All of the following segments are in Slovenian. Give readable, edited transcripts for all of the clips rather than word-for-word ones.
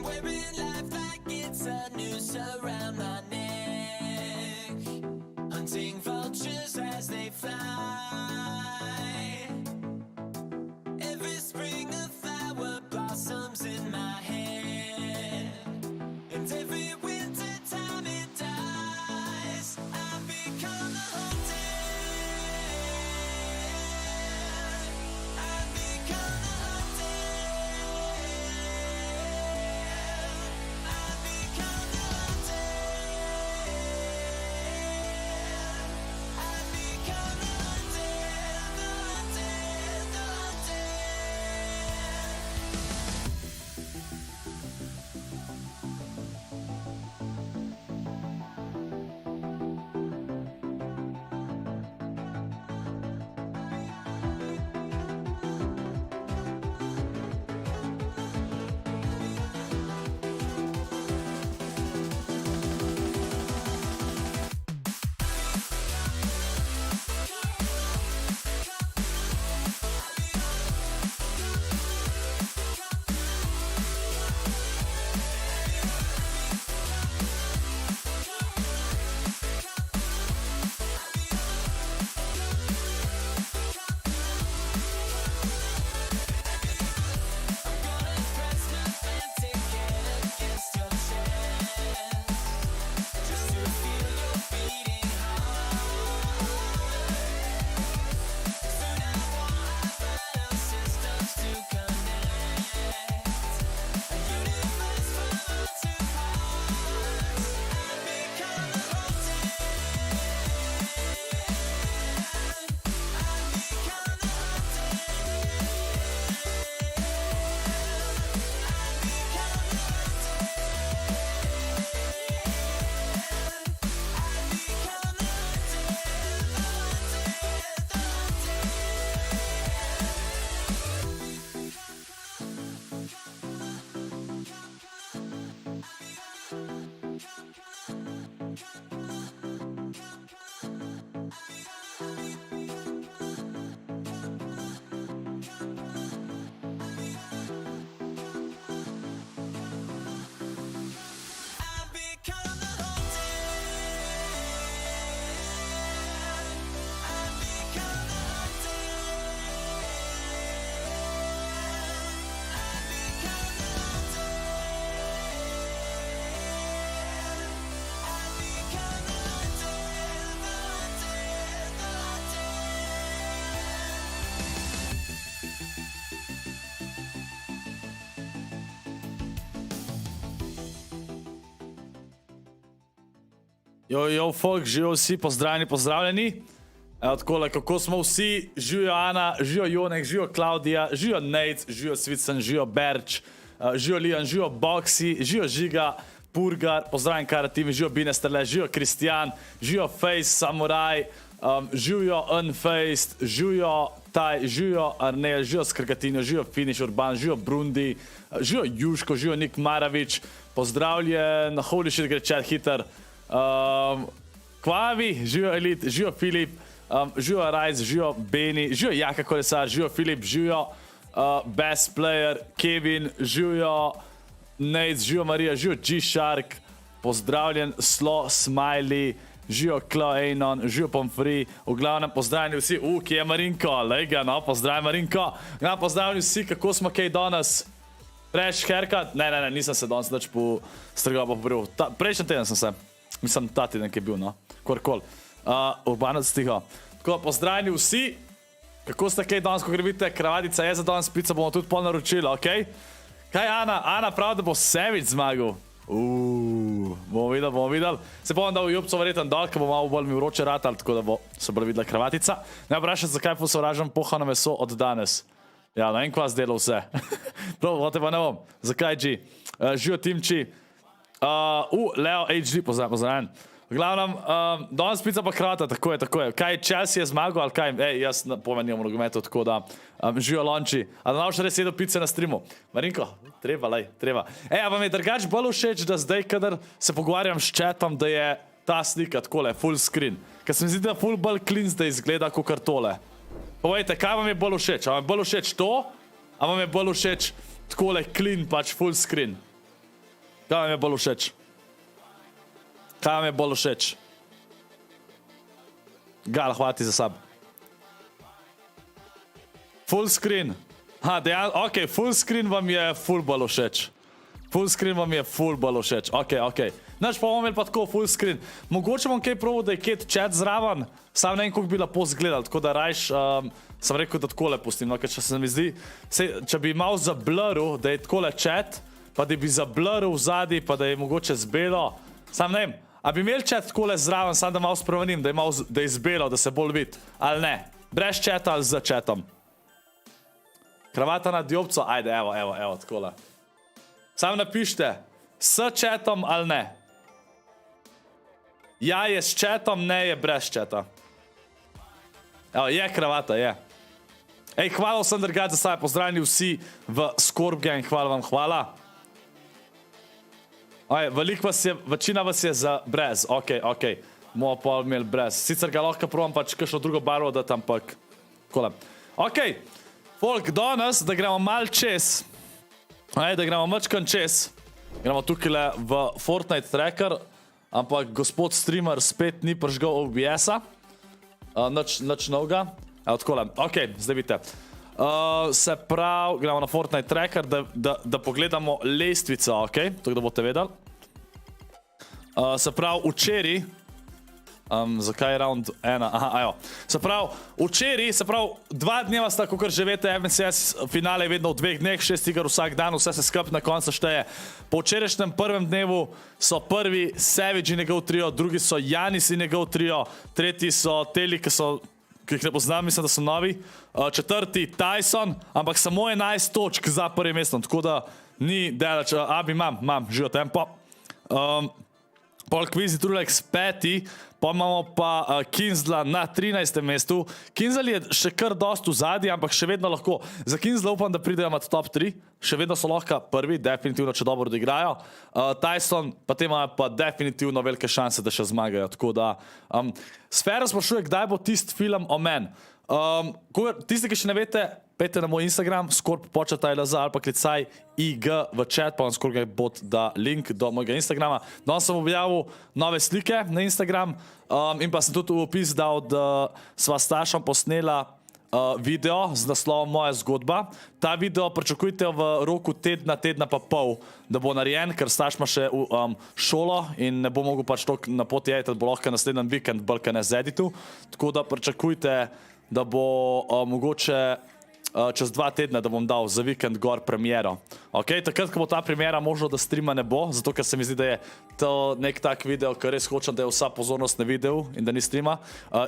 Wearing life like it's a noose around my neck, hunting vultures as they fly. Every spring a flower blossoms in my head, and every winter time it dies. I've become the haunted. I've become the haunted. I've become the haunted. I've become the haunted, the haunted, the haunted. Jo, folk, živijo vsi, pozdravljeni, pozdravljeni. Evo takole, kako smo vsi, živijo Ana, živijo Jonek, živijo Klaudija, živijo Nate, živijo Svicen, živijo Berč, živijo Lijan, živijo Boxy, živijo Žiga, Purgar, pozdravljen Karatim, živijo Binesterle, živijo Kristjan, živijo Face, Samuraj, živijo Unfaced, živijo Taj, živijo Arnel, živijo Skrgatinjo, živijo Finish Urban, živijo Brundi, živijo Juško, živijo Nik Maravič, pozdravljen, holy shit, gre chat hiter. Kvavi, živijo Elite, živijo Filip, živijo Rajc, živijo Beni, živijo Jaka Kolesar, živijo Filip, živijo Best Player, Kevin, živijo Nate, živijo Marija, živijo G-Shark, pozdravljen SLO, Smiley, živijo Kloenon, živijo Pomfree, v glavnem pozdravljeni vsi, kje je Marinko, lega, no, pozdravljeni Marinko, pozdravljeni vsi, kako smo kaj danes. Fresh haircut? Ne, nisem se danes nič postrgal pa pobril. Prejšnji teden sem se. Mislim, ta teden, ki je bil, no. Korkol. Urbanoc tiho. Tako, pozdravljeni vsi. Kako ste kaj danes, ko vidite, kravatica je za danes, pica bomo tudi pol naročili, okej? Kaj Ana? Ana pravi, da bo Savage zmagal. Bomo videli. Se bom dal jubco verjetno dol, ker bo malo bolj mi vroče ratal, tako da bo se bolj videla kravatica. Ne vprašati, zakaj posovražam pohano meso od danes. Ja, no en kvas delal vse. Prav, vote pa ne bom. Zakaj G? Živijo Timči. Leo HD, pozdravljen. V glavnem, danes pica pa krata, tako je. Kaj, Chelsea je zmagal ali kaj? Ej, jaz pomenjam nogometu, tako da živijo lonči. A da naš res jedo pice na streamu. Marinko, treba. Ej, a vam je drugač bolj všeč, da zdaj, kadar se pogovarjam s chatom, da je ta slika takole, full screen. Ker se mi zdi, da full bolj clean zdaj izgleda kakor tole. Povejte, kaj vam je bolj všeč? A vam je bolj všeč to? A vam je bolj všeč takole clean, pač full screen? Kaj vam je bolj všeč? Kaj vam je bolj všeč? Gal, hvala ti za sab. Full screen. Ok, full screen vam je full bolj všeč. Full screen vam je full bolj všeč. Ok. Naš pa bomo imeli pa tako full screen. Mogoče bom kaj probal, da je kjet chat zraven. Sam ne vem, koliko bi lepo zgledal, tako da rajš sem rekel, da takole pustim. No, ker če se mi zdi, če bi mal zabluril, da je takole chat, pa da bi zabluril vzadi, pa da je mogoče zbelo. Sam ne vem, a bi imel chat takole zraven, sam da mal spremenim, da je zbelo, da se bolj vidi, ali ne. Brez chata ali z chatom. Kravata na diopco, ajde, evo, takole. Sam napište, s chatom ali ne. Ja je s chatom, ne je brez chata. Evo, je kravata, je. Ej, hvala vsem drgač za saj, pozdravljeni vsi v Scorp gang, hvala. Večina vas je za brez, ok. Moja pa imel brez. Sicer ga lahko probam pač kakšno drugo barvo dati, ampak kole. Ok, folk, danes, da gremo mal čez, da gremo mačkan čez, gremo tukaj v Fortnite tracker, ampak gospod streamer spet ni prižgal OBS-a, nič novega. Evo, takole, ok, zdaj vidite. Se pravi, gremo na Fortnite tracker, da pogledamo lestvico, ok, tako da boste vedeli. Se pravi, včeraj, zakaj je round 1? Aha, evo. Se pravi, včeraj, 2 dneva sta, kakor že vete, MCS finale je vedno v 2 dneh, 6 iger vsak dan, vse se skup na koncu šteje. Po včerajšnjem prvem dnevu so prvi Savage in njegov trio, drugi so Janis in njegov trio, tretji so Teli, ki jih ne poznam, mislim, da so novi, četrti TaySon, ampak samo 11 točk za prvim mestom, tako da ni delač, abi imam, živo tempo. Pol Kvizi Trulex 5, pa imamo pa Kinzla na 13. mestu. Kinzel je še kar dost v zadnji, ampak še vedno lahko. Za Kinzla upam, da pridejo med top 3. Še vedno so lahko prvi, definitivno, če dobro odigrajo. TaySon pa te imajo pa definitivno velike šanse, da še zmagajo. Tako da, Sfera sprašuje, kdaj bo tisti film o meni. Tisti, ki še ne veste, pejte na moj Instagram, ScorpLZ ali pa klicaj IG v chat, pa vam skoraj bot da link do mojega Instagrama. Danes sem objavil nove slike na Instagram in pa sem tudi v opis dal, da sva s Stašom posnela video z naslovom Moja zgodba. Ta video pričakujte v roku tedna pa pol, da bo narejen, ker Staš ima še šolo in ne bo mogel pač toliko na poti jediti, da bo lahko naslednji vikend brkane z editu. Tako da pričakujte, da bo mogoče čez 2 tedna, da bom dal za vikend gor premiero. Ok, takrat, ko bo ta premiera, možno, da streama ne bo, zato ker se mi zdi, da je to nek tak video, ker res hočem, da je vsa pozornost na videu in da ni streama.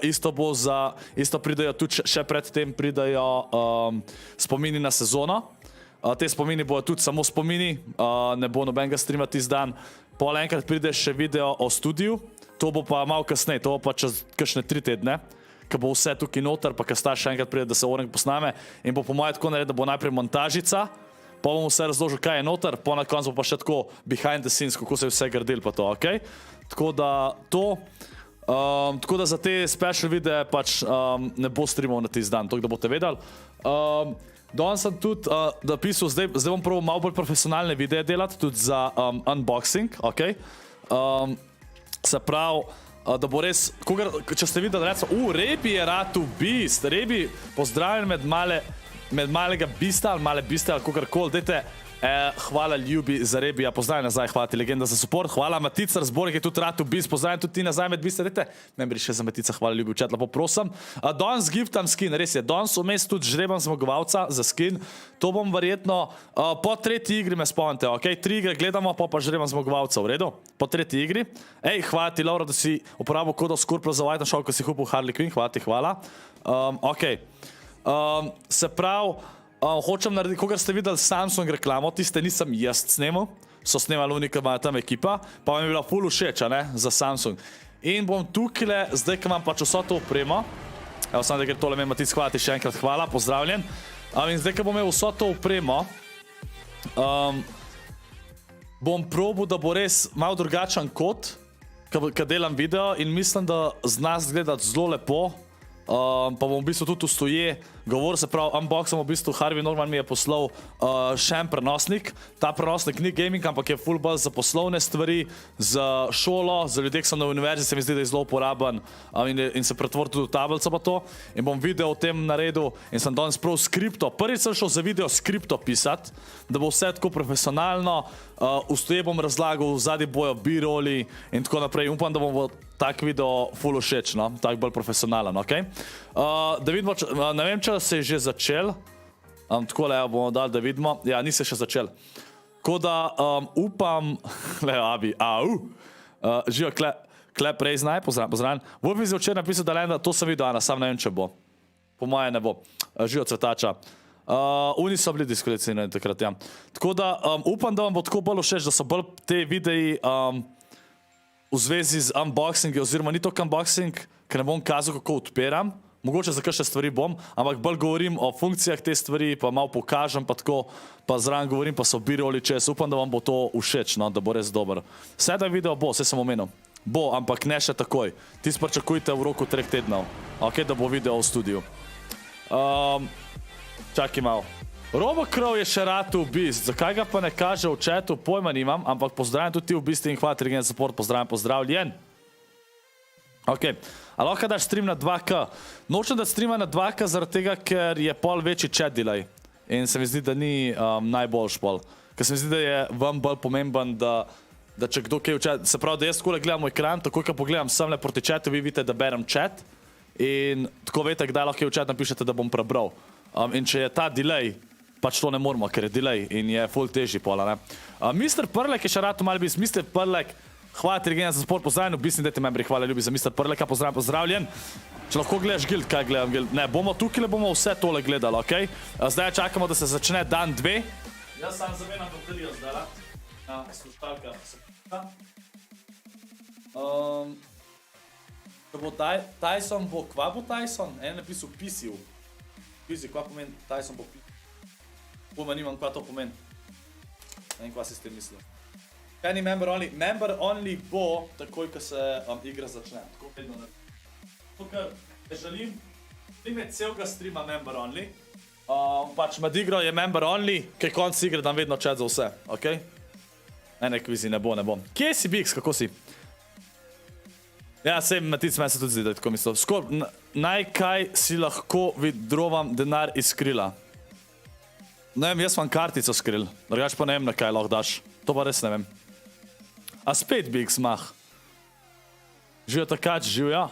Isto pridajo tudi, še predtem pridajo spomini na sezono. Te spomini bojo tudi samo spomini, ne bo nobenega streama tisti dan. Pol enkrat pride še video o studiju, to bo pa malo kasneje, to bo pa čez kakšne 3 tedne. Ko bo vse tukaj noter, pa ko Staš še enkrat pride, da se Urnik posname in bo po moje tako naredil, da bo najprej montažica, pa bom vse razložil, kaj je noter, pa na koncu bo pa še tako behind the scenes, kako se je vse gradil pa to, ok? Tako da to, tako da za te special videe pač ne bo streamal na tisti dan, tako da boste vedeli. Danes sem tudi napisal, zdaj bom probal malo bolj profesionalne videe delati, tudi za unboxing, ok? Se pravi, da bo res, če ste videli, recimo, Rebi je ratu bist, Rebi, pozdravljen med malega bista ali male biste ali kakorkoli, dajte, hvala ljubi za Rebija, pozdravljen nazaj, hvala ti legenda za support, hvala Matica, Razbornik je tudi ratu bist, pozdravljen tudi ti nazaj med biste, dajte, ne bi še za Matica, hvala ljubi v chat, lepo prosim. Danes giftam skin, res je, danes vmes tudi žrebam zmagovalca za skin, to bom verjetno, po 3. igri me spomnite, ok, 3 igre gledamo, pa žrebam zmagovalca, v redu, po 3. igri. Ej, hvala ti, Laura, da si uporabil kodo ScorpLZ na šel, ko si kupil Harley Quinn, hvala ti, hvala. Ok, se pravi, hočem narediti, kogar ste videli Samsung reklamo, tiste nisem jaz snemal, so snemali unika imajo tam ekipa, pa vam je bila ful všeč, ne, za Samsung. In bom tukaj, zdaj, ko imam pač vso to opremo, evo, samo da gre tole me Matic, hvala ti še enkrat, hvala, pozdravljen. In zdaj, ko bom imel vso to opremo, bom probal, da bo res malo drugačen kot, ko delam video in mislim, da z nas gledati zelo lepo, pa bom v bistvu tudi stoje govoril, se pravi, unboxam v bistvu, Harvey Norman mi je poslal še en prenosnik. Ta prenosnik ni gaming, ampak je full bolj za poslovne stvari, za šolo, za ljudi, ki so na univerzi, se mi zdi, da je zelo uporaben in se pretvori tudi v tablico pa to. In bom video o tem naredil in sem danes prav skripto. Prvič sem šel za video skripto pisati, da bo vse tako profesionalno. V stoje bom razlagal, zadnji bojo B-roli in tako naprej. Upam, da bom tak video full všeč, no? Tak bolj profesionalen, okej? Da vidimo, ne vem, če se je že začel. Takole bomo dali, da vidimo. Ja, ni se še začel. Tako da upam, leo, Abi, živo, klep rej znaj, pozdravljen. Vod mi je včeraj napisal, da Lenda, to sem videl, Ana, sam ne vem, če bo. Po moje ne bo. Živo cvetača. Oni so bili diskvalificirani takrat, ja. Tako da upam, da vam bo tako bolj všeč, da so bolj te videi v zvezi z unboxingi, oziroma ni toliko unboxing, ker ne bom kazal, kako odpiram. Mogoče za kakšne stvari bom, ampak bolj govorim o funkcijah te stvari, pa malo pokažem, pa tako, pa zraven govorim, pa so B-roli čez. Upam, da vam bo to všeč, no, da bo res dober. Sedaj video bo, vse sem omenil. Bo, ampak ne še takoj. Tis pričakujte v roku 3 tednov, ok, da bo video v studiu. Čakaj malo. Robokrov je še ratu v bist, zakaj ga pa ne kaže v chatu, pojma nimam, ampak pozdravljam tudi ti v bist in hvala Trigen Support, pozdravljen. Ok, a lahko daš stream na 2K? Nočem da streama na 2K zaradi tega, ker je pol večji chat delay in se mi zdi, da ni najboljš pol. Ker se mi zdi, da je vam bolj pomemben, da če kdo kaj v chat, se pravi, da jaz takole gledam moj ekran, tako ko pogledam semle proti chatu, vi vidite, da berem chat in tako vete, kdaj lahko v chat napišete, da bom prebral. In če je ta delay, pač to ne moramo, ker je delay in je full težji pola, ne. Mr. Prvak je še rado malo bis, Mr. Prvak, hvala Trigen za support, pozdravljen, v bistvu dajte membri, hvala ljubi za Mr. Prvaka, pozdravljen. Če lahko gledaš guild, kaj gledam guild? Ne, bomo tukaj, bomo vse tole gledali, okej? Zdaj čakamo, da se začne dan 2. Jaz sam zamenjam baterijo zdaj, slušalka se pita. Ko bo TaySon, kva bo TaySon? En je napisal PCU. PC, kva pomeni TaySon bo PCU? Pojma nimam, kva to pomeni. Ne vem, kva si s tem mislil. Kaj ni member only? Member only bo takoj, ko se igra začne. Tako vedno ne. Tukaj te želim imeti celega streama member only. Pač med igro je member only, kaj konc igre dam vedno chat za vse, okej? Ne, kvizi, ne bo. Kje si Bix, kako si? Ja, sej, Matic, meni se tudi zdi, da je tako mislil. Skorp, najkaj si lahko withdrawam denar iz skrila. Ne vem, jaz vam kartico skril, drugač pa ne vem, na kaj lahko daš. To pa res ne vem. A spet Bix mah. Živijo takač, živijo.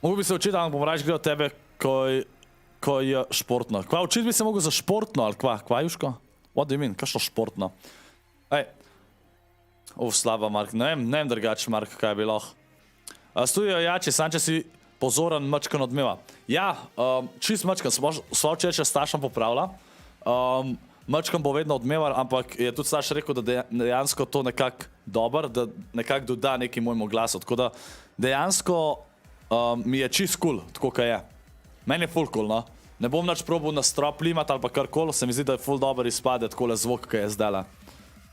Mogu bi se učiti, ampak bom rač gledal tebe, ko je športno. Kva, učiti bi se mogu za športno, ali kva? Kva, Juško? What do you mean? Kaj što športno? Ej. Slaba, Mark. Ne vem drugač, Mark, kaj bi lahko. Studio jači, sam če si pozoren, mačkan odmeva. Ja, čist mačkan, sva včeraj še Stašem popravila. Mačkan bo vedno odmeval, ampak je tudi Staš rekel, da dejansko to nekako dober, da nekako doda neki mojemu glasu. Tako da dejansko mi je čist cool, tako kaj je. Meni je full cool, no. Ne bom nač probal na strop limat ali pa karkoli, se mi zdi, da je full dober izpade takole zvok, kaj je zdajle.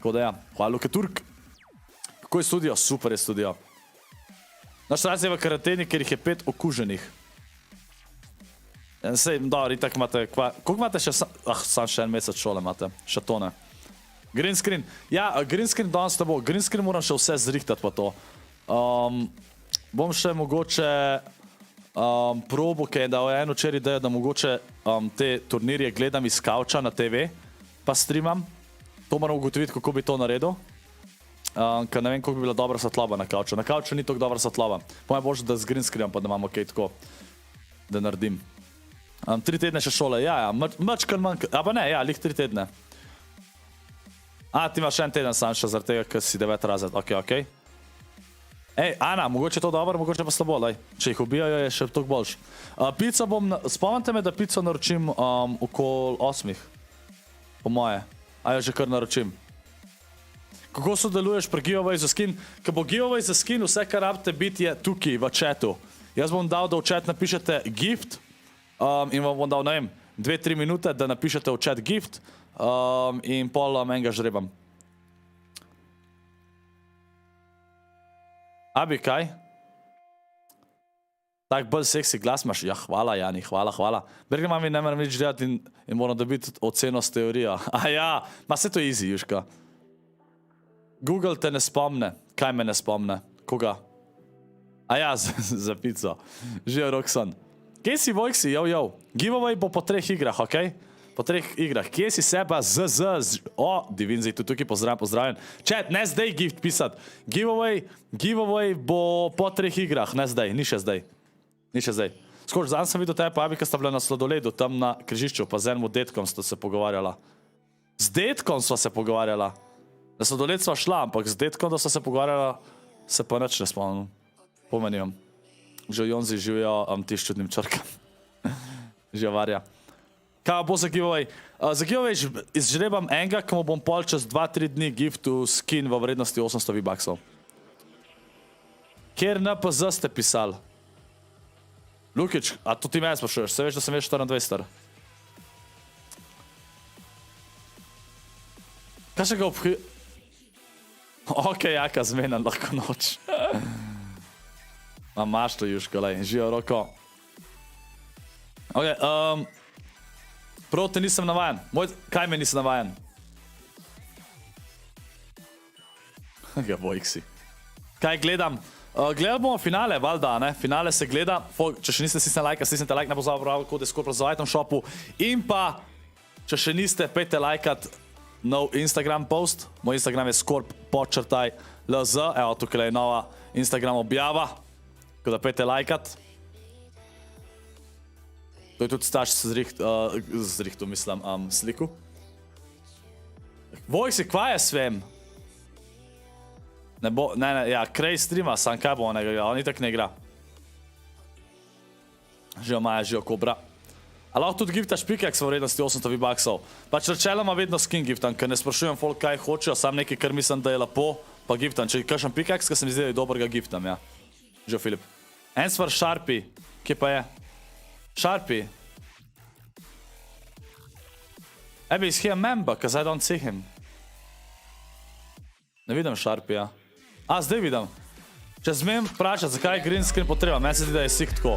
Tako da ja, hvala Luke Turk. Kako je studio? Super je studio. Naš raz je v karanteni, ker jih je 5 okuženih. Sej, dobro, itak imate, koliko imate še, sam še en mesec šole imate, še to ne. Green screen, ja, green screen danes te bo, green screen moram še vse zrihtati pa to. Bom še mogoče probo, kaj je dal en včeraj idejo, da mogoče te turnirje gledam iz kavča na TV, pa streamam. To moram ugotoviti, kako bi to naredil. Ker ne vem, koliko bi bila dobra svetloba na kavču. Na kavču ni toliko dobra svetloba. Po mojem bože, da z green screenom pa da imam ok tako, da naredim. 3 tedne še šole, ja, mačkan manj, a pa ne, ja, lih 3 tedne. Ti imaš 1 teden sam še zaradi tega, ker si 9 razred, ok. Ej, Ana, mogoče je to dobro, mogoče pa slabo, daj. Če jih ubijajo, je še toliko boljš. Pizza bom, spomnite me, da pizzo naročim okoli 8. Po moje. A jo že kar naročim. Kako sodeluješ pri giveaway za skin? Ko bo giveaway za skin, vse, kar rabite biti, je tukaj v chatu. Jaz bom dal, da v chat napišete gift in vam bom dal, ne vem, 2-3 minute, da napišete v chat gift in pol enega žrebam. Abi, kaj? Tak bolj seksi glas imaš. Ja, hvala, Jani, hvala. Berge mami ne moram nič delati in moram dobiti oceno s teorijo. A ja, ma se to easy, Juška. Google te ne spomne. Kaj me ne spomne? Koga? A ja, za pico. Žijo, Roxon. Kje si, Vojksi? Jo. Giveaway bo po 3 igrah, okej? Po 3 igrah. Kje si seba? O, Divinzi, tu tukaj pozdravljen. Chat, ne zdaj gift pisat. Giveaway bo po 3 igrah, ne zdaj, ni še zdaj. Skoč, zadnj sem videl tebe pojavi, ker sta bila na sladoledu, tam na križišču, pa z enim detkom sta se pogovarjala. Z detkom sva se pogovarjala. Na sladoled sva šla, ampak z detkom, da sva se pogovarjala, se pa nič ne spomnim. Pomenjam. Že Jonzi živijo ti s čudnim črkam. Živijo Varja. Kaj bo za giveaway? Za giveaway izžrebam enega, ko mu bom pol čez 2-3 dni giftu skin v vrednosti 800 V-bucksov. Kjer NPZ ste pisali? Lukič, a to ti me sprašuješ? Se veš, da sem veš 24 star. Kaj še ga obhi... Okej, jaka zmena, lahko noč. Maš to, Juško, lej, žijo roko. Okej, prav te nisem navajen. Kaj me nisem navajen? Ga bojk si. Kaj gledam? Gledali bomo finale, valjda, ne? Finale se gleda. Če še niste stisnili lajka, stisnite like, ne bo zavrali kode ScorpLZ v item shopu. In pa, če še niste, pejte lajkat nov Instagram post. Moj Instagram je ScorpLZ. Evo, tukaj je nova Instagram objava. Tako da pejte lajkat. To je tudi staž zrihtu, mislim, sliku. Vojk si, kva je svem? Ne, ja, Krej streama, sam kaj bo onega igra, on itak ne igra. Žijo Maja, žijo Kobra. A lahko tudi giftaš pickaxe v vrednosti 800 V-bucksov. Pač načeloma vedno skin giftam, ker ne sprašujem folk kaj hočejo, sam nekaj, kar mislim, da je lepo, pa giftam. Če kažem pickaxe, ker se mi zdi, da je dober, ga giftam, ja. Žijo Filip. Answer Sharpie, kje pa je? Sharpie. Maybe is he a member, cause I don't see him. Ne vidim Sharpija. A, zdaj vidim. Če zmem vprašati, zakaj je green screen potreba, meni se zdi, da je sik tako.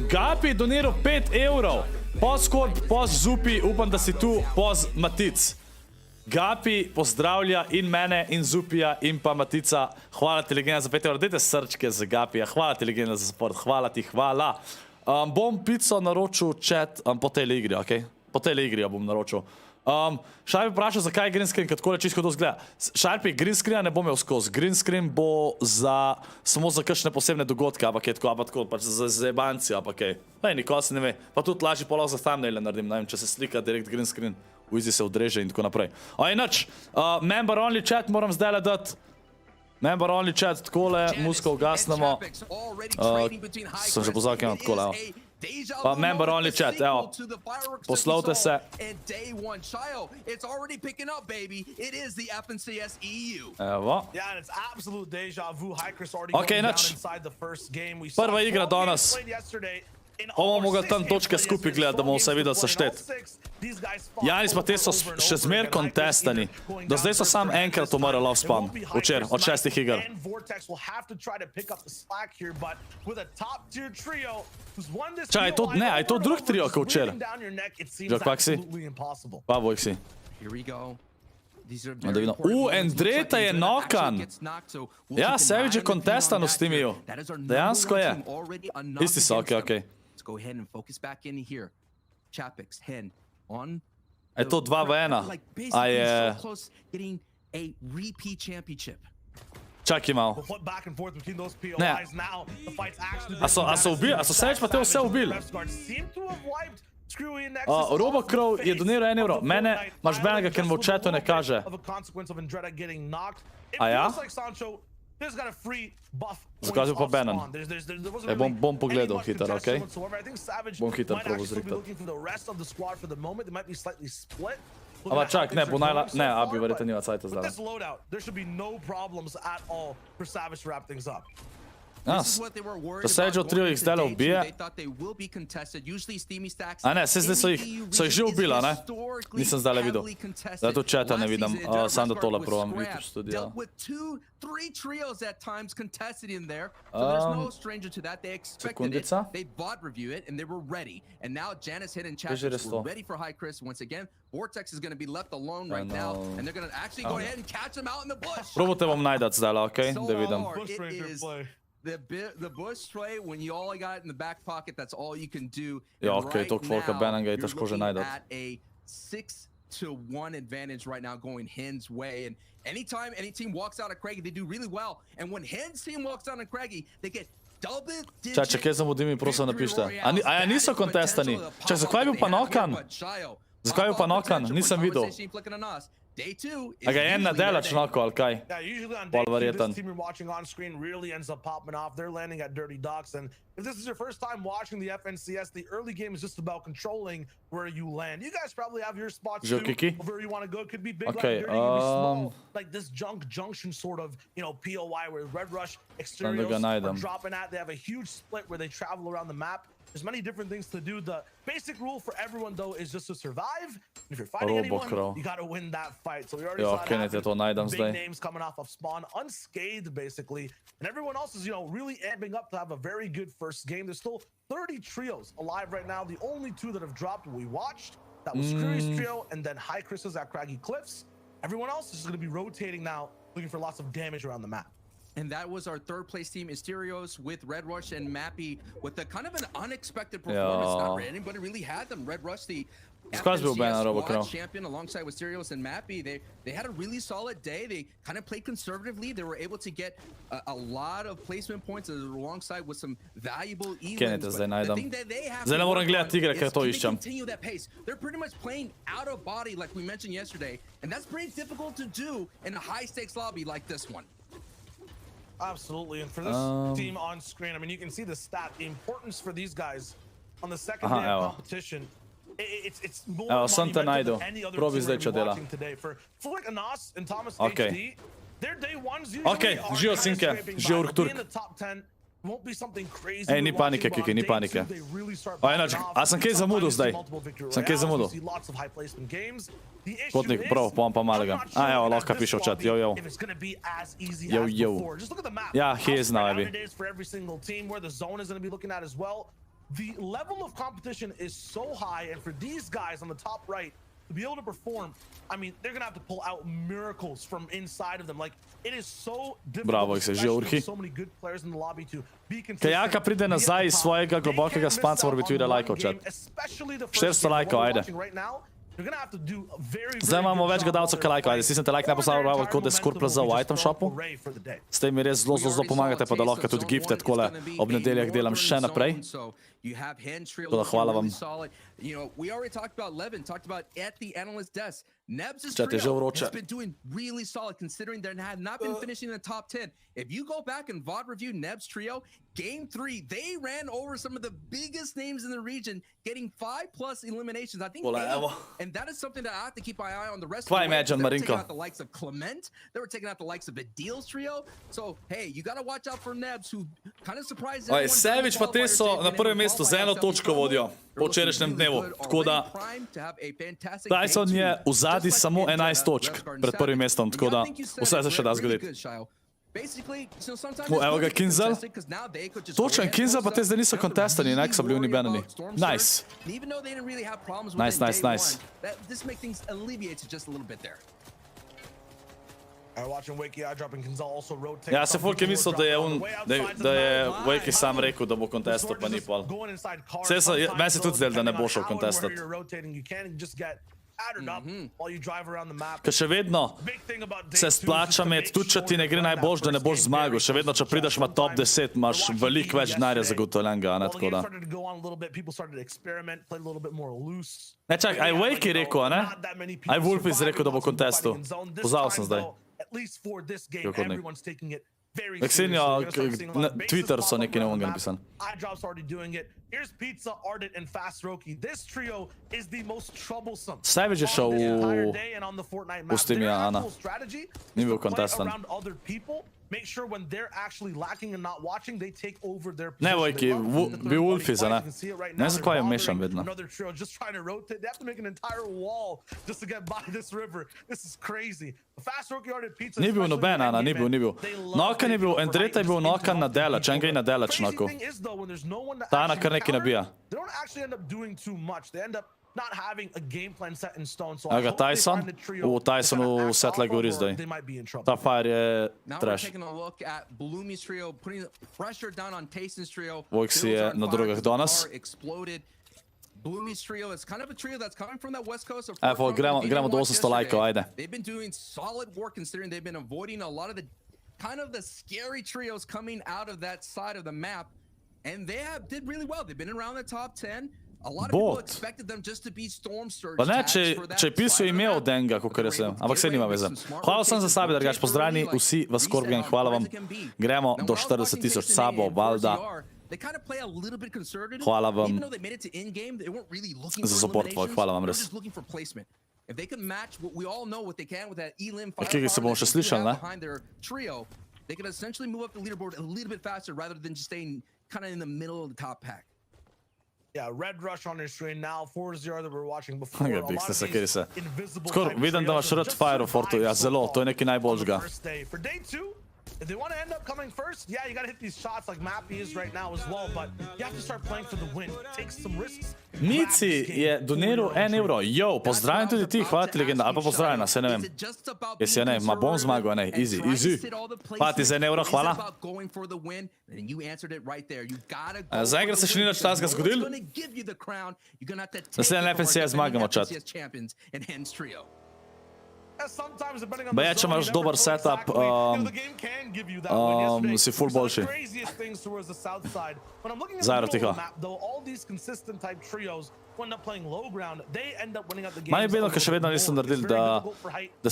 Gapi doniral 5 evrov. Poz Scorp, poz Zupi, upam, da si tu, poz Matic. Gapi pozdravlja in mene, in Zupija, in pa Matica. Hvala ti, legenda, za 5 evrov. Dajte srčke za Gapija. Hvala ti, legenda, za support. Hvala ti, hvala. Bom pico naročil chat po tej igri, okej? Po tej igri jo bom naročil. Šarpi vprašal, zakaj je green screen, kad takole čisto to zgleda. Šarpi, green screena ne bom imel skozi. Green screen bo samo za kakšne posebne dogodke, ampak je tako, ampak tako, pač za zebanci, ampak kaj. Lej, nikoli se ne ve. Pa tudi lažje polah za thumbnaile naredim, ne vem, če se slika direkt green screen, v izi se odreže in tako naprej. Oj, nič, member only chat moram zdaj le dati. Member only chat, takole, musko ugasnemo. Sem že pozval, kaj imam takole, evo. Pa member only chat, evo. Poslovte se. Evo. Ok, nič. Prva igra danes. Bomo mogli tam točke skupaj gledati, da bomo vse videli seštet. Janis pa te so še zmer kontestani. Do zdaj so sam enkrat umrli love spawn. Včer, od 6 iger. Čaj, je to drug trio, kot včer? Že, kak si? Pa, Vojk si. Andreta je nokan. Ja, Savage je kontestano s timiju. Dejansko je. Isti so, okej. Je to 2 v 1? A je... Čakaj malo. Ne. A so ubili? A so Savage pa te vse ubili? Robokrov je doniral 1 euro. Mene imaš benega, ker mu v chatu ne kaže. A ja? Zakaj pa Benan? Bom pogledal hiter, okej? Bom hiter probo zriktati. Ama čak, ne, bo najla... Ne, Abi verjetno nima cajta zdaj. Da Sage od 3 XD-la ubije. A ne, se zdaj so jih že ubila, ne? Nisem zdaj videl. Da tu četa ne vidim, sam da tole provam YouTube studio. With 2-3 trios at times contested in there, so there's no stranger to that. They expected it, they bought review it, and they were ready. And now Janice hit in chat, we're ready for High Chris once again. Vortex is going to be left alone right now, and they're going to actually go ahead and catch him out in the bush. Probujte bom najdat zdaj, okej, da vidim. It is the bush play when you all got it in the back pocket, that's all you can do. Ja, okej, toliko folka Benanga je težko že najdat. At a 6-1 advantage right now going Hen's way, and anytime any team walks out of Craigie, they do really well. And when Hen's team walks out of Craigie, they get double digit. Čakaj, zamudi mi, prosim, napište. A ja niso kontestani? Čakaj, zakaj je bil pa nokan? Zakaj je bil pa nokan? Nisem videl. A ga je en nadelač noko, ali kaj? Yeah, usually on Pol day two, verjetan. this team you're watching on screen really ends up popping off. They're landing at Dirty Docks, and if this is your first time watching the FNCS, the early game is just about controlling where you land. You guys probably have your spots too, where you want to go. It could be big, Okay, like Dirty, could be small, like this junction sort of, you know, POI where Red Rush exteriors are dropping at. They have a huge split where they travel around the map. There's many different things to do. The basic rule for everyone, though, is just to survive. If you're fighting anyone, you got to win that fight. So we already saw big names coming off of spawn unscathed, basically. And everyone else is, you know, really amping up to have a very good first game. There's still 30 trios alive right now. The only two that have dropped we watched, that was Curry's trio and then High Chris's at Craggy Cliffs. Everyone else is going to be rotating now, looking for lots of damage around the map. And that was our third place team, Mysterios, with Red Rush and Mappy, with a kind of an unexpected performance. Not anybody really had them. Red Rush, the FNCS champion, alongside with Mysterios and Mappy, they had a really solid day. They kind of played conservatively. They were able to get a lot of placement points alongside with some valuable events. The thing that they have to work on is continue that pace. They're pretty much playing out of body, like we mentioned yesterday, and that's pretty difficult to do in a high-stakes lobby like this one. Absolutely, and for this team on screen, I mean, you can see the stat, the importance for these guys on the second day of competition. It's more monumental than any other team we're watching today. For like Anas and Thomas HD, their day ones usually are scraping by. In the top 10 won't be something crazy. Ej, ni panike, Kiki, ni panike. A sem kaj zamudil zdaj? Sem kaj zamudil? Potnik, prav, pomam pa malega. A, evo, lahko piše v chat, jo. Ja, he is now, Evi. The level of competition is so high, and for these guys on the top right to be able to perform, I mean, they're gonna have to pull out miracles from inside of them. Like, it is so difficult, especially with so many good players in the lobby to be consistent. Kajaka pride nazaj iz svojega globokega spanca, mora biti video lajkov, chat. 400 lajkov, ajde. Zdaj imamo več gledalcev, kaj lajkov, ajde. Stisnite like, ne postavljamo kode ScorpLZ v item shopu. S tem mi res zelo pomagate, pa da lahko tudi gifte takole ob nedeljah delam še naprej. Tako da hvala vam. You know, we already talked about Levin, talked about at the analyst desk. Nebs' trio has been doing really solid considering they had not been finishing in the top 10. If you go back and VOD review Nebs' trio, game 3, they ran over some of the biggest names in the region, getting 5+ eliminations. I think, and that is something that I have to keep my eye on. The rest of the way, they were taking out the likes of Clement, they were taking out the likes of Adil's trio. So, hey, you got to watch out for Nebs, who kind of surprised everyone. Sevič pa TaySon na prvem mestu z 1 točko vodijo po včerajšnjem dnevu. Tako da TaySon je v zadnji samo 11 točk pred prvim mestom, tako da vse se še da zgoditi. Evo ga Kinzel. Točen Kinzel pa te zdaj niso kontestani, nek so bili unibenani. Nice. Nice. Ja, se folk je mislil, da je Wakey sam rekel, da bo kontestal, pa ni pol. Meni se tudi zdel, da ne bo šel kontestat. Ker še vedno se splača imeti, tudi če ti ne gre najbolj, da ne boš zmagal, še vedno, če prideš na top 10, imaš veliko več denarja zagotovljenega, ne, tako da. Ne, čak, aj Wakey rekel, ne? Aj Wolf izrekel, da bo kontestal. Pozabil sem zdaj. Veksinjo, Twitter so nekaj novega napisali. Here's Pizza, Ardent, and Fast Roki. This trio is the most troublesome. Savage je šel v Steamie, Ana. Ni bil contestant. Make sure when they're actually lacking and not watching, they take over their Ne, Vojki, bil Ulfiza, ne? Ne znam, kaj je mešam vedno. Another trio just trying to rotate. They have to make an entire wall just to get by this river. This is crazy. Fast Roki, Ardent, Pizza. Ni bil noben, Ana, ni bil. Nokan je bil, Endreta je bil nokan na delač, en ga je na delač noko. Ta Ana kar neki nabija. They don't actually end up doing too much. They end up not having a game plan set in stone. So Evo ga TaySon. TaySonu setle gori zdaj. Ta fire je trash. Vojk si je na drugah danes. Evo, gremo do 800 lajkov, ajde. They've been doing solid work considering they've been avoiding a lot of the kind of the scary trios coming out of that side of the map, and they did really well. They've been around the top 10. A lot of people expected them just to be Storm Surge. Pa ne, če je pisal ime od enega, kakor jaz sem, ampak se nima veze. Hvala sem za sabi, drugač pozdravljeni vsi v ScorpLZ, hvala vam. Gremo do 40,000 sabo, valjda. Hvala vam za support, hvala vam res. Kje se bomo še slišali, ne? They can essentially move up the leaderboard a little bit faster rather than just staying kind of in the middle of the top pack. Yeah, Red Rush on their screen now, 4-0 that we were watching before. Skoro, vidim, da imaš rad Fire of Fortu, ja, zelo, to je nekaj najboljšega. For day 2, if they want to end up coming first, yeah, you got to hit these shots like Mappy is right now as well, but you have to start playing for the win. Take some risks. Mici je doniral €1. Yo, pozdravljam tudi ti, hvala ti legenda, ali pa pozdravljena, se ne vem. Jesi ja ne, ma bom zmagal, ne, easy. Hvala ti za €1, hvala. Zaenkrat se še ni nič takega zgodil. Naslednji FNC zmagamo, čat. Baje, če imaš dober setup, si full boljši. Zajro tiho. Manj je bedno, ker še vedno nisem naredil, da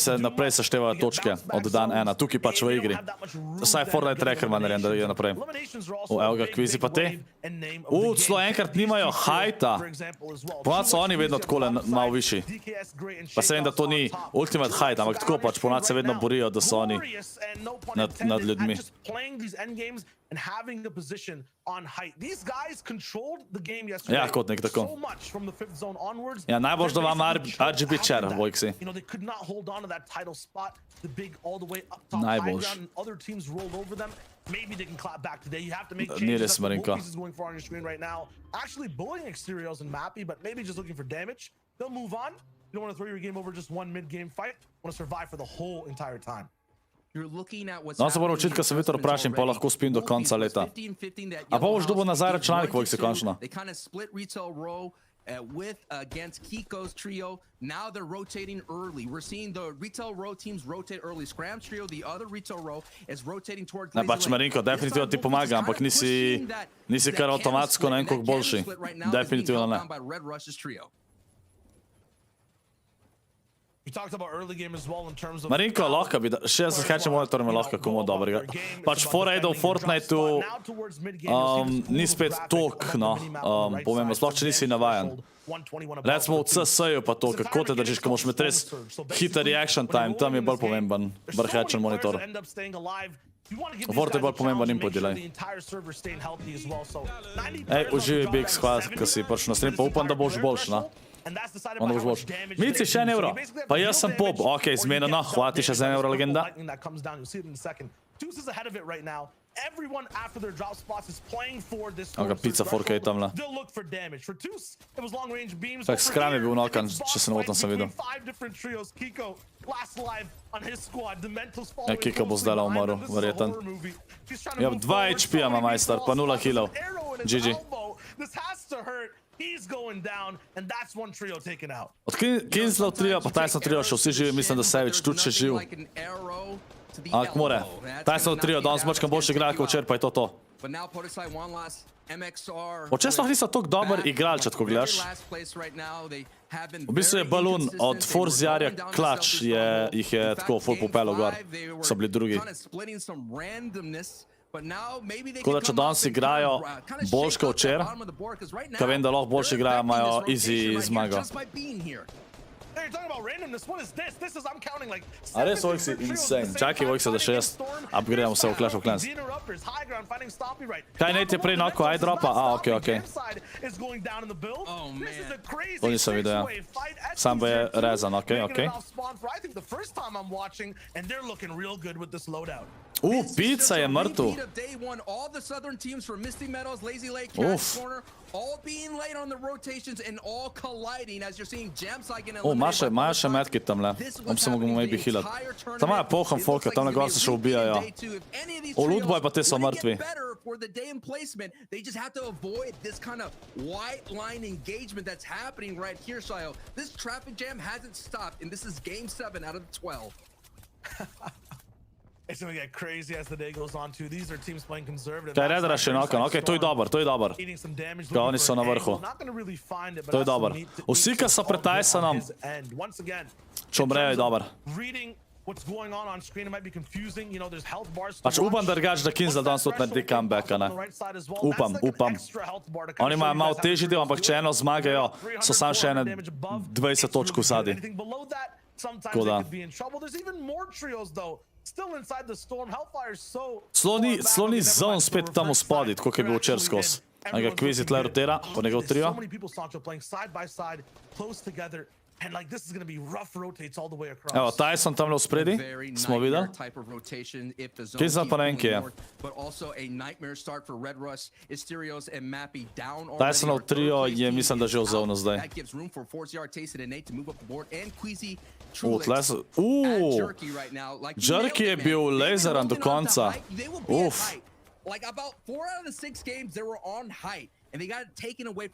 se naprej seštevajo točke od dan 1. Tukaj pač v igri. Vsaj Fortnite tracker ima narejen, da gre naprej. Evo ga, kvizi pa te. Celo enkrat nimajo hajta. Ponad so oni vedno takole malo višji. Pa se vem, da to ni ultimate hajt, ampak tako pač ponad se vedno borijo, da so oni nad ljudmi. And having the position on height. These guys controlled the game yesterday. Ja, kot nek tako. So much from the fifth zone onwards. Ja, najbolj da vam RGB chair, Vojksi. You know, they could not hold on to that title spot, the big all the way up top high ground, and other teams rolled over them. Maybe they can clap back today. You have to make changes. That's what Wolfies is going for on your screen right now. Actually bullying Exteriors and Mappy, but maybe just looking for damage. They'll move on. You don't want to throw your game over just one mid-game fight. You want to survive for the whole entire time. No, se moram učiti, ko sem Vitor vprašal, pa lahko spim do konca leta. A pa boš dobil nazaj računalnik, Vojksi, končno. With against Kiko's trio, now they're rotating early. We're seeing the retail row teams rotate early. Scram's trio, the other retail row, is rotating toward. Ne, pač Marinko, definitivno ti pomaga, ampak nisi kar avtomatsko na enkog boljši. Definitivno ne. Marinko, lahko bi, 60 Hz monitorjem je lahko komu dobrega. Pač 4-8 v Fortniteu ni spet tok, no, pomembno, sploh če nisi navajan. Recimo v CS-ju pa to, kako te držiš, ko moš imeti res hiter reaction time, tam je bolj pomemben vrhečen monitor. V Fortnite je bolj pomemben input delay. Ej, uživi Bix, hvala, ko si prišel na stream, pa upam, da boš boljš, no. Onda boš boljš. Mici, še €1. Pa jaz sem pop. Ok, zmenjeno. Hvala ti še za €1, legenda. Oga, pizza 4K tamle. Tak, Skram je bil nokan, če se ne motim, sem videl. Ja, Kiko bo zdaj umrl, verjeten. Ja, 2 HP-a ima majstar, pa 0 killov. GG. He's going down, and that's one trio taken out. Od Kinslov trio pa TaySon trio še vsi živi, mislim, da Savage tudi še živ. Ampak more. TaySon trio, danes mačkam boljši igralka včer, pa je to. Očes lahko niso toliko dober igralčat, ko gledaš. V bistvu je balon od Forziarja Clutch, jih je tako full popelo gor, so bili drugi. Tako da če danes igrajo boljš kot včeraj, ko vem, da lahko boljš igrajo, imajo easy zmago. You're talking about randomness. What is this? This is I'm counting like. A res Vojk si insane. Čakaj Vojk se da 6. Upgradamo se v Clash of Clans. Kaj ne ti prej nako eye dropa? Okej. To nisem videl, ja. Sam bo je rezan, okej. Pizza je mrtev. All being late on the rotations and all colliding as you're seeing Jamside getting Imajo še medkit tamle. On se mogo maybe healat. Tam imajo poham folka, tamle gor se še ubijajo. Oludboj pa te so mrtvi. For the day in placement, they just have to avoid this kind of white line engagement that's happening right here, Shayo. This traffic jam hasn't stopped, and this is game 7 out of 12. It's going to get crazy as the day goes on too. These are teams playing conservative. Kaj Redra še nokan? Okej, to je dober. Ga oni so na vrhu. To je dober. Vsi, ki so pred TaySonom, če umrejo, je dober. Pač upam, da Kinzel danes tudi naredi comebacka, ne. Upam. Oni imajo malo težji del, ampak če eno zmagajo, so sam še ene 20 točk v zadi. Tako da. Still inside the storm. Hellfire's so Sloni zone spet tam v spodi, tako je bil včeraj skos. Ga Kvizi tle rotira, po njegov trio. So many people playing side by side, close together. And like this is going to be rough rotates all the way across. Evo, TaySon tamle v spredi, smo videli. Kinzel pa ne vem, kje je. TaySonov trio je, mislim, da že v zonu zdaj. Jerky je bil laseran do konca.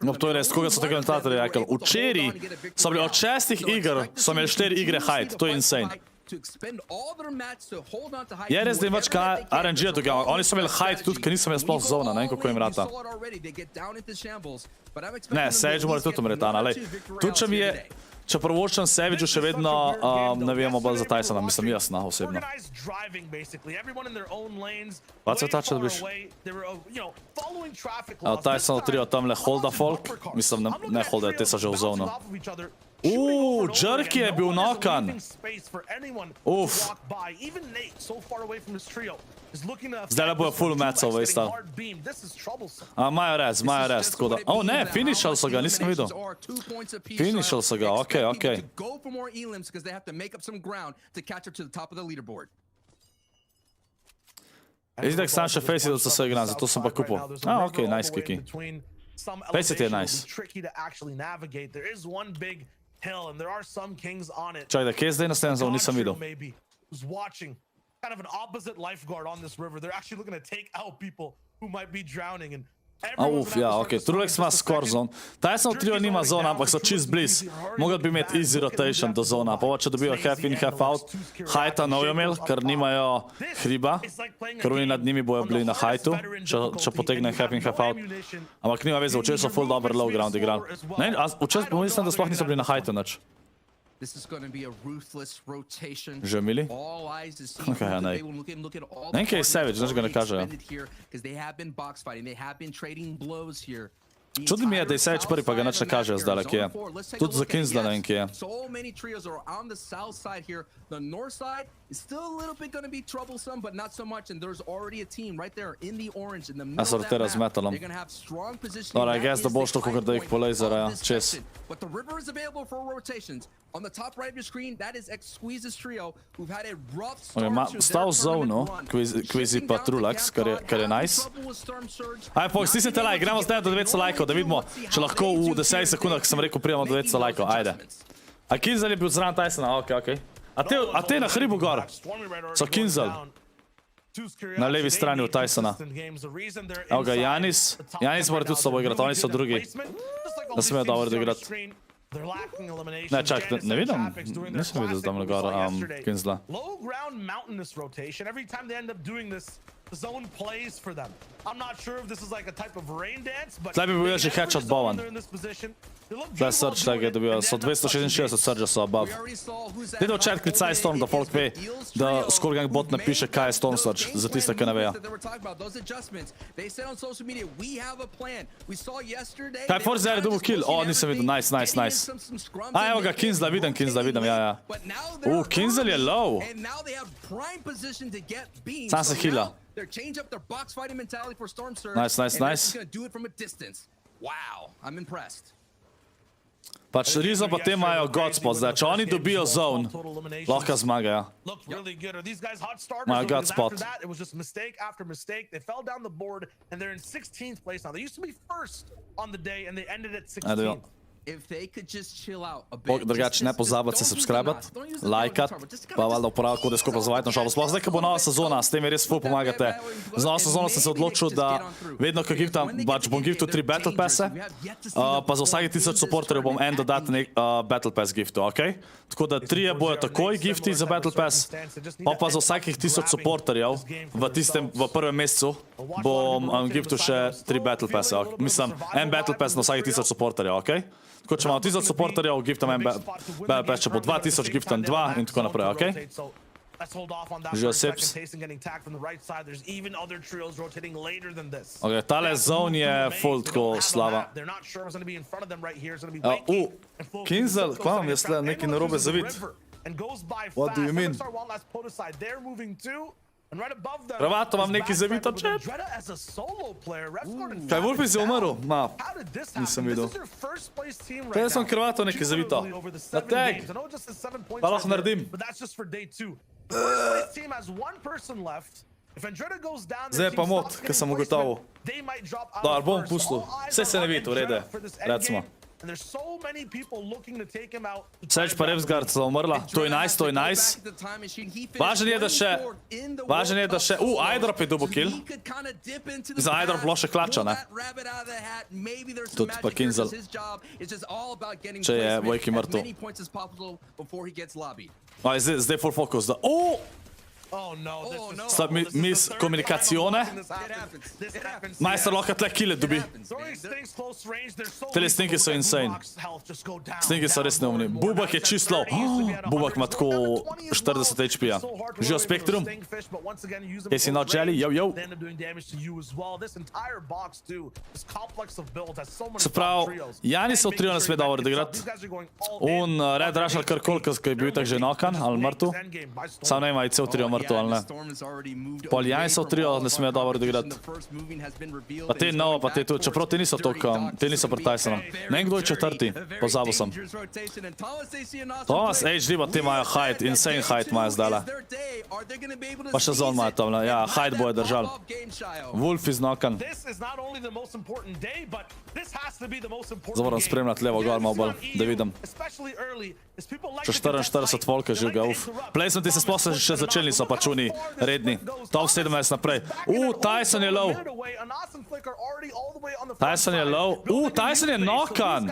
No, to je res, koga so te komentatorji rekli. Včeraj so bili od 6 iger, so imeli 4 igre hide, to je insane. Je res, da je več kaj RNG-a tukaj, oni so imeli hide tudi, ker nisem imel sploh zona, ne vem, kako jim rata. Ne, Sage mora tudi umreti, Ana, lej. Tudi če mi je, če prvočem Savage-u še vedno navijamo bolj za TaySona, mislim jaz, osebno. Pa se tače, da biš? TaySonov trio tamle holda folk, mislim, ne holda, te so že v zonu. Jerky je bil nokan. Zdaj le bojo full matchov, vejsta. Imajo res, tako da. Ne, finishal so ga, nisem videl. Finishal so ga, okej. Izdek sam še Faceit od vse igram, zato sem pa kupil. Okej, nice kiki. Faceit je nice. Čaj, da kje je zdaj naslednja zon, nisem videl. Kind of an opposite lifeguard on this river. They're actually looking to take out people who might be drowning. And okej. Trulex ima score zone. TaySonov trio nima zona, ampak so čist bliz. Mogli bi imeti easy rotation do zona. Pa če dobijo half in, half out, hajta nojo imel, ker nimajo hriba. Ker oni nad njimi bojo bili na hajtu, če potegne half in, half out. Ampak nima veze, včeraj so full dober low ground igrali. Včeraj mislim, da sploh niso bili na hajtu nič. Že imeli? Ok, ja, nej. Ne, kaj je Savage, znaš ga ne kaže. Čudno mi je, da je Savage prvi, pa ga nič ne kaže zdaj, kje je. Tudi za Kinzla ne vem, kje je. A so te razmetalom. Dobra, I guess, da boš to, kakor da jih po laserja, čez. On the top right of your screen, that is X-Squeeze's trio, who've had a rough start. Stal v zonu, Kvizi pa Trulex, kar je nice. Ajde, Fox, stisnite like, gremo zdaj do 900 lajkov, da vidimo, če lahko v 10 sekundah, ki sem rekel, prijemo do 900 lajkov, ajde. A Kinzel je bil zraven TaySona, okej. A te na hribu gor, so Kinzel. Na levi strani od TaySona. Evo ga, Janis mora tudi s toboj igrati, oni so drugi. Da smejo dobro da igrati. Ne, čak, ne vidim, nisem videl zdaj gor Kinzla. zone plays for them. I'm not sure if this is like a type of rain dance, but Tlej bi bil že headshot Bowen. Tlej Surge tega je dobil, so 266 Surge so above. Dajte v chat klicaj Storm, da folk ve, da ScorpLZ bot napiše kaj je Storm Surge, za tiste, ki ne vejo. Kaj ForZR je dobil kill? O, nisem videl, nice. A, evo ga, Kinsla vidim, ja. Kinsel je low. Sam se heala. They're change up their box fighting mentality for Storm Surge. Nice. And they're just gonna do it from a distance. Wow, I'm impressed. Pač Rizo pa te imajo Godspot zdaj, če oni dobijo zone, lahko zmagajo. Imajo Godspot. It was just mistake after mistake. They fell down the board and they're in 16th place now. They used to be first on the day and they ended at 16th. If they could just chill out a bit. Drugače ne pozabiti se subscribati, lajkat, pa valjda uporabljati kode ScorpLZ na šalo. Sploh zdaj, ko bo nova sezona, s tem je res ful pomagate. Z novo sezono sem se odločil, da vedno, ko giftam, pač bom giftal 3 Battle Passe, pa za vsake 1000 supporterjev bom en dodatni Battle Pass giftal, okej? Tako da 3 bojo takoj gifti za Battle Pass, pa za vsakih 1000 supporterjev v prvem mesecu bom giftal še 3 Battle Passe. Mislim, en Battle Pass na vsakih 1000 supporterjev, okej? Tako, če imamo 1000 supporterjev, giftam en Battle Pass, če bo 2000, giftam 2 in tako naprej, okej? Žijo Sips. Ok, tale zone je full tako slava. Kinsel, kva vam je sled neki narobe zavid? What do you mean? Prvato vam neki zavit od chat? Kaj, Wolfis je umrl? Ma, nisem videl. TaySon Krvato neki zavito. Na tag! Pa lahko naredim. Zdaj je pa mod, ker sem ugotovil. Dobar, bom pustil. Vse se ne vidi, v rede. Recimo. Sedaj pa Revsgard sta umrla. To je nice. Važen je, da še... Eyedrop je dobil kill. Za Eyedrop loše klača, ne? Tudi pa Kinsel. Če je Vojki mrtev. Zdaj full focus, da... Mis komunikacione. Majster lahko tle kile dobi. Tele stinki so insane. Stinki so res neumni. Bubak je čist low. Bubak ima tako 40 HP-ja. Živo Spectrum. Is he not jelly? Yo. Se pravi, Jani se v trio ne sme dobro odigrati. Red Rushal karkoli, ki je bil tak že nokan, ali mrtev. Sam ne ima i cel trio mrtev. Ali ne. Pol Jani so v trio, ne smejo dobro odigrati. Pa te novo, pa te tudi. Čeprav te niso toliko, te niso pred TaySonom. Ne vem, kdo je četrti, pozabil sem. Thomas HD, pa te imajo height, insane height imajo zdajle. Pa še zon imajo tam, ja, height boje držal. Wolf iz nokan. Zdaj moram spremljati levo gor malo bolj, da vidim. Še 44 volka živga, uf. Placementi se sploh še začeli niso pač oni redni. Top 17 naprej. TaySon je low. TaySon je nokan.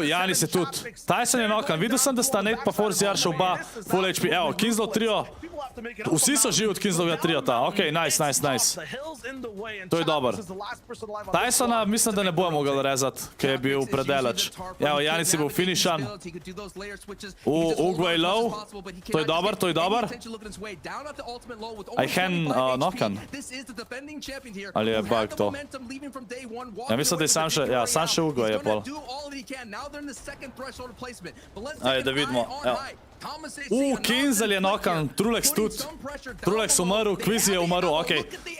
Janis je tudi. TaySon je nokan. Videl sem, da sta Nate pa ForZR še oba full HP. Evo, Kinslow trio. Vsi so živi od Kinslowga triota. Ok, nice. To je dober. TaySona mislim, da ne bojo mogel rezati, ker je bil predelač. Evo, Janis je bil finišan. Ugway low. To je dober. I can nokan. Ali je bug to? Ja, mislim, da je sam še Ugway je pol. Ajde, da vidimo. Kinsel je nokan, Trulex tudi. Trulex umrl, Quiz je umrl, ok.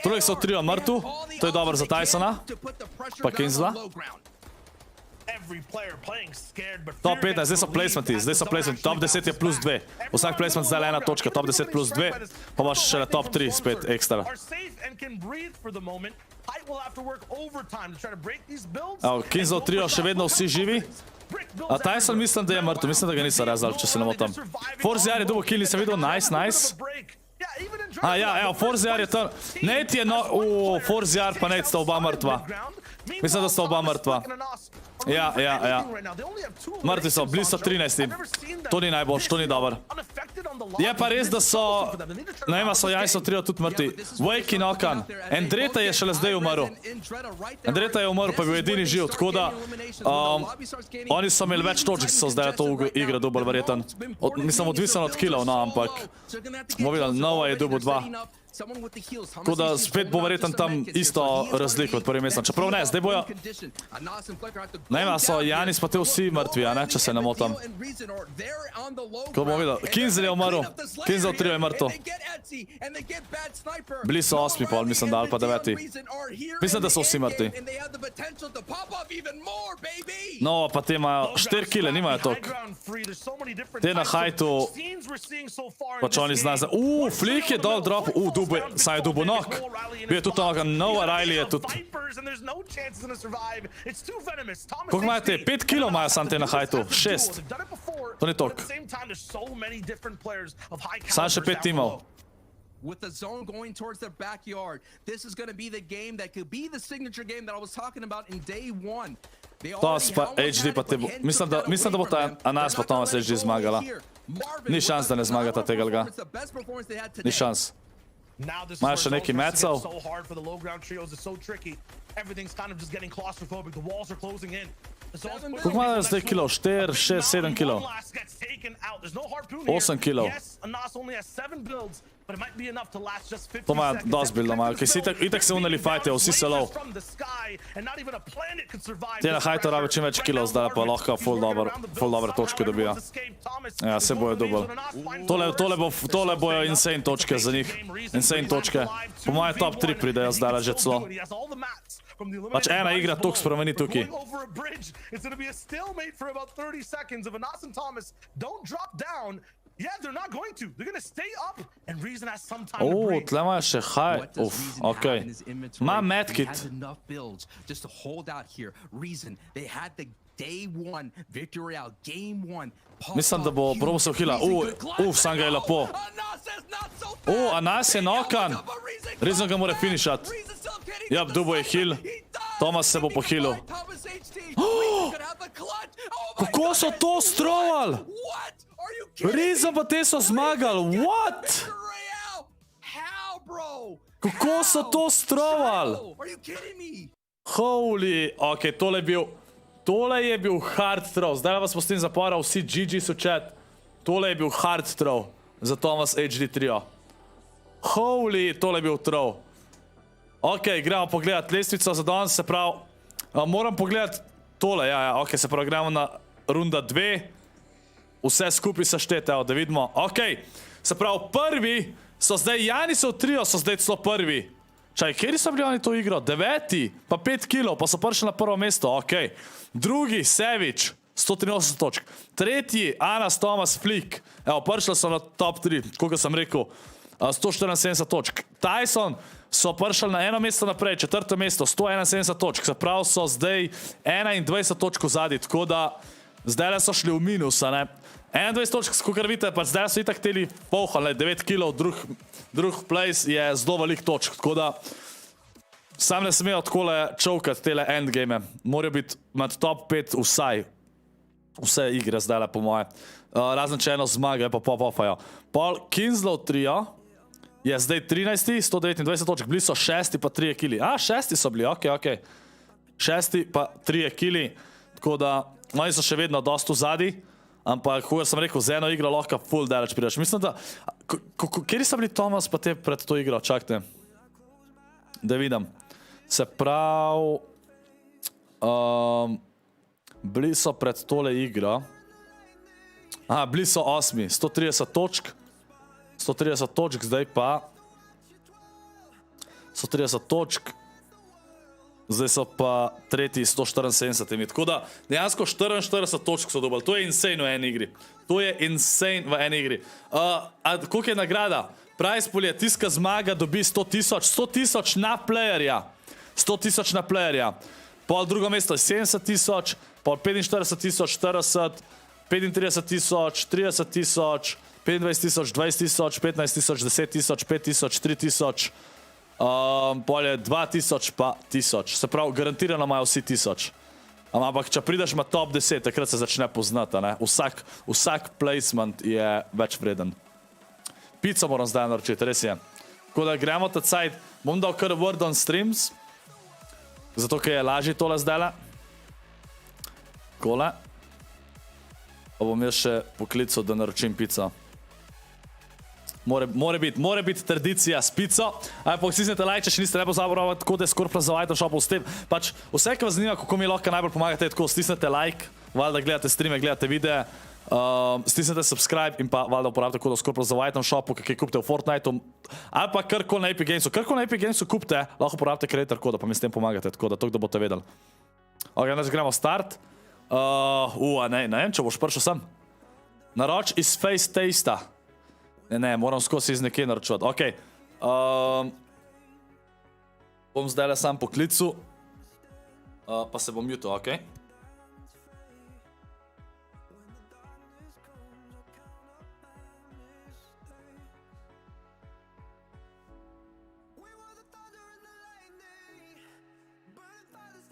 Trulex so trio mrtu, to je dober za TaySona. Pa Kinsla. Top 15, zdaj so placementi, top 10 je plus 2. Vsak placement zdaj ena točka, top 10 plus 2, pa boš še top 3 spet ekstra. Kinslow trio še vedno vsi živi. A TaySon mislim, da je mrtev, mislim, da ga niso rezali, če se ne motam. ForZR je dobil kill, nisem videl, nice. Evo, ForZR je tam. Nate je ForZR pa Nate sta oba mrtva. Mislim, da sta oba mrtva. Ja. Mrtvi so, blizu 13. To ni najboljš, to ni dober. Je pa res, da so, ne vem, so Janisov trio tudi mrtvi. Wake in Okan. Endreta je šele zdaj umrl. Endreta je umrl, pa je bil edini živ, tako da oni so imeli več točk, so zdaj to igro dobil verjeten. Mislim, odvisen od killov, no, ampak bomo videli, Nova je dobil 2. Tako da spet bo verjetno tam isto razliko od prvim mestom. Čeprav ne, zdaj bojo... Ne vem, so Janis pa te vsi mrtvi, a ne, če se ne motam. Ko bomo videli. Kinzel je umrl. Kinzel trio je mrtv. Bili so 8 pol, mislim da, ali pa 9. Mislim, da so vsi mrtvi. No, pa te imajo 4 kile, nimajo toliko. Te na hajtu... Pač oni znajo... Flick je dol drop. Saj je dubo nok. Bil je tudi toga, Nova Riley je tudi... Koliko imajo te? 5 kilo imajo sam te na hajtu. 6. To ni toliko. Sam še 5 timov. With the zone going towards their backyard, this is going to be the game that could be the signature game that I was talking about in day 1. Tos pa HD pa te bo... Mislim, da bo ta Anas pa Thomas HD zmagala. Ni šans, da ne zmagata tega lga. Ni šans. Imajo še neki mecov. Koliko imajo zdaj kilov? 4, 6, 7 kilov. 8 kilov. To imajo dost builda, itak se uneli fajtejo, vsi SLO. Te na hajto rabe čim več kilov, zdaj pa lahko full dobre točke dobijo. Ja, se bojo dobil. Tole bojo insane točke za njih. Insane točke. Po moje top 3 pridejo zdaj že celo. Pač ena igra toliko spremeni tukaj. Tle imajo še high. Okej. Ma medkit. Mislim, da bo probo se uhila. Sam ga je lepo. Anas je nokan. Reason ga mora finišat. Jab, dubo je heal. Thomas se bo pohilil. Kako so to strovali? Reason pa te so zmagali. What? Kako so to strovali? Holy. Ok, tole je bil hard throw. Zdaj vas postim zapora, vsi GG so chat. Tole je bil hard throw za Thomas HD trio. Holy, tole je bil throw. Ok, gremo pogledat lestvico za danes, se pravi, moram pogledat tole, ok, se pravi, gremo na runda 2, vse skupaj seštete, da vidimo, ok, se pravi, prvi so zdaj, Janisov trio so zdaj celo prvi. Čaj, kjeri so bili oni to igro? 9, pa 5 kilov, pa so prišli na prvo mesto, ok. Drugi, Savage, 183 točk. Tretji, Anas, Thomas, Flick, evo, prišli so na top 3, koliko sem rekel, 174 točk. TaySon so prišli na eno mesto naprej, 4. mesto, 171 točk. Se pravi, so zdaj 21 točk v zadnji, tako da zdaj so šli v minus, ne? 21 točk, kakor vidite, pa zdaj so itak teli pohali, 9 kilov, drug place je zelo velik točk, tako da sam ne smejo takole čovkati tele endgame. Morajo biti med top 5 vse igre zdaj, po moje. Razen če eno zmaga, pa pofajo. Pol Kinzel trio je zdaj 13, 129 točk, bili so 6 pa 3 kili. 6 so bili, ok. 6 pa 3 kili, tako da oni so še vedno dost v zadnji, ampak, kako sem rekel, z eno igro lahko full damage prideš. Mislim, da... Kjeri so bili Thomas pa te pred to igro? Čakajte. Da vidim. Se pravi... Bili so pred tole igro. Bili so 8, 130 točk. 130 točk, zdaj pa 130 točk, zdaj so pa tretji 174. Tako da dejansko 44 točk so dobili. To je insane v eni igri. To je insane v eni igri. Koliko je nagrada? Prize pool je tiska zmaga, dobi 100 000. 100 000 na playerja. 100 000 na playerja. Pol drugo mesto je 70 000, pol 45 000, 40, 35 000, 30 000, 25 000, 20 000, 15 000, 10 000, 5 000, 3 000, pol je 2 000 pa 1000. Se pravi, garantirano imajo vsi 1000. Ampak, če prideš na top 10, takrat se začne poznati, ne? Vsak placement je več vreden. Pico moram zdaj naročiti, res je. Tako da gremo ta cajt. Bom dal kar word on streams. Zato, ker je lažje tole zdajle. Kole. Pa bom jaz še poklical, da naročim pico. More biti tradicija s pico. Aj, pa stisnite like, če še niste ne pozabili, tako da je ScorpLZ shopov s tem. Pač, vse, ki vas zanima, kako mi lahko najbolj pomagate, tako stisnite like, valjda gledate streame, gledate videe, stisnite subscribe in pa valjda uporabite kodo ScorpLZ shopu, kaj kupite v Fortniteu, ali pa karkoli na Epic Gamesu. Karkoli na Epic Gamesu kupite, lahko uporabite creator kodo, pa mi s tem pomagate, tako da boste vedeli. Ok, zdaj gremo start. Ne vem, če boš prišel sem. Naroč iz Face Tasta. Ne, moram skozi iz nekje naročevati. Ok. Bom zdaj le sam po klicu. Pa se bom mutil, ok?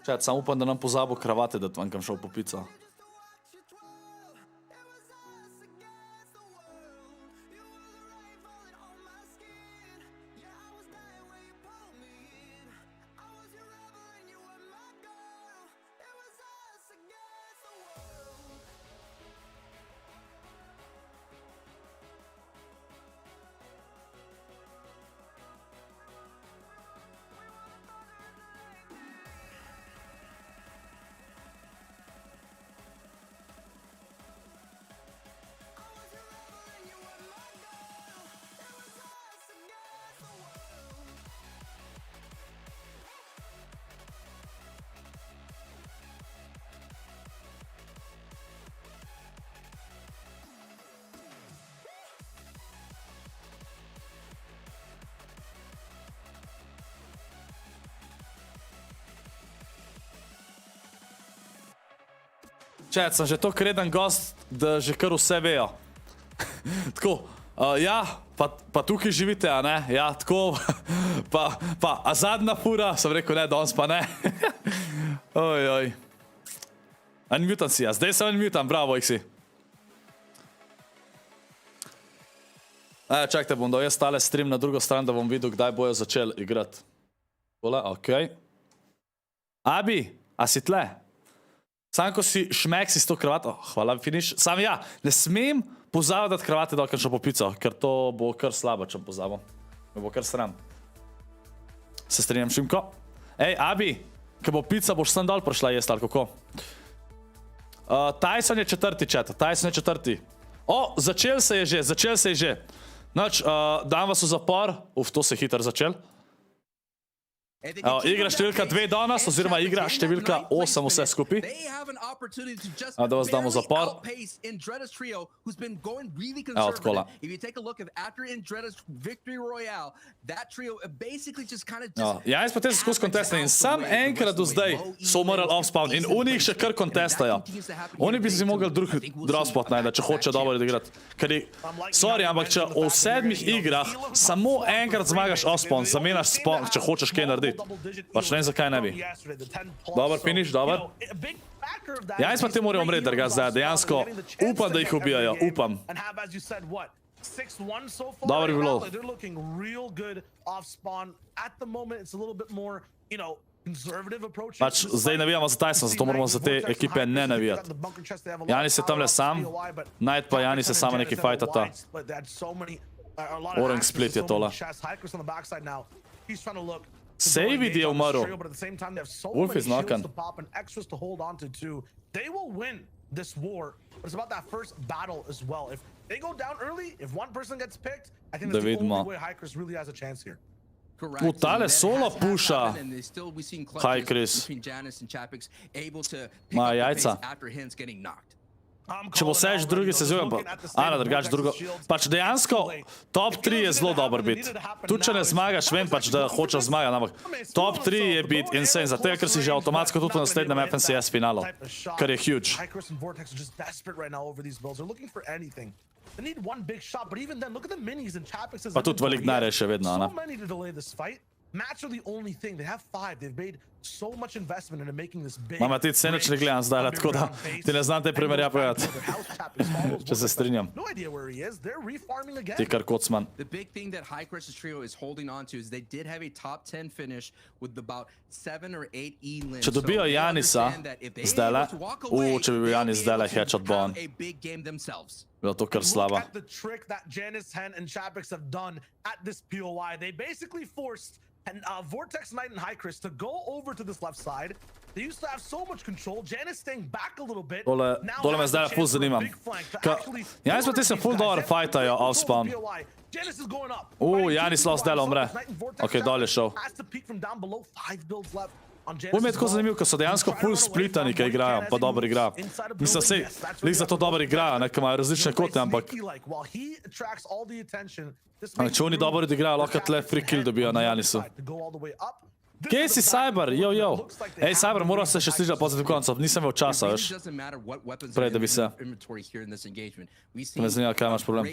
Čet, sam upam, da nam pozabo kravate, da vam kam šel po pico. Čet, sem že toliko reden gost, da že kar vse vejo. Tako, ja, pa tukaj živite, a ne? Ja, tako, a zadnja fura, sem rekel, ne, danes pa ne. Ojoj. Unmutan si, ja, zdaj sem unmutan, bravo, si. Čakajte, bom dal jaz tale stream na drugo stran, da bom videl, kdaj bojo začeli igrati. Tole, okej. Abi, a si tle? Sam, ko si šmek, si s to kravato, hvala, finiš. Sam ja, ne smem pozavljati kravate, dokaj šel po pico, ker to bo kar slabo, če pozavljam. Me bo kar sram. Se strinjam, Šimko? Ej, Abi, ko bo pica, boš sem dol prišla jesti, ali kako? TaySon je četrti, chat, TaySon je četrti. O, začel se je že. Noč, dam vas v zapor. To se je hitro začel. Igra številka 2 danes, oziroma igra številka 8 vse skupaj. Da vas damo zapor. Odkola. Ja, jaz potem sem skozi konteste in sam enkrat do zdaj so umrli off-spawn in oni jih še kar kontestajo. Oni bi si mogli drug drop-spot najde, če hoče dobro igrati. Sorry, ampak če v 7 igrah samo enkrat zmagaš off-spawn, zamenjaš spawn, če hočeš kaj narediti. Pač ne vem, zakaj ne bi. Dobar finish, dobar. Ja, jaz pa te morajo umreti, drga zdaj. Dejansko upam, da jih ubijajo. Upam. Dobar bi bilo. Pač zdaj navijamo za TaySon, zato moramo za te ekipe ne navijati. Janis je tamle sam. Najt pa Janis je samo neki fajtata. Urnik Split je tola. Sejvid je umrl. Wolf is knocking. They will win this war, but it's about that first battle as well. If they go down early, if one person gets picked, I think that's the only way Hikers really has a chance here. Tale solo puša. Hikers. Ma jajca. Če bo vse že drugi sezon, pa drugač drugo. Pač dejansko top 3 je zelo dober bit. Tu če ne zmagaš, vem pač, da hočeš zmagati, ampak top 3 je bit insane, zato ker si že avtomatsko tudi v naslednjem FNCS finalu, kar je huge. Pa tudi velik denarja še vedno, ne? Mats are the only thing. They have 5. They've made so much investment into making this big. Mama, ti cenič ne gledam zdaj, tako da ti ne znam te primerja povedati. Če se strinjam. No idea where he is. They're refarming again. Ti kar kocman. The big thing that High Crush's trio is holding on to is they did have a top 10 finish with about 7 or 8 E-lins. Če dobijo Janisa zdajle, če bi bil Janis zdajle headshot bon. Bilo to kar slaba. Look at the trick that Janus, Hen, and Chapix have done at this POI. They basically forced Vortex, Knight, and Hycris to go over to this left side. They used to have so much control. Janus staying back a little bit. Tole me zdaj ful zanima. Janis pa ti se ful dobro fajtajo off-spawn. Janus is going up. Janis lost zdaj umre. Ok, dol je šel. Has to peek from down below. 5 builds left. Bo mi je tako zanimivo, ker so dejansko full splitani, ki igrajo, pa dobro igrajo. Mislim, sej, lik za to dobro igrajo, ne, ker imajo različne kote, ampak če oni dobro odigrajo, lahko tle free kill dobijo na Janisu. Kje si Cyber? Yo. Ej, Cyber, moram se še slišati pozad v koncu, nisem imel časa, veš. Prej, da bi se. Me zanima, kaj imaš problem.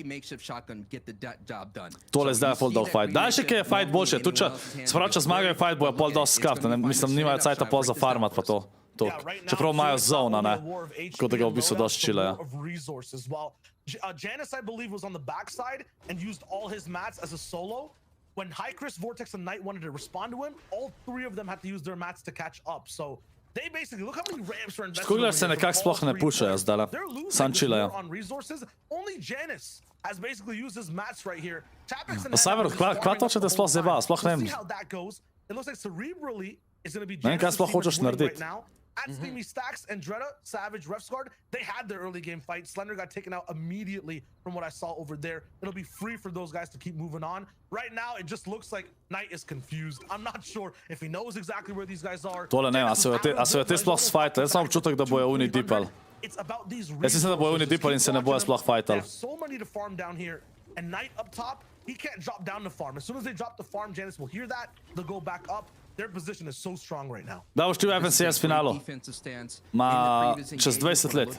Tole zdaj je full dog fight. Daj še kaj je fight boljše, tu če sprav zmagajo fight, bojo pol dost skraft, mislim, nimajo cajta pol za farmat pa to. Čeprav imajo zona, ne, tako da ga v bistvu dost čilejo. Janus, I believe, was on the backside and used all his mats as a solo. When Hycris, Vortex, and Knight wanted to respond to him, all 3 of them had to use their mats to catch up. So they basically look how many ramps are invested. Skugler se nekako sploh ne pušajo zdaj. Sam čilejo. Only Janus has basically used his mats right here. Cyber, kva točno te sploh zjeba? Sploh ne vem. It looks like cerebrally is going to be Ne vem, kaj sploh hočeš narediti. At Steamy Stacks and Dreda, Savage, Refsguard, they had their early game fight. Slender got taken out immediately from what I saw over there. It'll be free for those guys to keep moving on. Right now, it just looks like Knight is confused. I'm not sure if he knows exactly where these guys are. Tole ne, a se jo te sploh sfajta? Jaz imam občutek, da bojo oni dipal. Jaz mislim, da bojo oni dipal in se ne bojo sploh fajtal. So many to farm down here. And Knight up top, he can't drop down the farm. As soon as they drop the farm, Janus will hear that. They'll go back up. Their position is so strong right now. Da boš ti v FNCS finalu. Ma čez 20 let.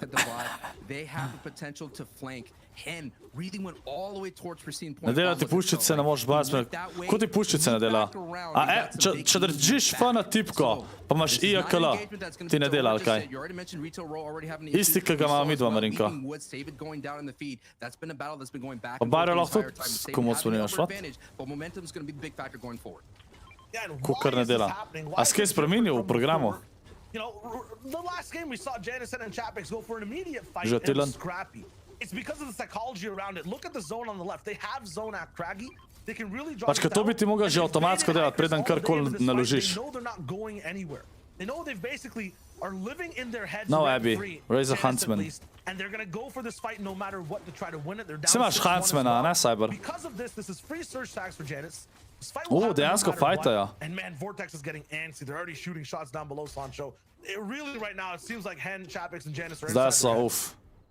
They have the potential to flank. Hen really went all the way towards pristine point. Ne dela ti puščice, ne možeš bati. Ko ti puščice ne dela? Če držiš F na tipko, pa imaš IAKL, ti ne dela, ali kaj? Isti, ki ga imamo mi dva, Marinko. Pa Barjo lahko tudi komu odsvonimaš, what? Kukar ne dela. A skaj spremenil v programu? Že Tilan? It's because of the psychology around it. Look at the zone on the left. They have zone at Craggy. They can really drop Pač, kad to bi ti mogel že avtomatsko delati, preden karkoli naložiš. They know they're not going anywhere. They know they basically are living in their heads. No, Abby. Raise a Huntsman. And they're going to go for this fight no matter what to try to win it. They're down. Si imaš Huntsmana, ne, Cyber? Because of this is free surge tags for Janus. Dejansko fajtajo. And man, Vortex is getting antsy. They're already shooting shots down below Sancho. It really right now it seems like Hen, Chapix, and Janus are Zdaj so,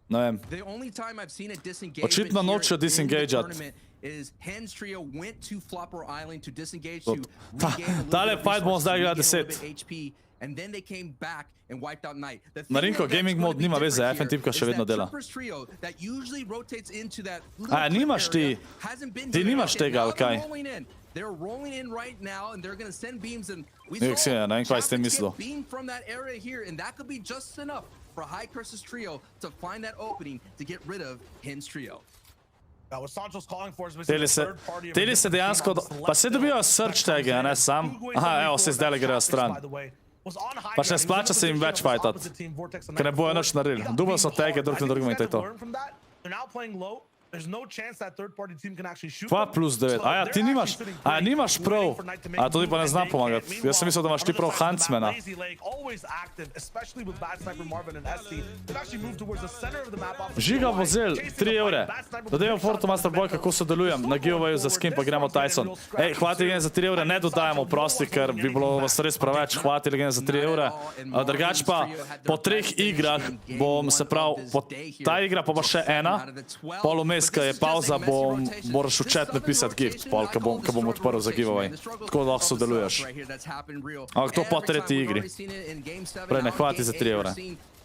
ne vem. The only time I've seen a disengagement Očitno nočejo disengageat. is Hen's trio went to Flopper Island to disengage to Tale fight bomo zdaj igrali 10. HP, and then they came back and wiped out Knight. Marinko, gaming mode nima veze, FN tipka še vedno dela. A, nimaš ti. Ti nimaš tega, ali kaj? They're rolling in right now, and they're going to send beams, and we saw Chapix get beam from that area here, and that could be just enough for High Crush's trio to find that opening to get rid of Hen's trio. What Sancho's calling for is basically third party. Teli se dejansko, pa se dobijo search tag, ne sam. Aha, evo, se zdaj grejo stran. Pa še splača se jim več fajtat, ker ne bojo nič naredili. Dubal so tagge drug na drugim in to je to. They're now playing low. There's no chance that third party team can actually shoot. 2 plus 9. A ja, ti nimaš, a nimaš prav. A to ti pa ne znam pomagati. Jaz sem mislil, da imaš ti prav Huntsmana. Žiga vozel, 3 evre. Dodajem Fortu Master Boy, kako sodelujem. Na giveawayu za skin pa gremo TaySon. Ej, hvatili gen za 3 evre, ne dodajamo prosti, ker bi bilo vas res preveč. Hvatili gen za 3 evre. Drugač pa, po 3 igrah bom se prav, ta igra pa še ena, pol vmes, ko je pauza, moraš v chat napisati gift, pol, ko bom odprl za giveaway. Tako lahko sodeluješ. Ampak to po 3. igri. Prej ne hvati za 3 evre.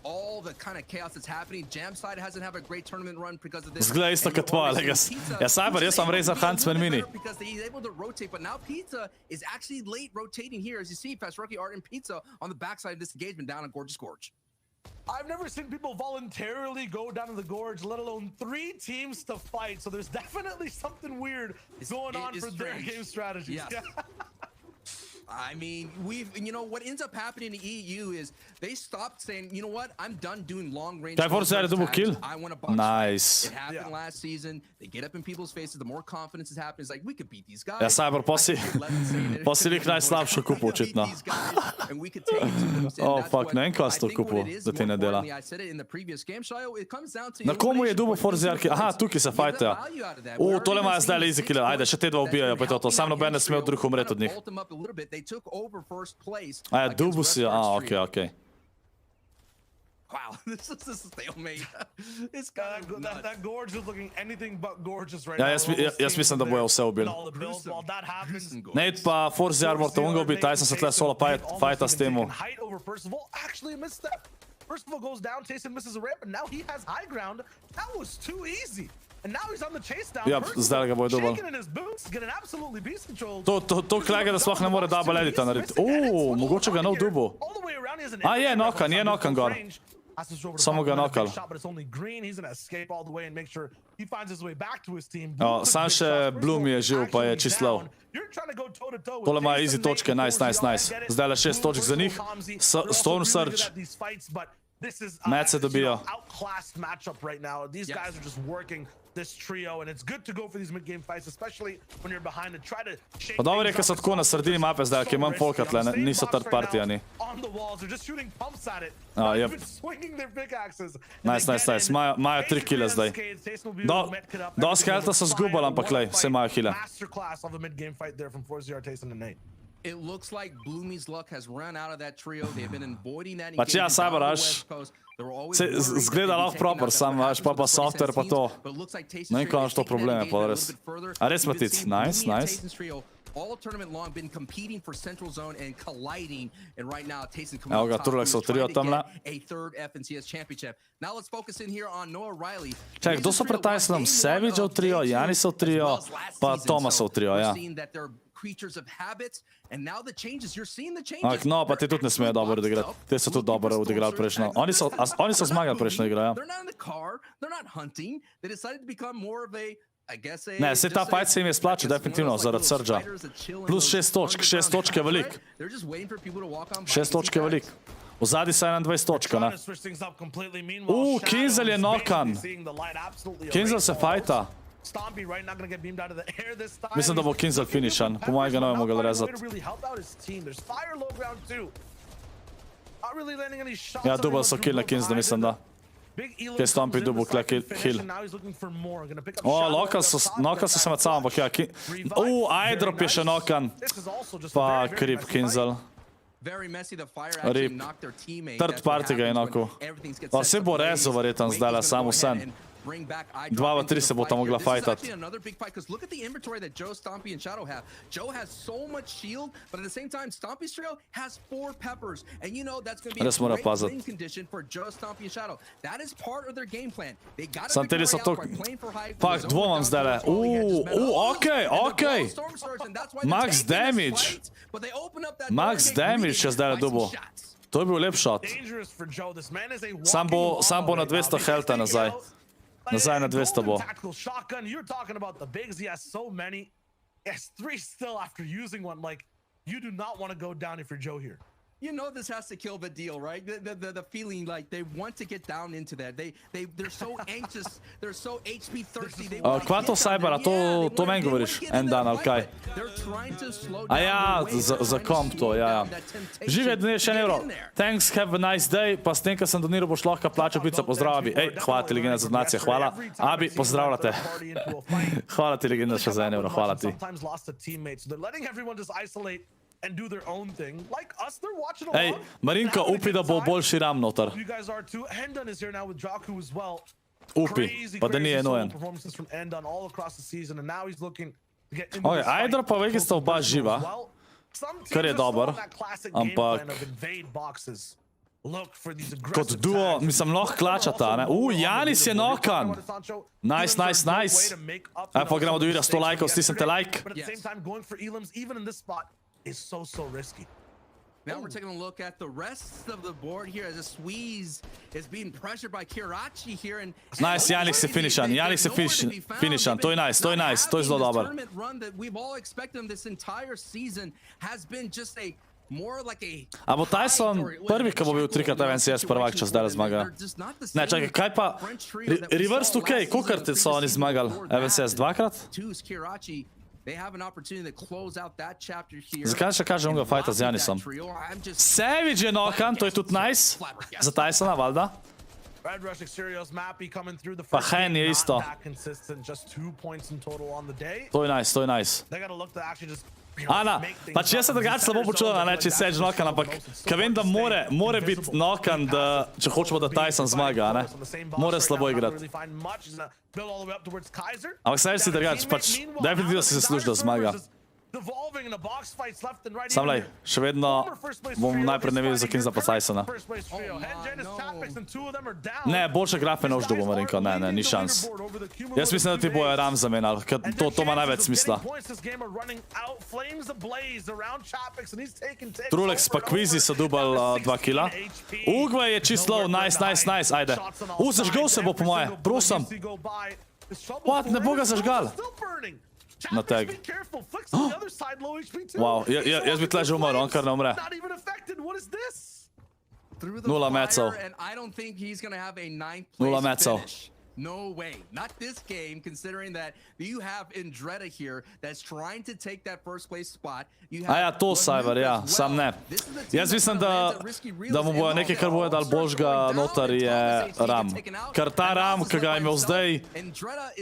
all the kind of chaos that's happening. Jam side hasn't had a great tournament run because of this. Zgleda isto kot tvoja, Legas. Ja, Cyber, jaz vam Razor Huntsman mini. Because he's able to rotate, but now Pizza is actually late rotating here. As you see, Fast Rookie Art and Pizza on the backside of this engagement down on Gorgeous Gorge. I've never seen people voluntarily go down to the gorge, let alone 3 teams to fight. So there's definitely something weird going on for their game strategies. Yes. Yeah. I mean, you know, what ends up happening in the EU is they stopped saying, you know what, I'm done doing long range. Kijk voor ze double kill. I want a box. Nice. It happened last season. They get up in people's faces. The more confidence is happening, it's like, we could beat these guys. Ja, Cyber, posi lik najslabšo kupo očitno. Oh, fuck, ne vem, kaj si to kupo, da ti ne dela. Na komu je dubo Forziarki? Aha, tukaj se fajtajo. Tole imajo zdaj easy killer. Ajde, še te dva ubijajo, pa je to. Sam noben ne sme drug umreti od njih. A ja, dubo si, okej. Wow, this is a stalemate. It's that gorge is looking anything but gorgeous right now. Ja, jaz mislim, da bojo vse ubili. Nate pa Forziar morate unga ubiti, TaySon se tle solo fajta s temu. Actually a misstep. First of all goes down, TaySon misses a ramp, and now he has high ground. That was too easy. And now he's on the chase down. Ja, zdaj ga bojo dubal. To klage, da sploh ne more double edita narediti. Mogoče ga nov dubo. A je nokan gor. Samo ga nokal. Sam še Bloom je živ, pa je čist low. Tole ima easy točke, nice. Zdaj le 6 točk za njih. Storm Surge. Med se dobijo. This trio, and it's good to go for these mid-game fights, especially when you're behind and try to shake. Pa dobro je, ker so tako na sredini mape zdaj, ki imam folka tle, niso third party ani. On the walls, they're just shooting pumps at it. Yep. Swinging their pickaxes. Nice. Imajo 3 kile zdaj. Dosti helta so zgubali, ampak lej, vse imajo hile. Masterclass of a mid-game fight there from 4ZR, TaySon and Nate. It looks like Bloomy's luck has run out of that trio. They've been avoiding that. Pa če ja, Cyber, zgleda lahko proper, sam pa software pa to. Ne vem, kaj imaš to probleme, pa res. A res matic, nice. All tournament long been competing for Central Zone and colliding, and right now TaySon coming out top trying to get a third FNCS championship. Now let's focus in here on Noah Riley. Čekaj, kdo so pred TaySonom? Savageov trio, Janisov trio, pa Thomasov trio, ja. Creatures of habits, and now the changes, you're seeing the changes. No, pa ti tudi ne smejo dobro odigrati. Te so tudi dobro odigrali prejšnjo. Oni so zmagali prejšnjo igro, ja. They're not in the car, they're not hunting. They decided to become more of a, I guess a... Ne, se ta fight se jim je splačil definitivno zaradi Surge'a. Plus 6 točk, 6 točk je velik. 6 točk je velik. V zadnji sa 21 točka, ne. Kinzel je nokan. Kinzel se fajta. Mislim, da bo Kinzel finishan. Po mojega ne bi mogel rezati. Ja, dubal so kill na Kinzel, mislim, da. Kaj Stompy dubal kle kill. Lokal so se med samo, ampak ja. Eyedrop je še nokan. Pa Creep Kinzel. Rip. Third party ga je nokal. Pa vse bo rezal verjetno zdaj, samo sen. 2v3 se bo tam mogla fajtati. Look at the inventory that Joe, Stompy, and Shadow have. Joe has so much shield, but at the same time, Stompy's trio has 4 peppers. And you know that's going to be a great win condition for Joe, Stompy, and Shadow. That is part of their game plan. They got to figure out by playing for high. Pak, dvomam zdaj le. Okej. Max damage. Max damage je zdaj le dobil. To je bil lep shot. Sam bo na 200 healtha nazaj. Nazaj na 200 bo. You're talking about the bigs. He has so many. He has 3 still after using one. Like, you do not want to go down if you're Joe here. You know this has to kill the deal, right? The feeling like they want to get down into that. They're so anxious. They're so HP thirsty. Kvanto Cybera, to meni govoriš en dan, ali kaj? A ja, za komp to, ja. Žive dne še euro. Thanks, have a nice day. Pa s tem, ko sem doniral, boš lahko plačal pico. Pozdrav, Abi. Ej, hvala ti, legenda za donacije, hvala. Abi, pozdravljate. Hvala ti, legenda, še za 1 euro, hvala ti. And do their own thing. Like us, they're watching along. Hey, Marinko, upi, da bo boljši ram noter. You guys are too. Endon is here now with Jaku as well. Upi, pa da ni enojen. Performances from Endon all across the season, and now he's looking to get into this fight. Aydra pa veki sta oba živa, kar je dober, ampak... Kot duo, mislim, lahko klačata, ne? Janis je nokan. Nice. Pa gremo do videa 100 lajkov, stisnite like. Now we're taking a look at the rest of the board here as a squeeze is being pressured by Kirachi here and nice, Janis je finishan. To je nice, to je zelo dober. Tournament run that we've all expected him this entire season has been just a more like a A bo TaySon prvi, ko bo bil 3x MCS prvak, če zdaj zmaga. Ne, čakaj, kaj pa Reverse 2K, kolikrat so oni zmagali MCS 2-krat? They have an opportunity to close out that chapter here. Zakaj še kaže onega fajta z Janisom? Savage je nokan, to je tudi nice. Za TaySona, valjda. Pa Hen je isto. To je nice. Ana, pač jaz se drugače slabo počutim, ne, če Sage nokan, ampak ka vem, da more biti nokan, če hočemo, da TaySon zmaga, ne. More slabo igrati. Ampak Sage si drugače, pač definitivno si zasluži, da zmaga. Sam lej, še vedno bom najprej ne vedel, za kim za pa TaySona. Ne, boljše grafe ne už dobo, Marinko, ne, ni šans. Jaz mislim, da ti bojo Ram zamenjali, ker to ima največ smisla. Trulex pa Quizy so dubal 2 kila. Ugve je čist low, nice, ajde. Zažgal se bo po moje, prosim. What, ne bo ga zažgal. Na tag. Wow, jaz bi tle že umrl, on kar ne umre. 0 mecov. 0 mecov. No way. Not this game, considering that you have Indreda here that's trying to take that first place spot. Ja, to Cyber, ja, sam ne. Jaz mislim, da mu bojo nekaj, kar bojo dal božga notar, je Ram. Ker ta Ram, ki ga je imel zdaj,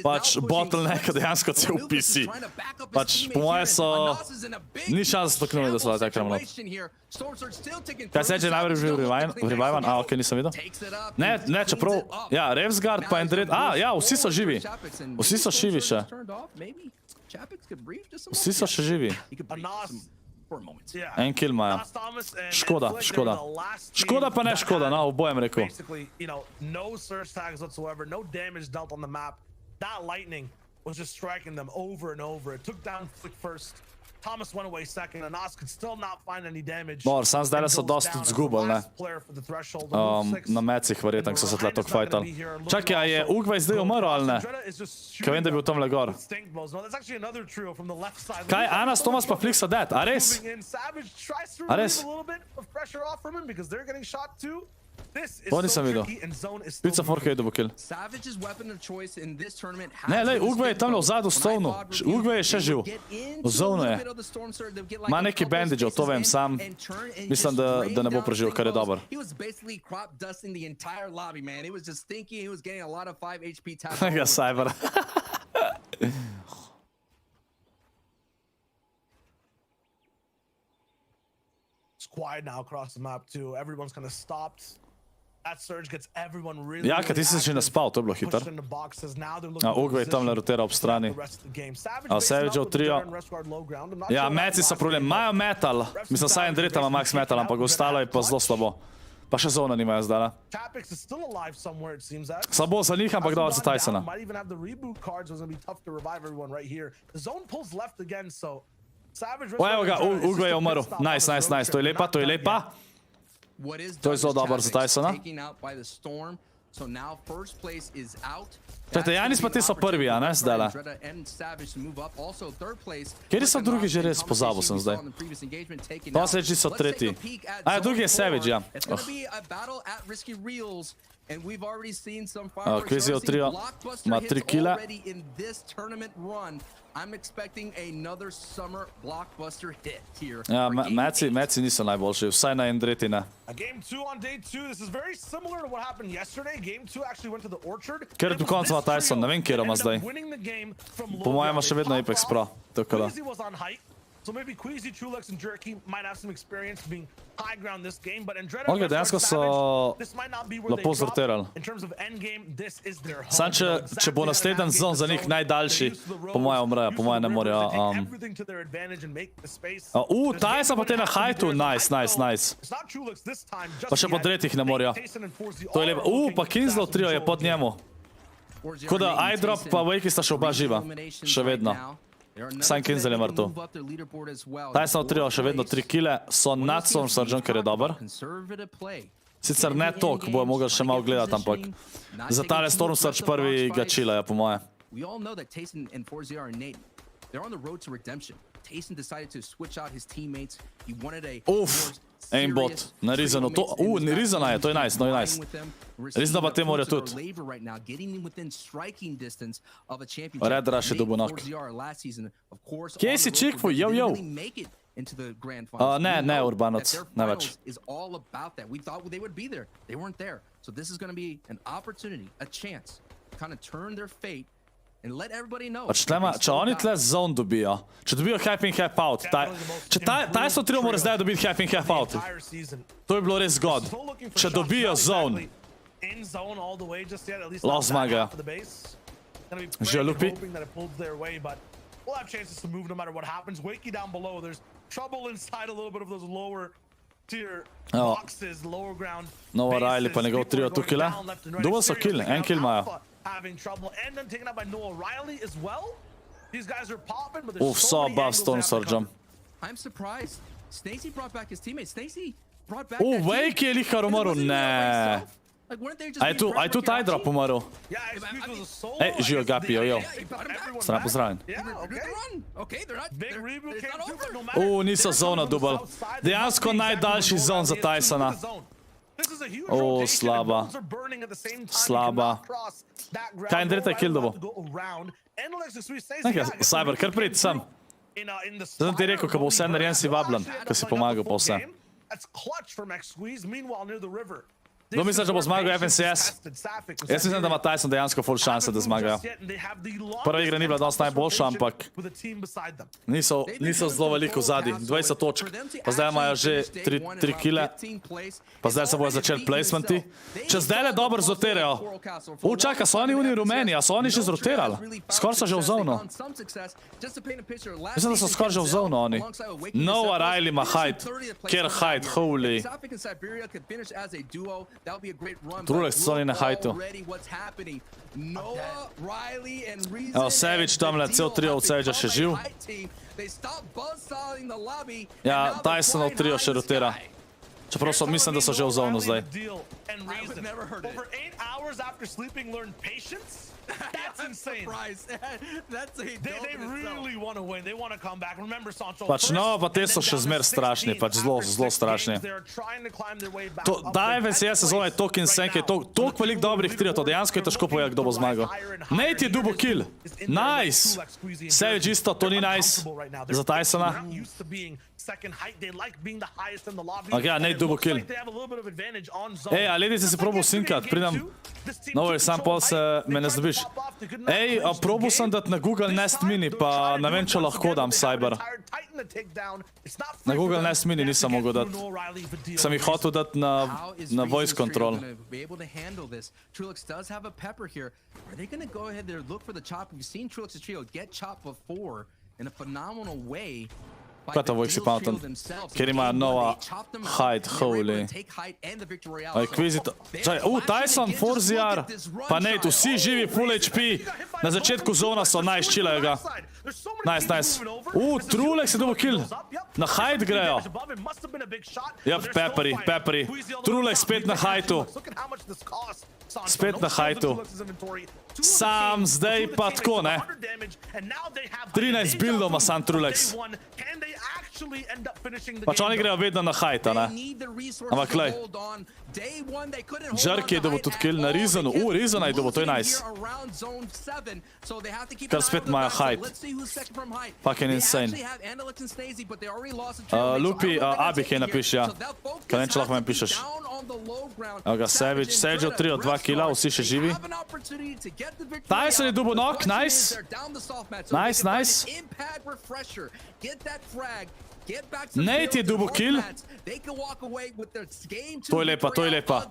pač bottleneck dejansko cel PC. Pač po moje so, ni šans stoknuli, da so da tak Ramno. Kaj se je najbolj revivan? A, ok, nisem videl. Ne, čeprav, ja, Revsguard pa Indred, ja, vsi so živi. Vsi so živi še. Vsi so še živi. En kill imajo. Škoda. Škoda pa ne škoda, no, obojem rekel. Thomas went away second, and Nas could still not find any damage. Sam zdaj so dosti tudi zgubili, ne. Na mecih verjetno, ko so se tle tok fajtali. Čakaj, a je Ugvaj zdaj umrl ali ne? Kaj vem, da je bil tamle gor. Kaj, Anas, Thomas pa Flix so dead, a res? A res? To nisem videl. Pizza 4K bo kill. Ne, lej, Ugve je tamle v zadu v stovnu. Ugve je še živ. V zonu je. Ma neki bandage, to vem sam. Mislim, da ne bo preživel, kar je dober. Ja, Cyber. It's quiet now across the map too. Everyone's kind of stopped. That surge gets everyone really. Ja, kad ti si že naspal, to je bilo hitro. Ugve je tamle rotira ob strani. A Savage v trio. Ja, meci so problem. Majo metal. Mislim, saj Indreta ima max metal, ampak ostalo je pa zelo slabo. Pa še zona nimajo zdaj. Slabo za njih, ampak dobro za TaySona. Evo ga, Ugve je umrl. Nice. To je lepa. To je zelo dobro za TaySona. Čakajte, Janis pa ti so prvi, a ne, zdajle. Kjeri so drugi že res? Pozabil sem zdaj. Pa Savage so tretji. A, drugi je Savage, ja. Quizy v trio ima 3 kile. Ja, meci niso najboljši, vsaj na Indreti ne. Ker do konca ima TaySon, ne vem, kjer ima zdaj. Po mojem ima še vedno Apex Pro, tako da. So maybe Queasy, Trulux, and Jerky might have some experience being high ground this game, but Andretta Ok, dejansko so this might not be where they lepo drop. sortirali. In terms of end game, this is their home. Sam, če bo naslednji sezon za njih najdaljši, po mojem umrejo, po mojem ne morejo. Everything to their advantage and make the space. TaySon pa te na hajtu, nice. It's not Trulux this time, just Pa še po yet. tretjih ne morejo. TaySon and 4Z To je are lepo. looking Pa Kinslow trio je pod njemu. Tako da iDrop pa Wakey sta še oba živa. Še vedno. Sam Kinsel je mrtev. TaySon trio še vedno 3 kile, so nad Storm Surgeon, ker je dober. Sicer ne toliko, bojo mogli še malo gledati, ampak za tale Storm Surge prvi ga čilajo, po moje. We all know that TaySon and 4Z are innate. They're on the road to redemption. TaySon decided to switch out his teammates. He wanted a aimbot, na Rizanu. Rizana je, to je nice, no je nice. Rizana pa te more tudi. Red Rush je dobil knock. Kje si Chickfu, yo. Ne, Urbanoc, ne več. Is all about that. We thought they would be there. They weren't there. So this is going to be an opportunity, a chance to kind of turn their fate and let everybody know. Pač če oni tle zone dobijo, če dobijo half in half out, če TaySon trio mora zdaj dobiti half in half out, to bi bilo res zgod. Če dobijo zone, lahko zmagajo. Že lupi. We'll have chances to move no matter what happens. Wakey down below. There's trouble inside a little bit of those lower tier boxes, lower ground. Nova Riley pa njegov trio tu kile. Dovolj so kill, en kill imajo. Having trouble and then taken out by Noah Riley as well. These guys are popping, but there's So so many above angles Storm they have to Surgeon. I'm surprised. Snacey brought back his teammates. Snacey brought back Wakey je lihar umrl, ne. A je tu iDrop umrl? Yeah, Excuse was a solo. Ej, živo Gapi, jo. Stran pozdravljen. Big reboot came through, but no matter. Niso zona dubal. Dejansko najdaljši zon za TaySona. Slaba. Slaba. Kaj Andretta je kill dobil? Nekaj, Cyber, kar pridi sem. Zdaj sem ti rekel, ko bo vse narejen, si vabljen, ko si pomagal pa vse. Kdo misliš, da bo zmagal FNCS? Jaz mislim, da ima TaySon dejansko full šanse, da zmagajo. Prva igra ni bila dosti najboljša, ampak niso zelo veliko zadnji. 20 točk, pa zdaj imajo že 3 kile, pa zdaj se bojo začeli placementi. Če zdaj le dobro zrotirajo. Čaka, so oni rumeni, a so oni že zrotirali? Skor so že v zonu. Mislim, da so skor že v zonu oni. Noah Riley ima hide. Kjer hide, holy. Trulux so oni na hajtu. Evo, Savage tamle, cel trio od Savagea še živ. Ja, TaySonov trio še rotira. Čeprav mislim, da so že v zonu zdaj. That's insane. They really want to win. They want to come back. Remember, Sancho. Pač no, pa te so še zmer strašni, pač zelo strašni. Ta FNCS sezona je toliko insane, je toliko veliko dobrih trio, to dejansko je težko povedati, kdo bo zmagal. Nate je double kill. Nice. Savage isto, to ni nice za TaySona. Ok, ja, Nate double kill. Ej, a ledice si probal sinkat, pridem. No, sam pol se me ne zdobiš. Ej, probal sem dati na Google Nest Mini, pa ne vem, če lahko dam Cyber. Na Google Nest Mini nisem mogel dati. Sem jih hotel dati na voice control. Trulux does have a pepper here. Are they going to go ahead there, look for the chop? We've seen Trulux's trio get chopped before in a phenomenal way. Kaj to vojk si pameten? Ker ima nova hide, holy. Queasy to... Čaj, TaySon, 4ZR, pa Nate, vsi živi, full HP. Na začetku zona so, nice, chillajo ga. Nice. Trulux je dobil kill. Na hide grejo. Yep, peppery. Trulux spet na hajtu. Spet na hajtu. Sam zdaj pa tako, ne? 13 buildov ima sam Trulux. Pač oni grejo vedno na hajta, ne? Ampak, glej. Jerky je dobil tudi kill na Reasonu. Reasona je dobil, to je nice. Kar spet imajo hajt. Fucking insane. Lupi, Abik je napiš, ja. Kaj ne, če lahko meni pišeš. Evo ga, Savage. Savage od 3 od 2 killa, vsi še živi. TaySon je dobil knock, nice. Nice, nice. Nate je dobil kill. To je lepa, to je lepa.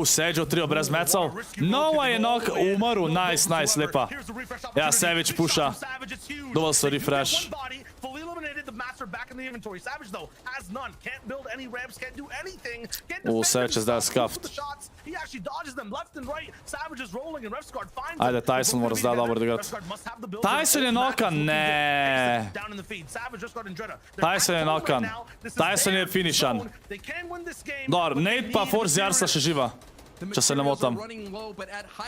Savage od 3 brez mecov. Nova je knock, umrl, nice, nice, lepa. Ja, Savage puša. Dovolj so refresh. Savage je zdaj scuffed. Ajde, TaySon mora zdaj dobro odigrati. TaySon je knockan, ne. TaySon je knockan. TaySon je finishan. Dobro, Nate pa ForZR sta še živa. Če se ne motam.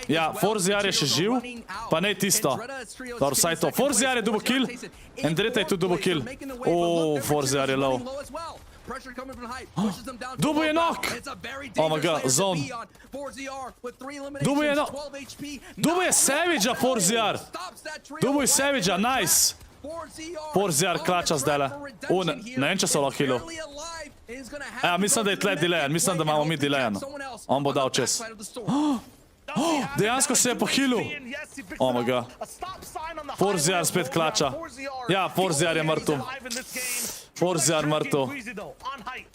Ja, ForZR je še živ, pa Nate isto. Dobro, vsaj to. ForZR je dobil kill, Endreta je tudi dobil kill. ForZR je low. Dubu je knock! Oh my god, zone. Dubu je knock! Dubu je Savage-a, ForZR! Dubu je Savage-a, nice! ForZR klača zdajle. Ne vem, če so lahko hilil. Ja, mislim, da je tle delayan. Mislim, da imamo mi delayan. On bo dal čez. Dejansko se je pohilil. Oh my god. ForZR spet klača. Ja, ForZR je mrtev. ForZR mrtev.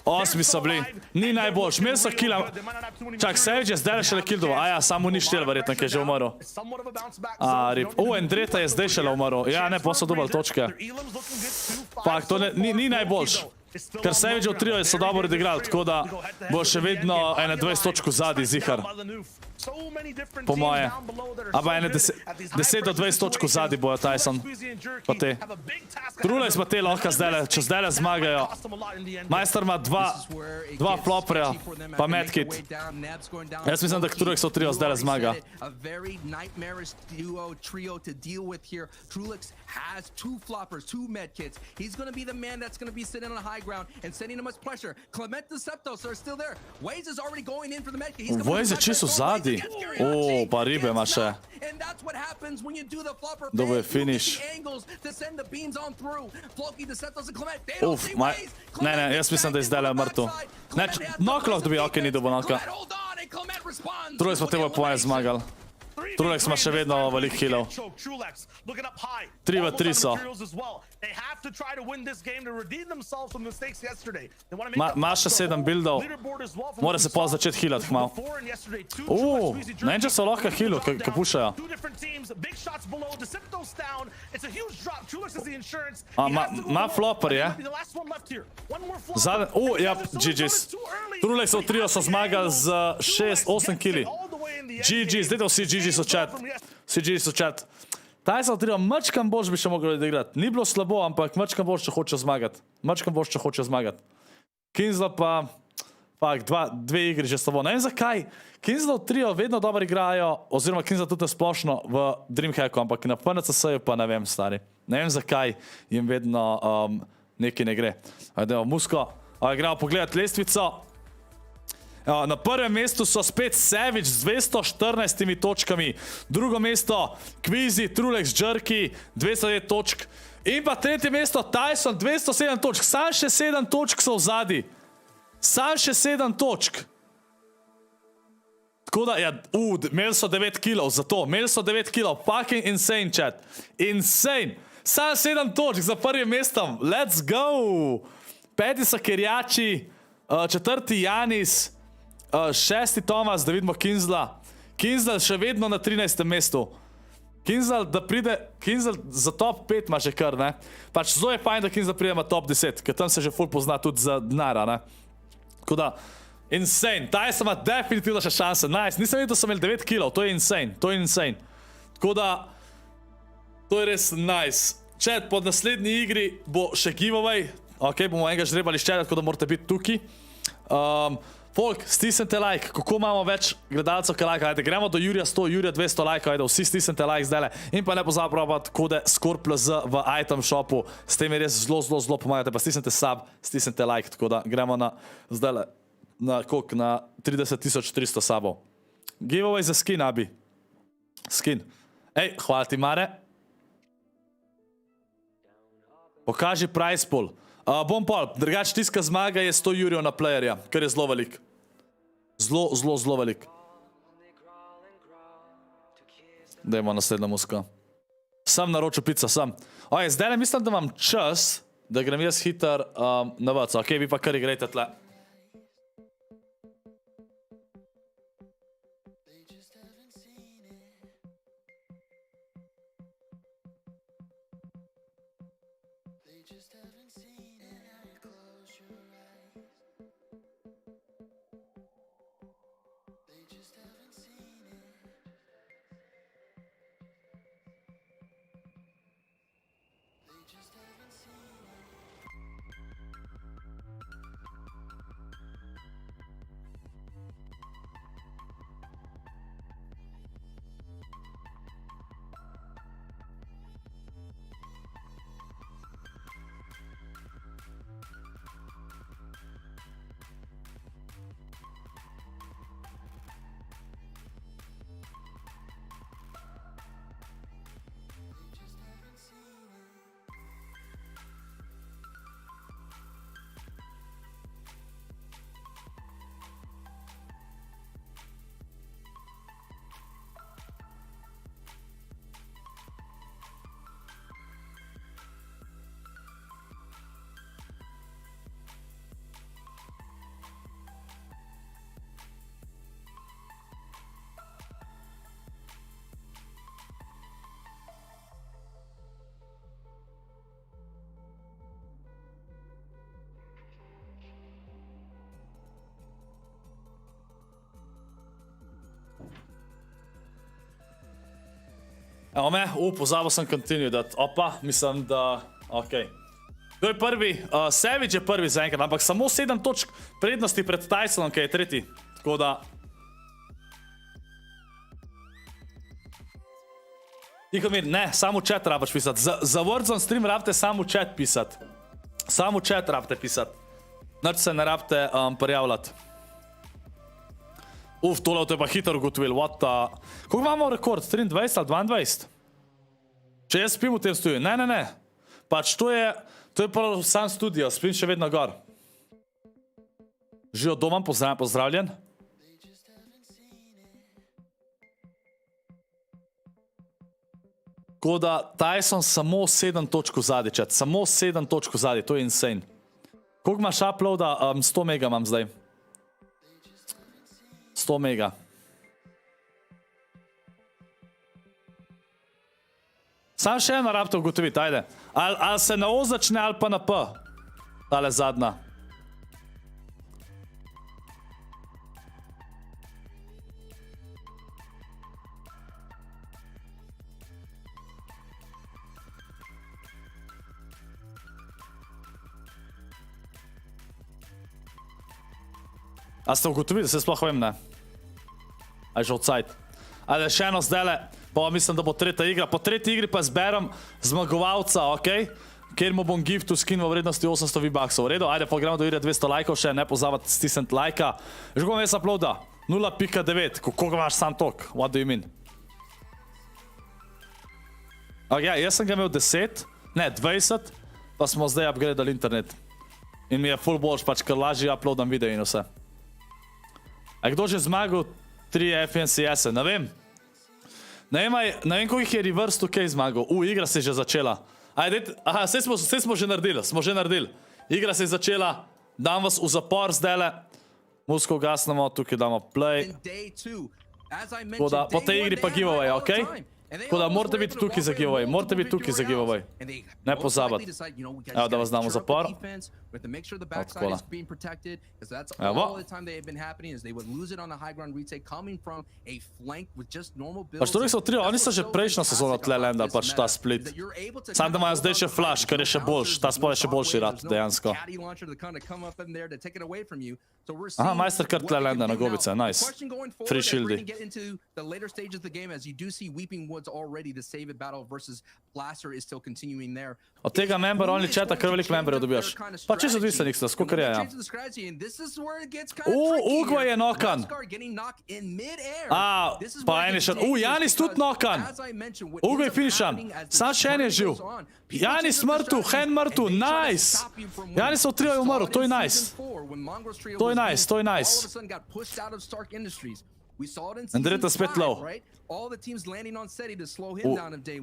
8 so bili. Ni najboljš. Imeli so killa. Čak, Savage je zdaj šele kill dobil. Aja, samo ni štel verjetno, ki je že umrl. Rip. Endreta je zdaj šele umrl. Ja, ne, pa so dobili točke. Fakt, to ni najboljš. Ker Savage v trio so dobro odigrali, tako da bo še vedno 21 točk zadnji zihar. Po moje. Aba 10 do 20 točk zadnji bojo TaySon. Pa te. Trulej smo te lahko zdajle, če zdajle zmagajo. Majster ima dva flopperja, pa medkit. Jaz mislim, da Trulej so trio zdajle zmaga. Has 2 floppers, 2 medkits. He's going to be the man that's going to be sitting on the high ground and sending him much pressure. Clement the Septos are still there. Waze is already going in for the medkit. Waze je čisto zadnji. Pa ribe ima še. And that's what happens when you do the flopper. Dobo je finish. Ne, jaz mislim, da je zdajle mrtev. Ne, knock lahko dobi, ok, ni dobo knocka. Trulej smo tebe po moje zmagali. Trulej smo še vedno veliko killov. 3 v 3 so. Ma še 7 buildov. Mora se pa začeti healat hmal. Ne vem, če so lahko healu, ko pušajo. Ma flopper je. Ja, GG's. Trulej so v trio so zmagali z 6-8 killi. GG's, dajte vsi GG's v chat. Vsi GG's v chat. TaySon trio, mačkam boljš bi še mogli odigrati. Ni bilo slabo, ampak mačkam boljš, če hoče zmagati. Mačkam boljš, če hoče zmagati. Kinsla pa, dve igri že slabo. Ne vem zakaj. Kinsla trio vedno dobro igrajo, oziroma Kinsla tudi splošno v Dreamhacku, ampak na PNCS-ju pa ne vem, stari. Ne vem zakaj jim vedno nekaj ne gre. Ajdemo, Musko, gremo pogledati lestvico. Na prvem mestu so spet Savage z 214 točkami, drugo mesto Quizy, Trulex, Jerky, 209 točk in pa tretje mesto TaySon, 207 točk, sam še 7 točk so v zadnji. Sam še 7 točk. Tako da, ja, imeli so 9 killov za to, imeli so 9 killov, fucking insane chat, insane. Sam 7 točk za prvim mestom, let's go. 5. so Kerjači, 4. Janis, 6. Tomas, da vidimo Kinsla. Kinsla še vedno na 13. mestu. Kinsla, da pride, Kinsla za top 5 ima že kar, ne. Pač zelo je fajn, da Kinsla pride na top 10, ker tam se že ful pozna tudi za denara, ne. Tako da, insane. TaySon ima definitivno še šanse. Nice, nisem videl, da so imeli 9 killov, to je insane, to je insane. Tako da, to je res nice. Chat, pod naslednji igri bo še giveaway. Ok, bomo enega žrebali ščeljati, tako da morate biti tukaj. Folk, stisnite like, kako imamo več gledalcev, ki like, ajde, gremo do Jurija 100, Jurija 200 like, ajde, vsi stisnite like zdaj. In pa ne pozabite kode ScorpLZ v item shopu, s tem je res zelo pomagate, pa stisnite sub, stisnite like, tako da gremo na zdaj na 30.300 subov. Giveaway za skin, Abi. Skin. Ej, hvala ti, Mare. Pokaži price pool. Bom pol, drugač tiska zmaga je 100 jurjev na playerja, kar je zelo velik. Zelo velik. Dajmo naslednjo musko. Sam naročil pizza, sam. Oje, zdaj mislim, da imam čas, da grem jaz hiter na vrco. Ok, vi pa kar igrajte tle. Evo me, pozabil sem continue dati. Opa, mislim, da... Ok. To je prvi, Savage je prvi zaenkrat, ampak samo 7 točk prednosti pred TaySonom, ki je tretji. Tako da... Tiho mir, ne, samo chat rabaš pisati. Za Words on stream rabite samo chat pisati. Samo chat rabite pisati. Nič se ne rabite prijavljati. Tole to je pa hitro ugotovil, what the... Koliko imamo rekord? 23 ali 22? Če jaz spim v tem studiu? Ne. Pač to je pa sam studio, spim še vedno gor. Živo doma, pozdravljen. Tako da TaySon samo 7 točk vzadi, chat. Samo 7 točk vzadi, to je insane. Koliko imaš uploada? 100 mega imam zdaj. 100 mega. Sam še eno rabite ugotoviti, ajde. Ali se na O začne ali pa na P. Tale zadnja. A ste ugotovili, se sploh vem, ne? A je že odsajt. Ajde, še eno zdajle, pa mislim, da bo tretja igra. Po tretji igri pa zberem zmagovalca, okej? Kjer mu bom giftu skin v vrednosti 800 V-bucksov. V redu, ajde, pa gremo do igre 200 lajkov še, ne pozabati stisniti lajka. Že bom jaz uploada? 0.9. Koliko imaš sam tok? What do you mean? Ok, ja, jaz sem ga imel 10, ne, 20, pa smo zdaj upgradali internet. In mi je full boljš, pač, ker lažje uploadam video in vse. A kdo že zmagal 3 FNCS-e? Ne vem. Ne vem, koliko je reverse 2K zmagal. Igra se je že začela. Ajde, aha, vse smo že naredili. Igra se je začela, dam vas v zapor zdajle. Musko ugasnemo, tukaj damo play. Po tej igri pa giveaway, okej? Tako da morate biti tukaj za giveaway, morate biti tukaj za giveaway. Ne pozabiti. Evo, da vas damo zapor. Odkola. Evo. Pač to so trio, oni so že prejšnjo sezono tle landali, pač ta split. Sam da imajo zdaj še flash, kar je še boljš, ta spol je še boljši rad, dejansko. Aha, majster kar tle landa na gobice, nice. Free shieldi. Od tega member only chata kar velik memberjev dobijaš. Pa čisto odvisen X, skokar je, ja. Ugva je nokan. Pa en je še... Janis tudi nokan. Ugva je finišan. Sam še en je živ. Janis mrtu, Hen mrtu, nice. Janis od trio je umrl, to je nice. To je nice, to je nice. Andreta spet low.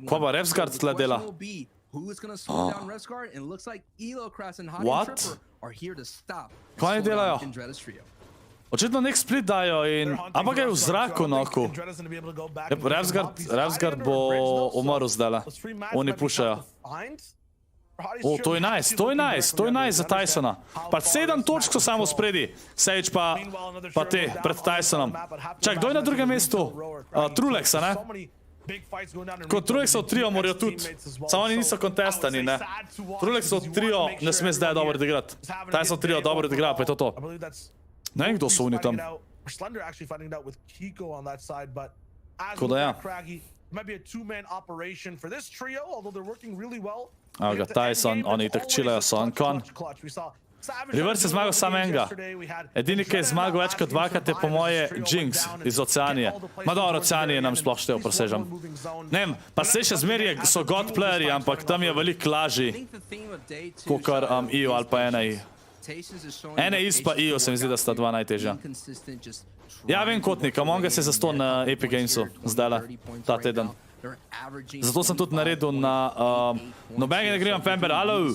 Kva pa Revsgard tle dela? What? Kaj oni delajo? Očitno nek split dajo in... Ampak je v zraku noku. Revsgard bo umrl zdajle. Oni pušajo. To je nice, to je nice, to je nice za TaySona. Pa 7 točk so samo spredi. Sage pa te, pred TaySonom. Čak, kdo je na drugem mestu? Trulexa, ne? Kot Trulexa v trio morajo tudi. Samo oni niso kontestani, ne? Trulexa v trio ne sme zdaj dobro odigrati. TaySon trio dobro odigra, pa je to to. Ne vem, kdo so oni tam. Tako da ja. Evo ga, TaySon, oni itak čilajo Sonkon. Reverse je zmagal sam enega. Edini, ki je zmagal več kot dvakrat, je po moje Jinx iz Oceanije. Ma dobro, Oceanije nam sploh štev, presežem. Ne vem, pa se še zmerje so god playerji, ampak tam je veliko lažji, kakor EU ali pa NAI. NAI pa EU se mi zdi, da sta dva najtežja. Ja, vem, Kotnik, Among Us je zaston na Epic Gamesu, zdajle, ta teden. Zato sem tudi naredil na... Nobenega ne grem Fember, alo!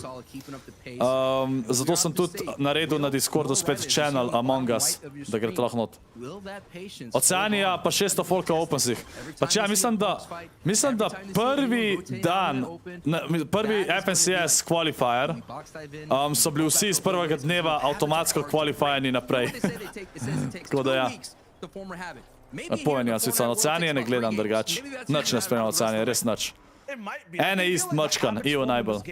Zato sem tudi naredil na Discordu spet channel Among Us, da gre to lahko not. Oceanija pa 600 folka v OpenSih. Pač ja, mislim, da prvi dan, prvi FNCS qualifier, so bili vsi iz prvega dneva avtomatsko qualifierni naprej. Tako da ja. Povem jaz, Vican, Oceanije ne gledam drugač. Nič ne spremljam Oceanije, res nič. Ene ist mačkan, EU najbolj.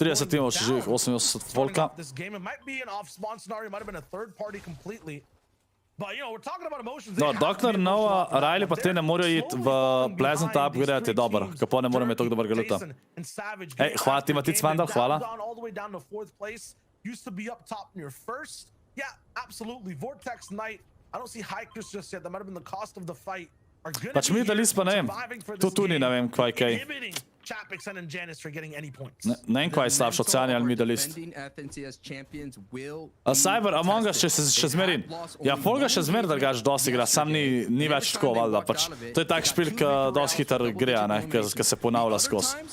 Trideset timov še živih, 88 volka. No, dokler Nova, Riley pa te ne morajo iti v Pleasant upgrade, je dober, kapo ne moram imeti toliko dobrega luta. Ej, hvala ti, Matic Mandal, hvala. Pač mi dali pa ne vem, tu ni ne vem kvaj kaj. Ne vem kvaj je slabš, Oceanija ali Middle East. Cyber, Among Us še zmerin. Ja, Folga še zmer drugač dosti igra, sam ni več tako, valjda. To je tak špil, ki dosti hiter gre, ki se ponavlja skozi.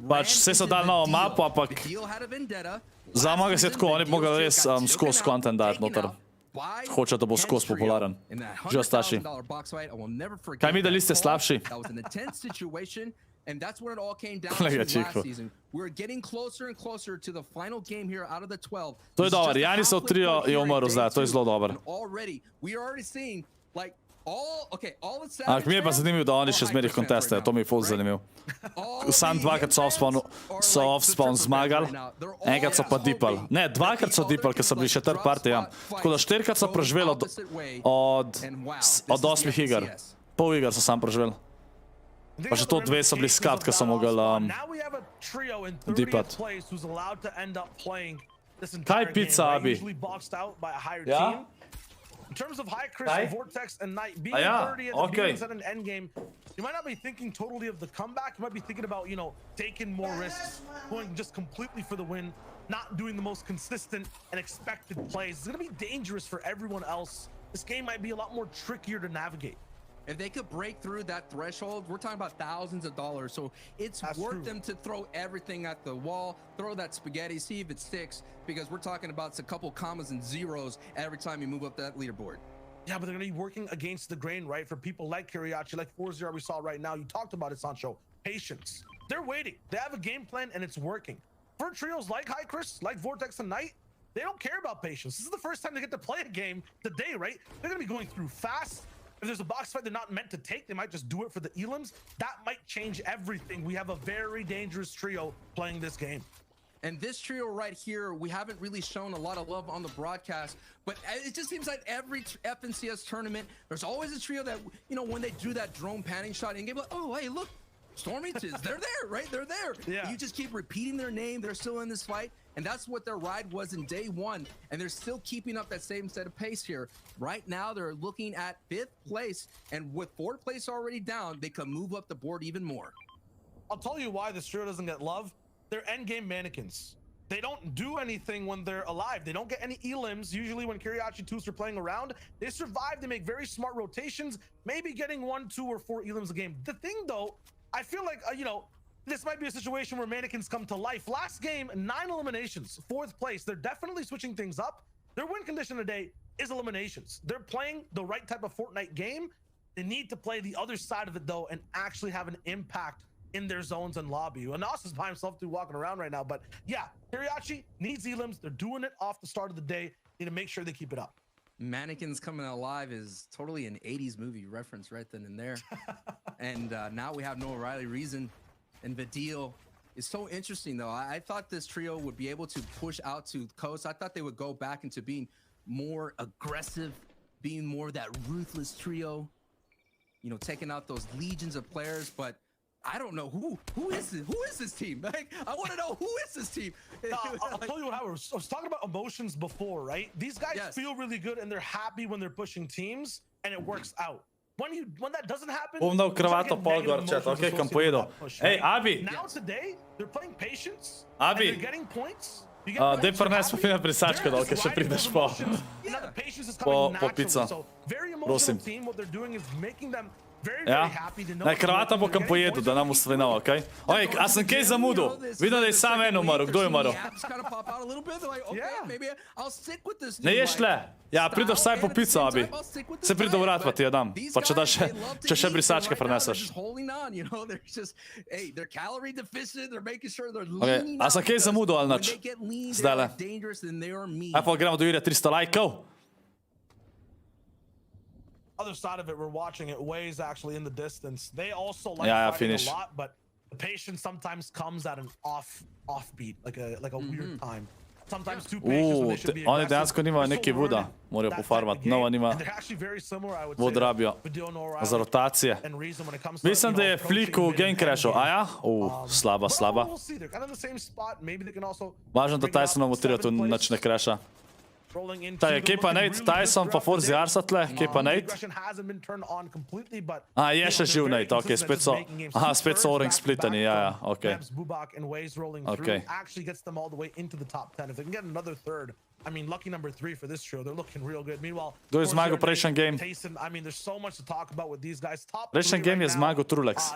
Pač vse so dali novo mapo, ampak za Among Us je tako, oni bi mogli res skozi content dati noter. Hoče, da bo skozi popularen. Že ostaši. Kaj mi, da liste slabši? Kolega Čikvo. To je dober, Janisov trio je umrl zdaj, to je zelo dober. Ampak mi je pa zanimivo, da oni še zmerih kontestajo, to mi je ful zanimiv. Sam dvakrat so off-spawn zmagali, enkrat so pa dipali. Ne, dvakrat so dipali, ker so bili še third party, ja. Tako da 4krat so preživeli od 8 iger. Pol iger so sam preživeli. Pa še to 2 so bili skat, ki so mogli dipati. Kaj pizza, Abi? Ja? In terms of High Chris, Vortex, and Knight being 30 at the beginning of an end game, you might not be thinking totally of the comeback. You might be thinking about, you know, taking more risks, going just completely for the win, not doing the most consistent and expected plays. It's going to be dangerous for everyone else. This game might be a lot more trickier to navigate. If they could break through that threshold, we're talking about thousands of dollars. So it's worth them to throw everything at the wall, throw that spaghetti, see if it sticks, because we're talking about a couple commas and zeros every time you move up that leaderboard. Yeah, but they're going to be working against the grain, right? For people like Kiriachi, like 4-0 we saw right now. You talked about it, Sancho. Patience. They're waiting. They have a game plan and it's working. For trios like High Chris, like Vortex and Knight, they don't care about patience. This is the first time they get to play a game today, right? They're going to be going through fast. If there's a box fight they're not meant to take, they might just do it for the elims. That might change everything. We have a very dangerous trio playing this game. And this trio right here, we haven't really shown a lot of love on the broadcast, but it just seems like every FNCS tournament, there's always a trio that, you know, when they do that drone panning shot in game, like, oh, hey, look, Stormingtons, they're there, right? They're there. Yeah. You just keep repeating their name. They're still in this fight. And that's what their ride was in day one. And they're still keeping up that same set of pace here. Right now, they're looking at 5th place. And with 4th place already down, they could move up the board even more. I'll tell you why this trio doesn't get love. They're endgame mannequins. They don't do anything when they're alive. They don't get any elims. Usually when Kiriachi 2s are playing around, they survive. They make very smart rotations, maybe getting 1, 2, or 4 elims a game. The thing, though, I feel like, you know, this might be a situation where mannequins come to life. Last game, 9 eliminations, 4th place. They're definitely switching things up. Their win condition today is eliminations. They're playing the right type of Fortnite game. They need to play the other side of it, though, and actually have an impact in their zones and lobby. And Nos is by himself too, walking around right now. But yeah, Kiriachi needs elims. They're doing it off the start of the day. Need to make sure they keep it up. Mannequins Coming Alive is totally an 80s movie reference right then and there. And now we have no O'Reilly reason. And Vidil is so interesting, though. I thought this trio would be able to push out to coast. I thought they would go back into being more aggressive, being more that ruthless trio, you know, taking out those legions of players. But I don't know who is this? Who is this team? Like, I want to know who is this team. I'll tell you what, I was talking about emotions before, right? These guys feel really good and they're happy when they're pushing teams and it works out. When that doesn't happen, Umno kravato Polgor chat, ok, kam pojedo. Ej, Abi! Now today, they're playing patience. Abi! And they're getting points. Dej prinesmo fina brisačka dol, ker še prideš po pico. Prosim. Ja, ne, kravata bo kam pojedu, da nam ustveno, okej? Oj, a sem kaj zamudil? Videl, da je sam en umrl, kdo je umrl? Ne ješ tle? Ja, prideš vsaj po pico, Abi. Se pridi do vrat, pa ti jo dam. Pa če še brisačke prineseš. Ok, a sem kaj zamudil ali nič? Zdajle. Aj pa gremo do Jurija 300 lajkov. Other side of it, we're watching it. Waze actually in the distance. They also like fighting a lot, but the patience sometimes comes at an offbeat, like a weird time. Sometimes too patient when they should be aggressive. Oni dejansko nimajo neki vuda, morajo pofarmati. Nova nima vod rabijo za rotacije. Mislim, da je Flick v game crashal. A ja? Slaba. Važno, da TaySonom v triatu nič ne crasha. Taj, kje pa Nate, TaySon pa Forzi Arsa tle, kje pa Nate? A, je še živ Nate, ok, spet so Urnik splitani, ja, ok. Kdo je zmagal prejšnji game? Prejšnji game je zmagal Trulex.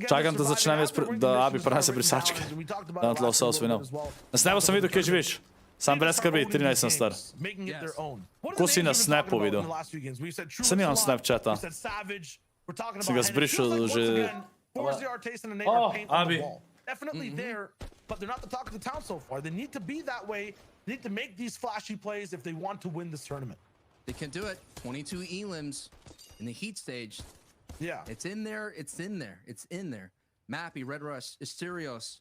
Čakam, da začnem jaz, da Abi prenese brisačke. Da tlo vse osvojno. Na snapu sem videl, kje živiš. Sam brez skrbi, 13 sem star. Ko si na snapu videl? Se nimam Snapchata. Si ga zbrišel že... Abi. Definitely there, but they're not the talk of the town so far. They need to be that way. They need to make these flashy plays if they want to win this tournament. They can do it. 22 elims in the heat stage. Yeah, it's in there. Mappy, Red Rush, Asterios,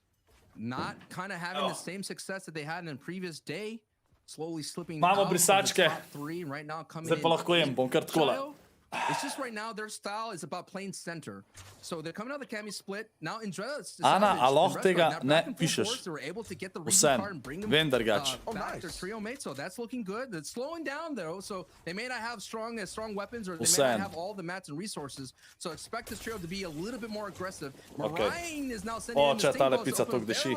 not kind of having the same success that they had in the previous day. Slowly slipping out of the top 3 right now coming in. It's just right now their style is about playing center. So they're coming out of the Cami split. Now in Denotes, Ana, aloh tega ne pišeš. Vsem, vem drugače. Back their trio mate, so that's looking good. It's slowing down though, so they may not have strong weapons, or they may not have all the mats and resources. So expect this trio to be a little bit more aggressive. Marine is now sending in the tale pizza to gdeši.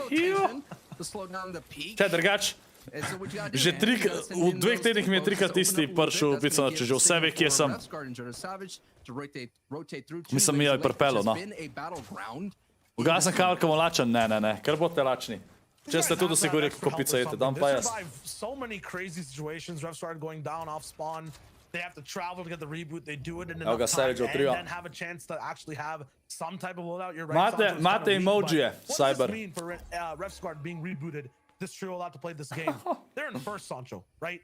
to slow down the peak. Če drugače, Že v 2 tednih mi je 3-krat isti pršel, pisano, če že vse ve, kje sem. Mislim, mi je pripelo, no. Ugasem kabel, ko bom lačen, ne, ker boste lačni. Če ste tudi sigurni, kako pica jete, dam pa jaz. So many crazy situations. Refs started going down off spawn. They have to travel to get the reboot. They do it in enough time and then have a chance to actually have some type of loadout. You're right. Mate emojije, Cyber. What does this mean for Refsguard being rebooted? This trio allowed to play this game. They're in first, Sancho, right?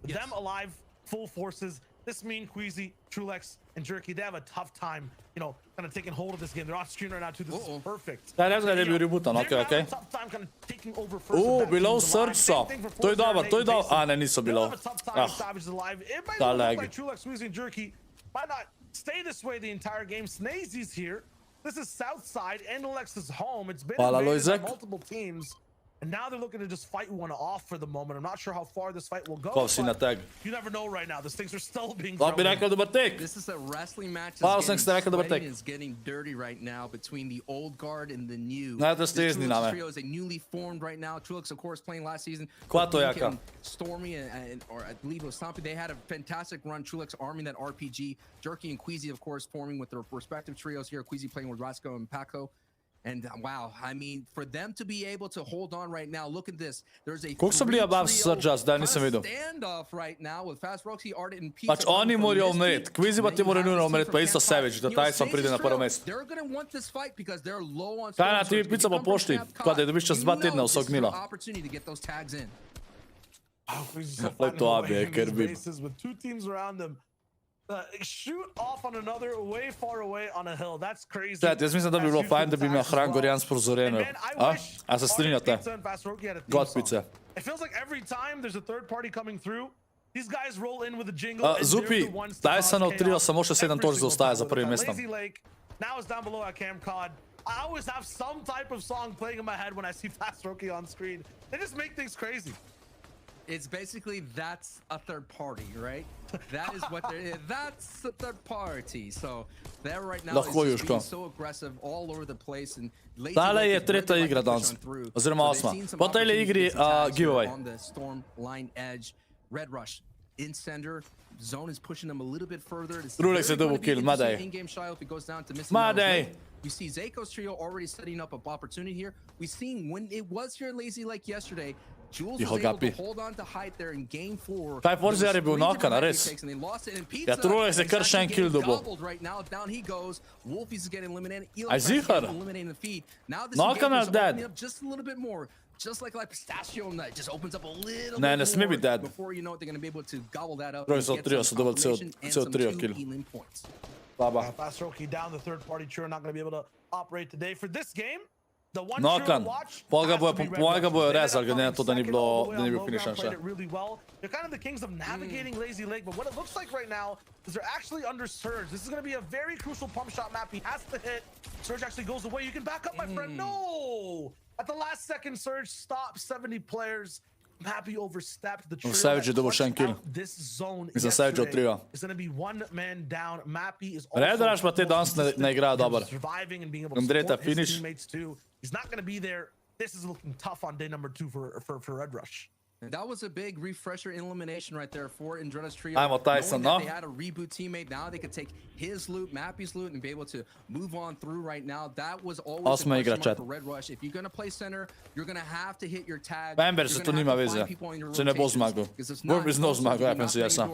Yes. Them alive, full forces. This mean Queasy, Trulex, and Jerky, they have a tough time, you know, kind of taking hold of this game. They're off screen right now too. This is perfect. Da, ne znam da je bil rebootan, okej. Below Surge so. To je dobro, to je dobro. A, ne, niso below. Da, lagi. Trulex, Queasy, and Jerky might not stay this way the entire game. Snazy's here. This is Southside, and Alex's home. It's been invaded by multiple teams. And now they're looking to just fight one off for the moment. I'm not sure how far this fight will go. But you never know right now. These things are still being thrown. This is a wrestling match that's getting dirty right now between the old guard and the new. The Trulex trio is a newly formed right now. Trulex, of course, playing last season. Stormy or I believe it was Stompy. They had a fantastic run. Trulex arming that RPG. Jerky and Queasy, of course, forming with their respective trios here. Queasy playing with Rasco and Paco. And wow, I mean, for them to be able to hold on right now, look at this. There's a standoff right now with Fast Roxy, Ardit, and Pizza. Pač oni morajo umreti. Queasy pa ti mora nujno umreti, pa isto Savage, da TaySon pride na prvo mesto. They're going to want this fight because they're low on Kaj na ti Pizza pa pošti, kaj da dobiš čez 2 tedna vso gnilo. Opportunity to get those tags in. To abije, ker bi. With 2 teams around them. Shoot off on another way far away on a hill. That's crazy. Jaz mislim, da bi bilo fajn, da bi imel hran gorjan sponzoriran. A se strinjate? God Pizza. It feels like every time there's a third party coming through, these guys roll in with a jingle. Zupi, TaySonov trio samo še 7 točk zaostaja za prvim mestom. Now it's down below at CamCod. I always have some type of song playing in my head when I see Fast Roki on screen. They just make things crazy. It's basically that's a third party, right? That is what they're. That's a third party. So there right now is being so aggressive all over the place and. Tale je tretja igra danes, oziroma 8. Po tej igri giveaway. On the storm line edge, Red Rush in center. Zone is pushing them a little bit further. Trulex je double kill, Madej. In-game shy if it goes down to missing. Madej. We see Zako's trio already setting up an opportunity here. We seen when it was here Lazy like yesterday. Jules was able to hold on to height there in game 4. Taj Forzier je bil nokan, res. Ja, Trulex je kar še en kill dobil. Right now, down he goes. Wolfies is getting eliminated. Aj zihar. Nokan ali dead? Just a little bit more. Just like Pistachio Nut, just opens up a little ne, ne sme biti dead. Before you know it, they're going to be able to gobble that up. Trio so dobil cel trio kill. Baba. Fast Roki down, the third party trio not going to be able to operate today for this game. Nokan, pol ga bojo rezali, glede na to, da ni bil finišan še. They're kind of the kings of navigating Lazy Lake, but what it looks like right now is they're actually under Surge. This is going to be a very crucial pump shot map. He has to hit. Surge actually goes away. You can back up, my friend. No! At the last second, Surge stops 70 players. Mappy overstepped the trio. Savage je dobil še en kill. This zone Savage od trio. is going to be one man down. Mappy is Red Rush pa te danes ne igra dobro. Surviving and being able to support his teammates too. He's not going to be there. This is looking tough on day number 2 for Red Rush. And that was a big refresher elimination right there for Introductory trio. I'm a TaySon, no? They had a reboot teammate. Now they could take his loot, Mappy's loot, and be able to move on through right now. That was always a question mark for Red Rush. If you're going to play center, you're going to have to hit your tag. Bamber se tu nima veze. Se ne bo zmagal. Bo bi znal zmagal, ja pensam jaz sam.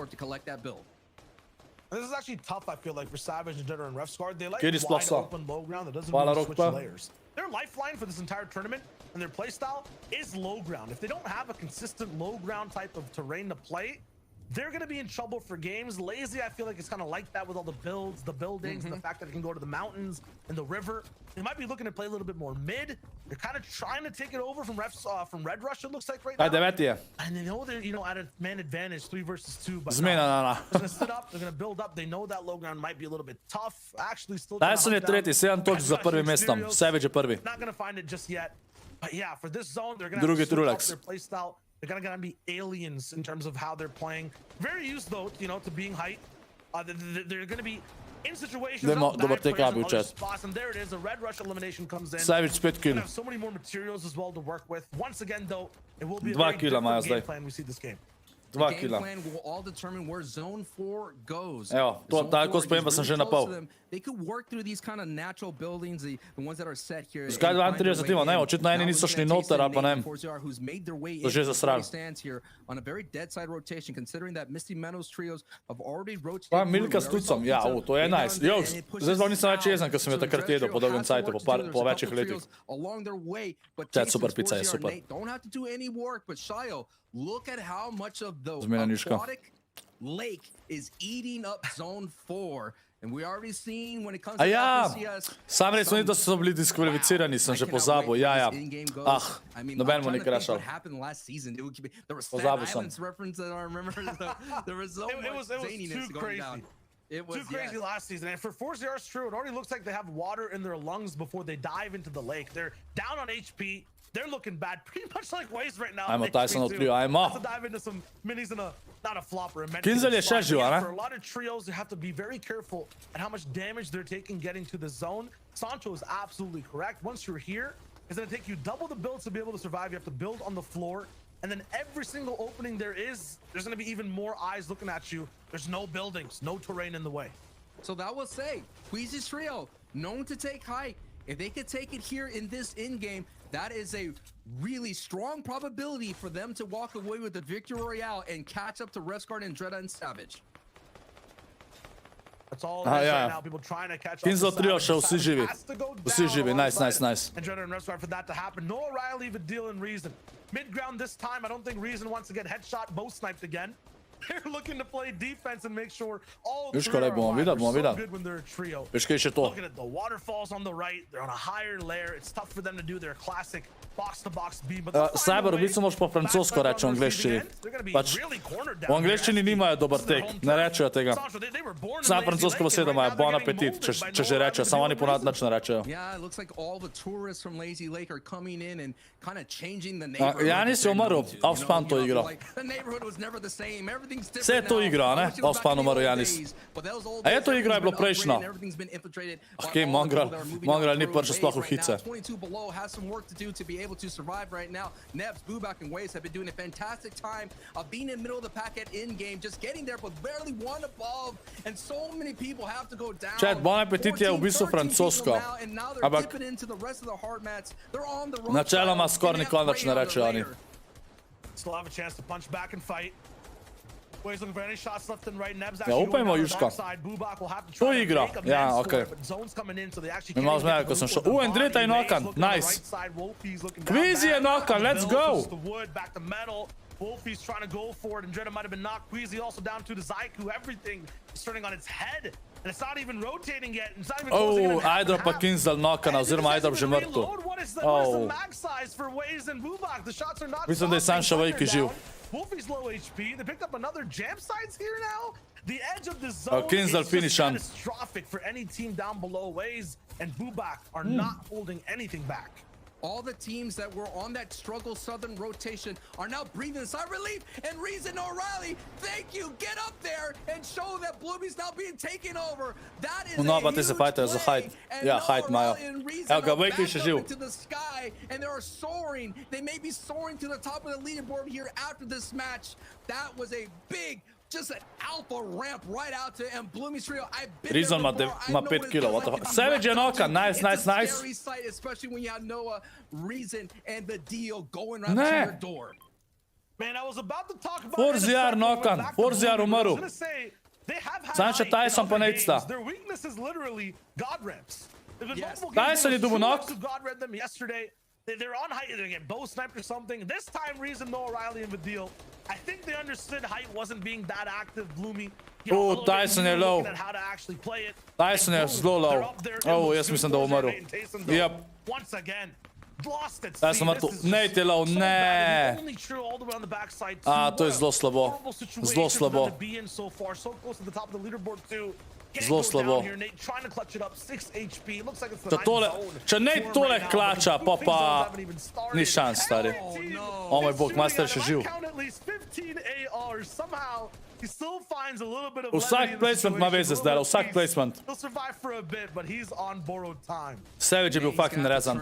This is actually tough, I feel like, for Savage and Jitter and Refsguard. They like wide open low ground that doesn't really switch layers. Their lifeline for this entire tournament and their playstyle is low ground. If they don't have a consistent low ground type of terrain to play, they're going to be in trouble for games. Lazy, I feel like it's kind of like that with all the builds, the buildings, and the fact that it can go to the mountains and the river. They might be looking to play a little bit more mid. They're kind of trying to take it over from Red Rush, it looks like right now. And they know they're, at a man advantage, 3 versus 2. But they're going to sit up, they're going to build up. They know that low ground might be a little bit tough. Actually, still TaySon je tretji, 7 točk za prvim mestom. Savage je prvi. Not going to find it just yet. But yeah, for this zone, they're going to have to switch up their playstyle. They're gonna be aliens in terms of how they're playing. Very used though, to being height. They're gonna be in situations. Spots, and there it is. A Red Rush elimination comes in. Savage spit kill. Have so many more materials as well to work with. Once again, though, It will be a 2 very kila imajo different zdaj. game plan we see this game. 2 Game kila. plan will all determine where zone 4 goes. Evo, to Zone tako 4 spojem, is pa sem really že na close pol. to them. They could work through these kind of natural buildings, the ones that are set here. and Zakaj find their 32 way timov? Ne, in. očitno eni Now niso looking šli at noter, TaySon ali pa ne and 4ZR, who's made their way To in. že zasrali. He stands here on a very dead side rotation, considering that Misty Meadows trios have already rotated. Pa through. Milka We s already tucom, saw ja, Pizza to je way nice. down there, Jo, and it pushes zdaj nisem več south. jezen, ko sem jo So the takrat Dread jedel Trio po dolgem has some cajtu, work po, to do. There's po a večjih couple letih. trios along their way, but Chat, TaySon's super pizza je 4ZR, super. Nate don't have to do any work, but Shayo, look at how much of the Zmeraj niška. aquatic lake is eating up zone 4. And we already seen when it comes A to ja, FCS, sam res ni, da so bili diskvalificirani, sem že pozabil, ja, ja. Ah, noben mu ni krašal. What happened last season? There was Pozabil Staten sem. Islands reference that I remember. There was so It much was zaniness too going crazy. down. It was Too crazy yes. last season. And for 4ZR's true, it already looks like they have water in their lungs before they dive into the lake. They're down on HP. They're looking bad, pretty much like Waze right now. Ajmo, HP TaySon too. odkrio, ajmo. Have to dive into some minis and not a flopper. Kinzel je še živa, ne? For a lot of trios, you have to be very careful at how much damage they're taking getting to the zone. Sancho is absolutely correct. Once you're here, it's going to take you double the builds to be able to survive. You have to build on the floor. And then every single opening there is, there's going to be even more eyes looking at you. There's no buildings, no terrain in the way. So that will say, Queasy's trio, known to take height. If they could take it here in this in-game, that is a really strong probability for them to walk away with the victory royale and catch up to Resguard and Dredda and Savage. That's all it is yeah. right now. People trying to catch up. Kinzel to trio Savage. še vsi Savage živi. has to go Vsi down živi, nice, alongside nice, nice. And Dredda and Resguard for that to happen. No O'Reilly with deal and Reason. Mid-ground this time, I don't think Reason wants to get headshot, both sniped again. They're looking to play defense and make sure all Viš, three kaj are bomo alive. videli, They're bomo so videli. good when they're a trio. Veš, kaj je še to? Looking at the waterfalls on the right, they're on a higher layer. It's tough for them to do their classic box-to-box beam. But they'll find a Cyber, v way. bistvu moraš po francosko Back reči v on the angleščini. receiving end. They're gonna be Pač really cornered v down angleščini here. nimajo dober This is their tek, home ne turf. rečejo tega. Sancho, they were born in Samo Lazy francosko Lake, besedo and right imajo, now bon they're getting appetit, molded by če že no rečejo, other samo than oni Reason. ponavadi nič ne rečejo. Yeah, it looks like all the tourists from Lazy Lake are coming in and kind of changing the neighborhood. Janis je umrl, Offspan to igral. Like, the neighborhood was never the same. Everything's different Vse je to now. igral, ne? I wish it was Offspan back in the umrl old Janis. days, but those old A je days, to igra je bilo everything's been prejšnjo? upgraded, everything's been infiltrated by Okej, all the people Mongrel. that are moving Mongrel out ni through prišel sploh v right now. hice. 22 below has some work to do to be able to survive right now. Nebs, Bubak, and Waze have been doing a fantastic time of being in the middle of the packet in game, just getting there, but barely one above, and so many people have to go down. Chat, bon appetit je v 14, bistvu 13 people francosko. now, and now they're Ampak dipping into the rest of the hard mats. They're on the road načeloma side, skoraj and nikoli have nič ne Prey on rečejo the oni. layer. Still have a chance to punch back and fight. Wade's looking for any shots left and right. Neb's Ja, actually upajmo, going down the Juško. dark side. Bubak will have to To try to igra. make Ja, amends okej. for it, but zone's coming in, so they actually Mi can't malo even get zmega, ko the sem loop šel. of the Andrej body. Tajnokan, Maze looking on the nice. right side. Wolfie's looking down Queasy je back. knokan, let's Bill go. pushes the wood back to metal. Wolfie's trying to go for it, and Dredda might have been knocked. Queasy also down to the Zaiku. Everything is turning on its head, and it's not even rotating yet. It's not even closing in Oh, on half and Ajdro pa half. Kinzel nokana, And oziroma this Ajdro isn't že even mrtev. reload. What is the Oh. mag size for Waze and Bubak? The shots are not Mislim, da je stopping. Sancho Thunder veliki živ. down. Wolfie's low HP. They picked up another jam sites here now. The edge of the zone Kinzel is just finish on. catastrophic for any team down below. Waze and Bubak are not holding anything back. All the teams that were on that struggle southern rotation are now breathing a sigh of relief, and Reason O'Reilly, thank you, get up there and show that Bloomy's now being taken over. That is No, a but this is a huge fighter, it's a play. height. And Yeah, now height, Majo. O'Reilly and Reason Evo ga, are Wakely back še up živ. into the sky, and they are soaring. They may be soaring to the top of the leaderboard here after this match. That was a big, just an alpha ramp right out to and Bloomy's trio. I've been Reason there ima before. I ima know 5 what it kilo, feels what the like fuck. to be Savage je wrapped up noka, in. nice, It's nice, a nice. scary sight, especially when you have Noah, Reason, and the deal going right to Ne. your door. Man, I was about to talk about 4ZR knokan, 4ZR umrl. Sancho TaySon pa ne sta. Their weakness is literally god ramps. There's been Yes. multiple games TaySon where je dobil two knock. reps who god read them yesterday. They're on height. They get bow sniped or something. This time, Reason, no O'Reilly in the deal. I think they understood height wasn't being that active. Bloomy. You know, Oh, a little bit TaySon je new low. looking at how to actually play it. TaySon je And zelo boom, low. they're up there in Oh, the jaz two mislim, da bo 4ZR umrl. and TaySon, though, Yep. Once again, lost at TaySon sea. mrtev. This is just Nate je low, so ne. bad. The only true all the way on the backside, too. A, to je What a zelo slabo. horrible situation Zelo for them slabo. to be in so far. So close to the top of the leaderboard, too. Can't Zelo go slabo. down here. Nate trying to clutch it up. 6 HP. It looks like it's the Če ninth tole, zone če Nate for him tole right now, klača, but the pa zones pa haven't even started. ni šans, stari. Every team no. O moj is bog, shooting Master at še him. živ. I count at least 15 ARs. Somehow he still finds a little bit of Vsak placement ima veze zdaj, vsak placement. He'll survive for a bit, but he's on borrowed time. Savage je bil fucking rezan.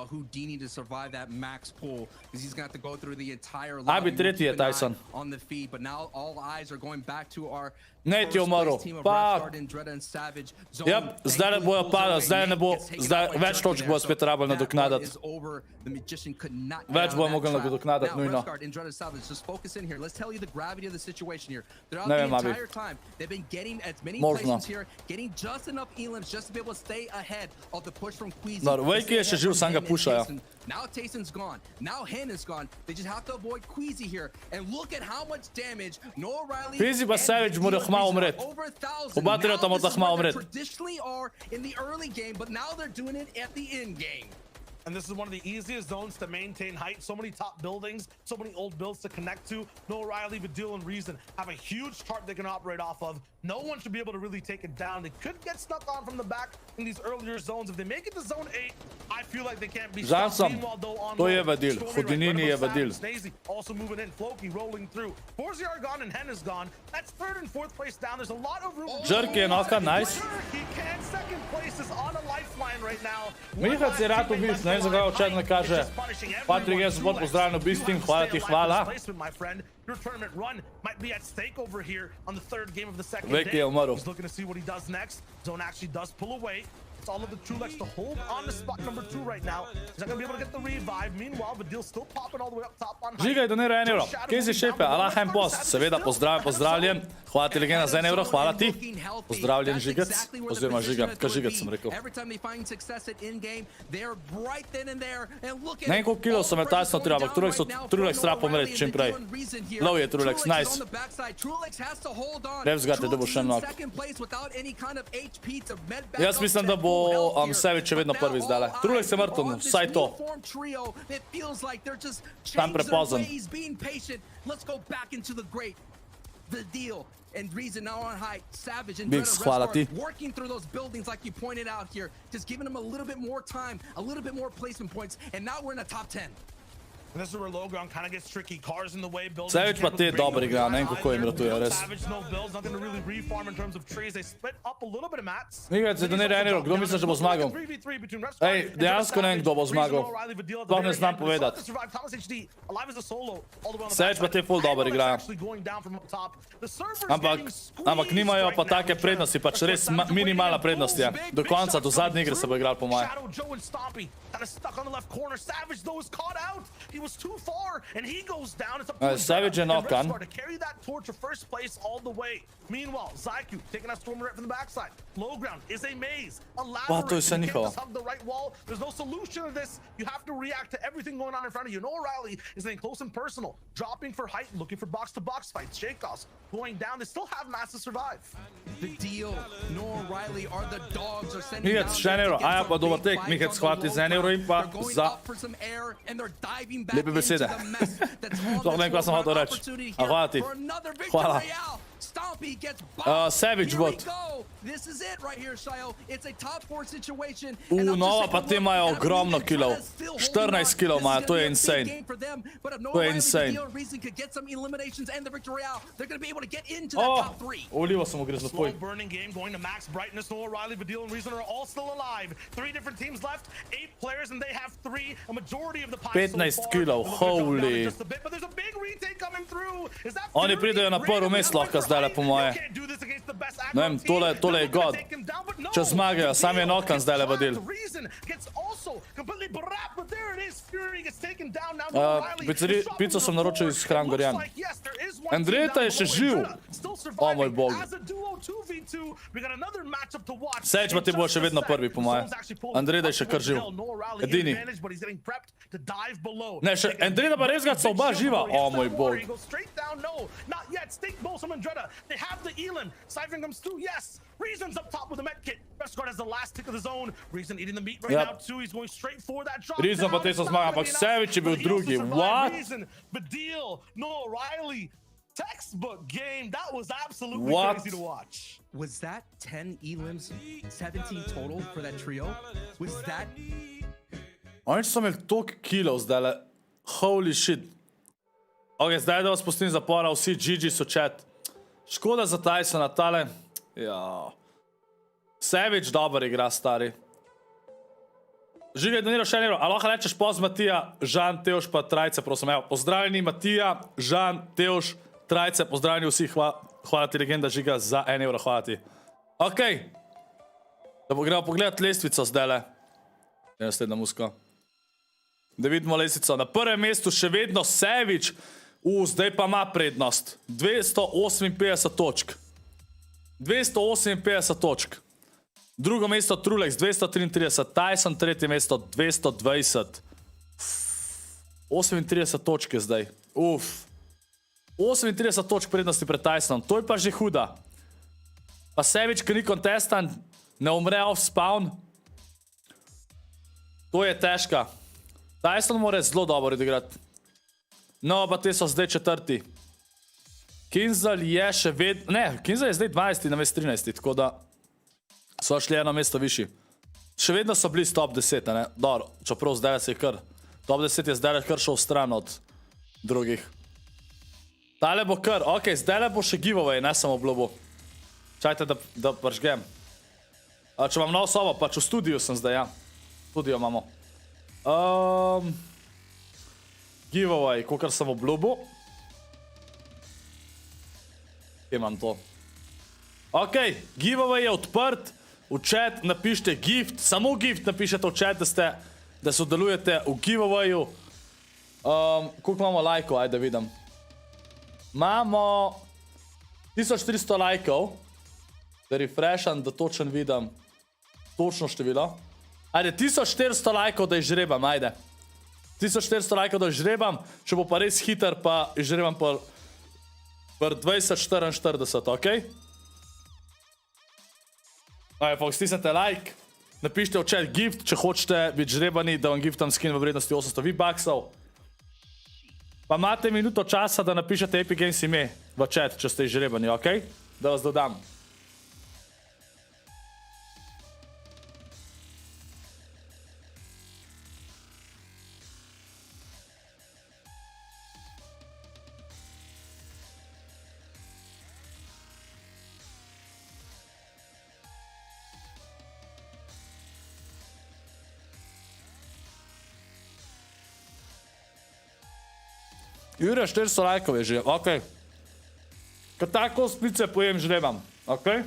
Houdini to survive that max pull because he's going to go through the entire Abi tretji je TaySon. on the feed, but now all eyes are going back to our Nate je umrl. Pa. Jep, zdaj ne bojo padali, zdaj ne bo, zdaj več točk bojo spet rabili nadoknadati. Več bojo mogli nadoknadati, nujno. Ne vem, Abi. Možno. No, Vejki je še živ, sam ga pušajo. Now TaySon's gone. Now Hen is gone. They just have to avoid Queasy here. And look at how much damage Noah Riley Queasy pa Savage morajo hmalo umreti. Oba trenutno morata hmalo umreti. Traditionally are in the early game, but now they're doing it at the end game. And this is one of the easiest zones to maintain height. So many top buildings, so many old builds to connect to. Noah Riley, Vidil, and Reason have a huge chart they can operate off of. No one should be able to really take it down. They could get stuck on from the back in these earlier zones. If they make it to zone 8, I feel like they can't be stopped. Meanwhile, though, on to je Vidil. Houdini je Vidil. Snazy also moving in. Floki rolling through. Forziar gone and Hen is gone. That's third and fourth place down. There's a lot of room. Jerky je noka, nice. He can. Second place is on a lifeline right now. Mihac je rad ubil, ne vem zakaj v čatu ne kaže. Patrik, jaz bom pozdravljen v Bistin, hvala ti, hvala. Your tournament run might be at stake over here on the third game of the second Vejki day. je umrl. He's looking to see what he does next. Zone actually does pull away. It's all of the Trulex to hold on to spot number 2 right now. He's not going to be able to get the revive. Meanwhile, Vidil's still popping all the way up top on high. Žigaj, donira 1 euro. Kezi šepe, Alahem post. Seveda, pozdravljen. Hvala ti, legenda, za 1 euro, hvala ti. Pozdravljen, Žigac. Oziroma, Žiga, ka Žigac sem rekel. Ne vem, koliko kilov so me TaySon treba, ampak Trulex treba pomreti čim prej. Low je Trulex, nice. Revs ga te dobo še nok. Jaz mislim, da bo Savage še vedno prvi zdaj. Trulex je mrtev, vsaj to. Tam prepozen. And Reason now on high, Savage and Biggs, hvala ti. working through those buildings like you pointed out here, just giving them a little bit more time, a little bit more placement points, and now we're in the top 10. And this is where low ground kind of gets tricky. Cars in the way. Savage pa te dobro igra, ne vem kako jim ratuje, res. Savage no builds, not going to really reform in terms of trees. They split up a little bit of mats. Mihac je donira 1 euro, kdo misli, že bo zmagal? Ej, dejansko ne vem, kdo bo zmagal. Sploh ne znam povedati. Savage pa te full dobro igrajo. Ampak nimajo pa take prednosti, pač res minimalna prednost je. Do konca, do zadnje igre se bo igral po moje. Was too far and he goes down. It's up to Savage and Okan to carry that torch to first place all the way. Meanwhile, Zyku taking that storm right from the backside. Low ground is a maze. A labyrinth. You can't just hug the right wall. There's no solution to this. You have to react to everything going on in front of you. Noah Riley is getting close and personal, dropping for height, looking for box-to-box fights. Shakeoffs going down. They still have mass to survive. The deal. Noah Riley are the dogs are sending Mihac, še 1 euro. Aja pa dober tek. Mihac, hvala ti za 1 euro in pa za lepe besede. Sploh ne vem, kaj sem hotel reči. A hvala ti. Hvala. Savage bot. Nova pa te imajo ogromno kilov. 14 kilov imajo, to je insane. To je insane. Ulivo sem ugrizel tvoj. 15 kilov, holy. Oni pridejo na prvo mesto lahko zdaj po moje. Ne vem, tole je god. Če zmagajo, sam je Nokan zdaj le vodil. Pico sem naročil iz Hran Gorjan. Andreta je še živ. O moj bog. Savage pa ti bo še vedno prvi po moje. Andreta je še kar živ. Edini. Ne, še Andreta pa res ga so oba živa. O moj bog. They have the Elam. Siphon comes through. Yes. Reason's up top with the med kit. Westgard has the last tick of the zone. Reason eating the meat right now too. He's going straight for that drop. Reason pa TaySon zmaga, ampak Savage je bil drugi. What? Reason, Badil, Noah Riley. Textbook game. That was absolutely crazy to watch. Was that 10 elims, 17 total for that trio? Was that? Oni so imeli toliko kilov zdaj le. Holy shit. Ok, zdaj da vas pustim zapora, vsi GG so chat. Škoda za TaySona, tale. Ja. Savage dober igra, stari. Žiga je doniral še 1 evro. A lahko rečeš poz Matija, Žan, Teoš pa Trajce, prosim. Evo, pozdravljeni Matija, Žan, Teoš, Trajce, pozdravljeni vsi. Hvala ti, legenda Žiga, za 1 evro, hvala ti. Okej. Da gremo pogledat lestvico zdajle. Je naslednja muska. Da vidimo lestvico. Na prvem mestu še vedno Savage. Zdaj pa ima prednost. 258 točk. 258 točk. Drugo mesto Trulex 233, TaySon tretje mesto 220. 38 točk je zdaj. 38 točk prednosti pred TaySonom, to je pa že huda. Pa Savage, ki ni kontestant, ne umre off spawn. To je težka. TaySon mora zelo dobro odigrati. No, pa te so zdaj 4. Kinzel je še vedno... Ne, Kinzel je zdaj 12. na mest 13. Tako da so šli 1 mesto višji. Še vedno so bili top 10, ne? Dobro, čeprav zdaj se je kar... Top 10 je zdaj kar šel stran od drugih. Tale bo kar... Ok, zdaj bo še giveaway, ne samo obljubo. Čajte, da pržgem. Če imam novo sobo, pač v studiju sem zdaj, ja. Studio imamo. Giveaway, kakor sem obljubo. Kje imam to? Ok, giveaway je odprt. V chat napišite gift, samo gift napišete v chat, da sodelujete v giveawayu. Koliko imamo lajkov, ajde vidim. Imamo 1400 lajkov. Da refresham, da točen vidim. Točno število. Ajde, 1400 lajkov, da izžrebam, ajde. 1400 lajkov, da izžrebam. Če bo pa res hiter, pa izžrebam pa 2044, ok? Ajde, pa stisnete like, napišite v chat gift, če hočete biti žrebani, da vam giftam skin v vrednosti 800 V-bucksov. Pa imate minuto časa, da napišete Epic Games ime v chat, če ste žrebani, ok? Da vas dodam. Jure, 400 lajkov je že, ok. Kad tako spice pojem žrebam, ok?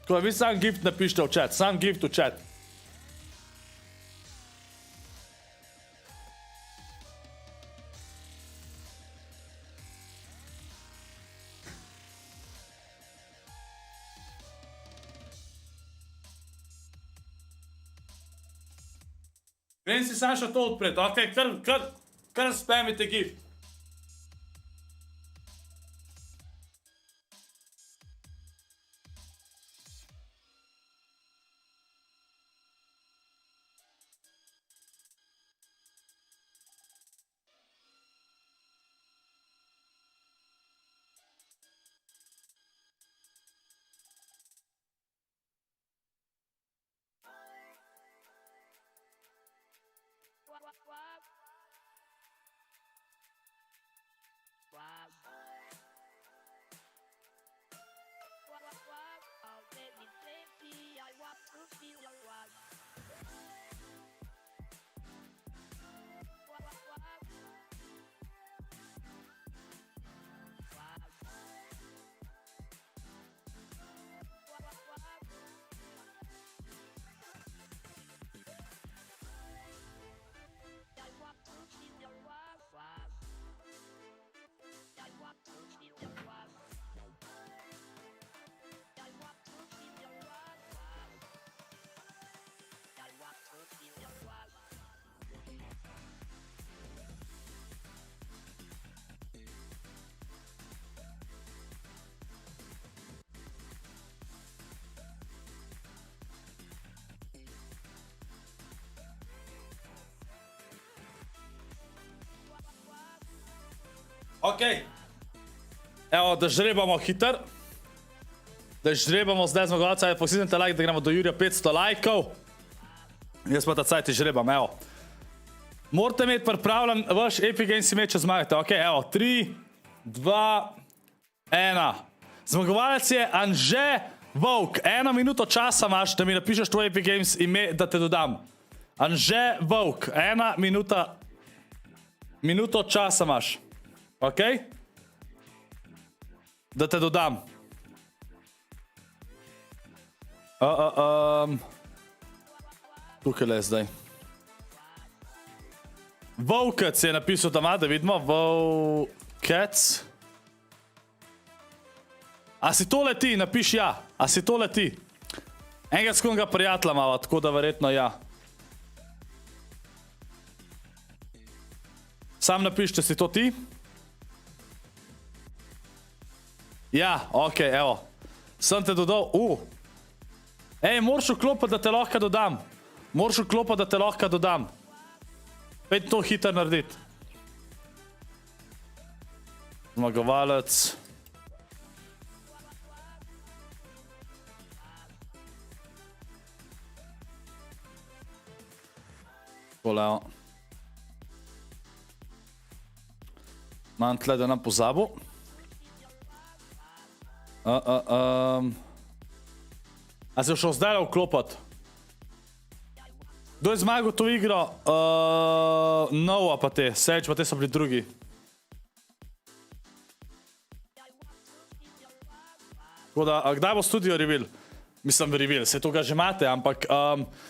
Tako, vi sam gift napišite v chat, sam gift v chat. Grem si sam še to odpred, ok, kar spamite gift. Ok, evo, da žrebamo hiter. Da žrebamo zdaj zmagovalca, postisnite like, da gremo do Jurija 500 lajkov. Jaz pa ta cajt žrebam, evo. Morate imeti pripravljen vaš Epic Games ime, če zmagate. Ok, evo, 3, 2, 1. Zmagovalec je Anže Vovk. 1 minuto časa imaš, da mi napišeš tvoj Epic Games ime, da te dodam. Anže Vovk. 1 minuto časa imaš. Ok? Da te dodam. Tukaj le zdaj. Vovkec je napisal tam, da vidimo. Vovkec. A si tole ti? Napiš ja. A si tole ti? Enega skonega prijatelja imava, tako da verjetno ja. Sam napiš, če si to ti. Ja, ok, evo. Sem te dodal. Ej, moraš vklopati, da te lahko dodam. Moraš vklopati, da te lahko dodam. Pejte to hitro narediti. Zmagovalec. Poleo. Imam tle, da nam pozabil. A se šel zdaj vklopati? Kdo je zmagal to igro? Nova pa te, Seč pa te so bili drugi. Tako da, kdaj bo studio reveal? Mislim, reveal, se to ga že imate, ampak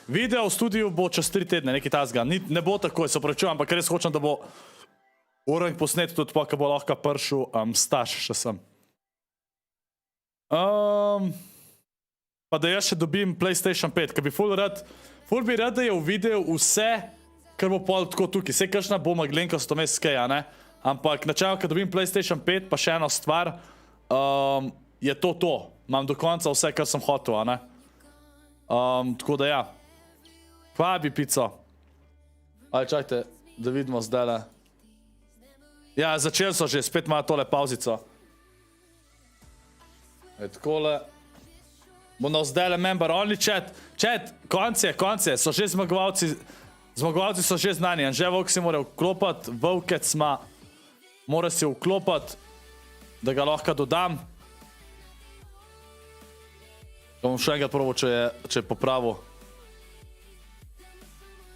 video v studiu bo čez 3 tedne, nekaj tazga. Ne bo takoj, se opravičujem, ampak res hočem, da bo Urnik posnet tudi pa, ko bo lahko pršel staž še sem. Pa da jaz še dobim PlayStation 5, ker bi ful bi rad, da je v videu vse, kar bo pol tako tukaj. Vse kakšna bo maglenkost vmes skeja, ne? Ampak načelno, ko dobim PlayStation 5, pa še ena stvar, je to. Imam do konca vse, kar sem hotel, ne? Tako da ja. Kva bi pico? Aj, čajte, da vidimo zdajle. Ja, začeli so že, spet ima tole pauzico. Takole. Bomo zdajle member only chat. Chat, konce, so že zmagovalci. Zmagovalci so že znani. Anže Vovk si mora vklopati, Vovkec mora si vklopati, da ga lahko dodam. Bom še enkrat probal, če je popravil.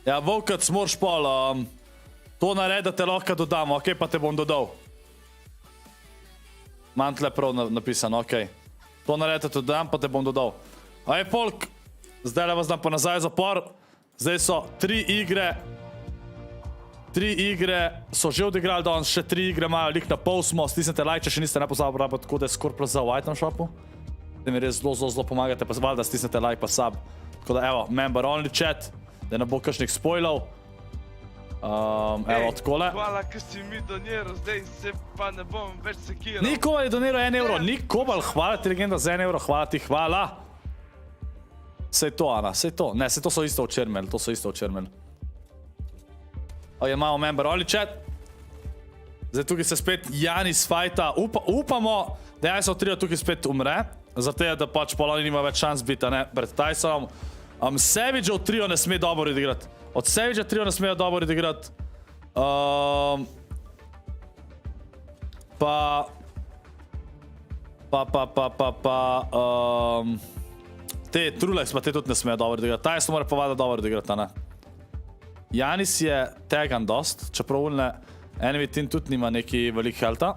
Ja, Vovkec moraš pol to narediti, da te lahko dodam. Ok, pa te bom dodal. Imam tle prav napisano, ok. To naredite tudi dan, pa te bom dodal. Aj, folk, zdaj le vas dam pa nazaj zapor. Zdaj so 3 igre. 3 igre so že odigrali danes, še 3 igre imajo, lik na pol smo. Stisnite like, če še niste nepozabil rabiti, tako da je ScorpLZ v item shopu. Da mi res zelo pomagate, pa valjda stisnite like pa sub. Tako da evo, member only chat, da ne bo kakšnih spoilov. Evo, takole. Hvala, ker si mi doniral, zdaj se pa ne bom več sekiral. Nikoval je doniral 1 euro, Nikoval, hvala ti legenda za 1 euro, hvala ti, hvala. Sej to, Ana, sej to. Ne, sej to so isto očermeli, Ok, imamo member only chat. Zdaj tukaj se spet Janis fajta, upamo, da Janis od trio tukaj spet umre. Zato je, da pač Poloni nima več šans biti, ne, pred TaySonom. Savage od trio ne sme dobro odigrati. Od Savage trio ne smejo dobro odigrati. Te Trulex pa te tudi ne smejo dobro odigrati. TaySon mora povada dobro odigrati, ne. Janis je tagan dost, čeprav ulne enemy team tudi nima neki velik helta.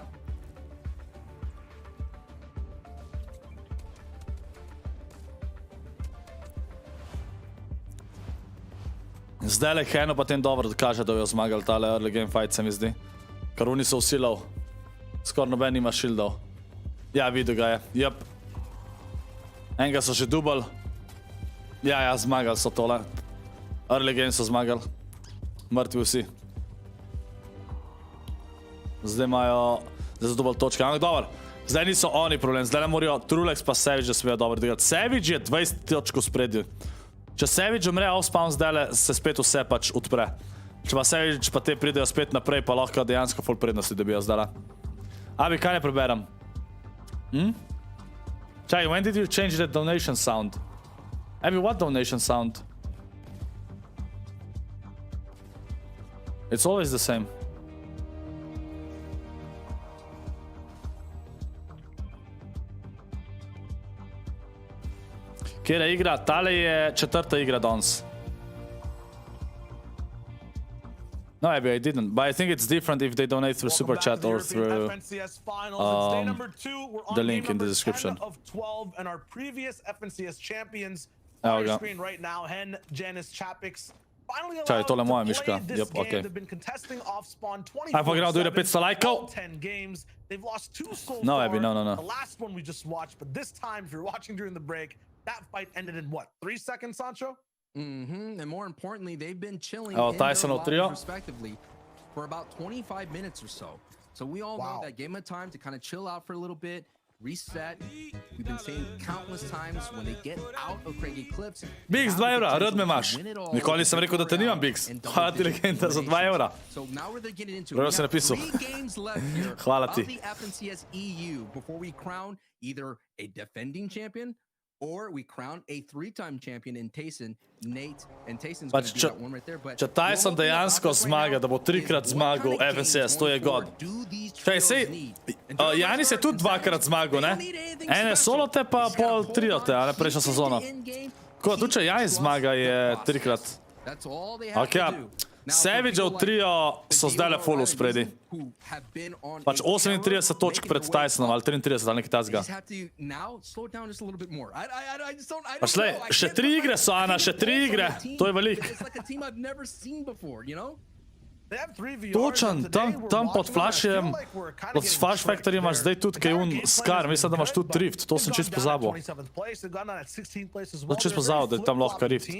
Zdaj le Heno pa tem dobro kaže, da jo zmagali tale early game fight, se mi zdi. Kar oni so usilal. Skor noben nima shieldov. Ja, videl ga je. Jep. Enega so že dubal. Ja, zmagali so tole. Early game so zmagali. Mrtvi vsi. Zdaj imajo... Zdaj so dubal točke. Ampak dobro. Zdaj niso oni problem. Zdaj ne morajo Trulex pa Savage, da smejo dobro odigrati. Savage je 20 točk v spredju. Če Savage umre off-spawn zdaj, se spet vse pač odpre. Če pa Savage pa te pridejo spet naprej, pa lahko dejansko full prednosti dobijo zdaj. Abi, kaj ne preberem? Čaj, when did you change that donation sound? Abi, what donation sound? It's always the same. Kjera igra? Tale je četrta igra danes. No, maybe I didn't, but I think it's different if they donate through Super Chat or through the link in the description. Of 12 and our previous FNCS champions Evo on ga. your screen right now. Hen, Janice, Chapix. Finally Čaj, allowed tole je to moja play miška. this Yep, game. okay. They've been contesting off spawn Aj, pa gremo, dojde 500 lajkov. all 10 games. They've lost 2 so No, far. Abby, no. The last one we just watched, but this time, if you're watching during the break, that fight ended in what? 3 seconds, Sancho? And more importantly, they've been chilling Oh, in their TaySon lobbies trio. respectively for about 25 minutes or so. So we all know that game of time to kind of chill out for a little bit, reset. We've been saying countless times when they get out of Craigie Cliffs. Bigs, 2 evra, rad me imaš. Nikoli nisem rekel, da te nimam, Bigs. Hvala ti, legenda, za 2 evra. So now we're getting into Prav si napisal. 3 games left here Hvala of ti. the FNCS EU before we crown either a defending champion or we crown a 3-time champion in TaySon, Nate, and TaySon's going to be that one right there. But Če TaySon dejansko zmaga, da bo 3-krat zmagal FNCS, to je god. Čaj, sej, Janis je tudi 2-krat zmagal, ne? Ene solote pa pol triote, a ne prejšnja sezona. Tako, tudi če Janis zmaga, je 3-krat. Ok, ja. Savageov trio so zdaj le full v spredi. Pač 38 točk pred TaySonom, ali 33, ali nekaj tazga. Pač le, še 3 igre so, Ana, še 3 igre. To je velik. Točen, tam pod Flashjem, pod Flash Factory imaš zdaj tudi kaj un Scar, mislim, da imaš tudi Rift, to sem čist pozabil. To čist pozabil, da je tam lahko Rift.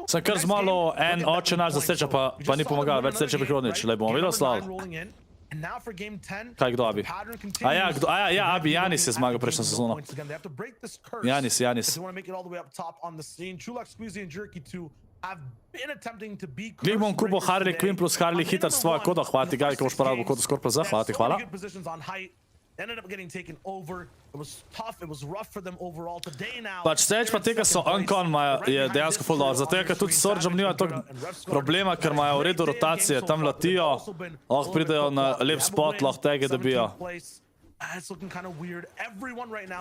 Sem kar zmalo en oče naš za sreča, pa ni pomagal, več sreče prihodnič, le bomo videli slav. Kaj, kdo Abi? Ja, Abi, Janis je zmagal prejšnjo sezono. Janis. Glih bom kupo Harley Quinn plus Harley Hitter s tvojo kodo, hvala ti, Gaj, ko boš porabo kodo ScorpLZ, hvala ti, hvala. Ended up getting taken over. It was tough. It was rough for them overall. Today now. Pač steč pa tega so Uncon je dejansko full dobro, zato je, ker tudi s Surgeom nima toliko problema, ker imajo v redu rotacije, tam letijo, lahko pridejo na lep spot, lahko tege dobijo. Pa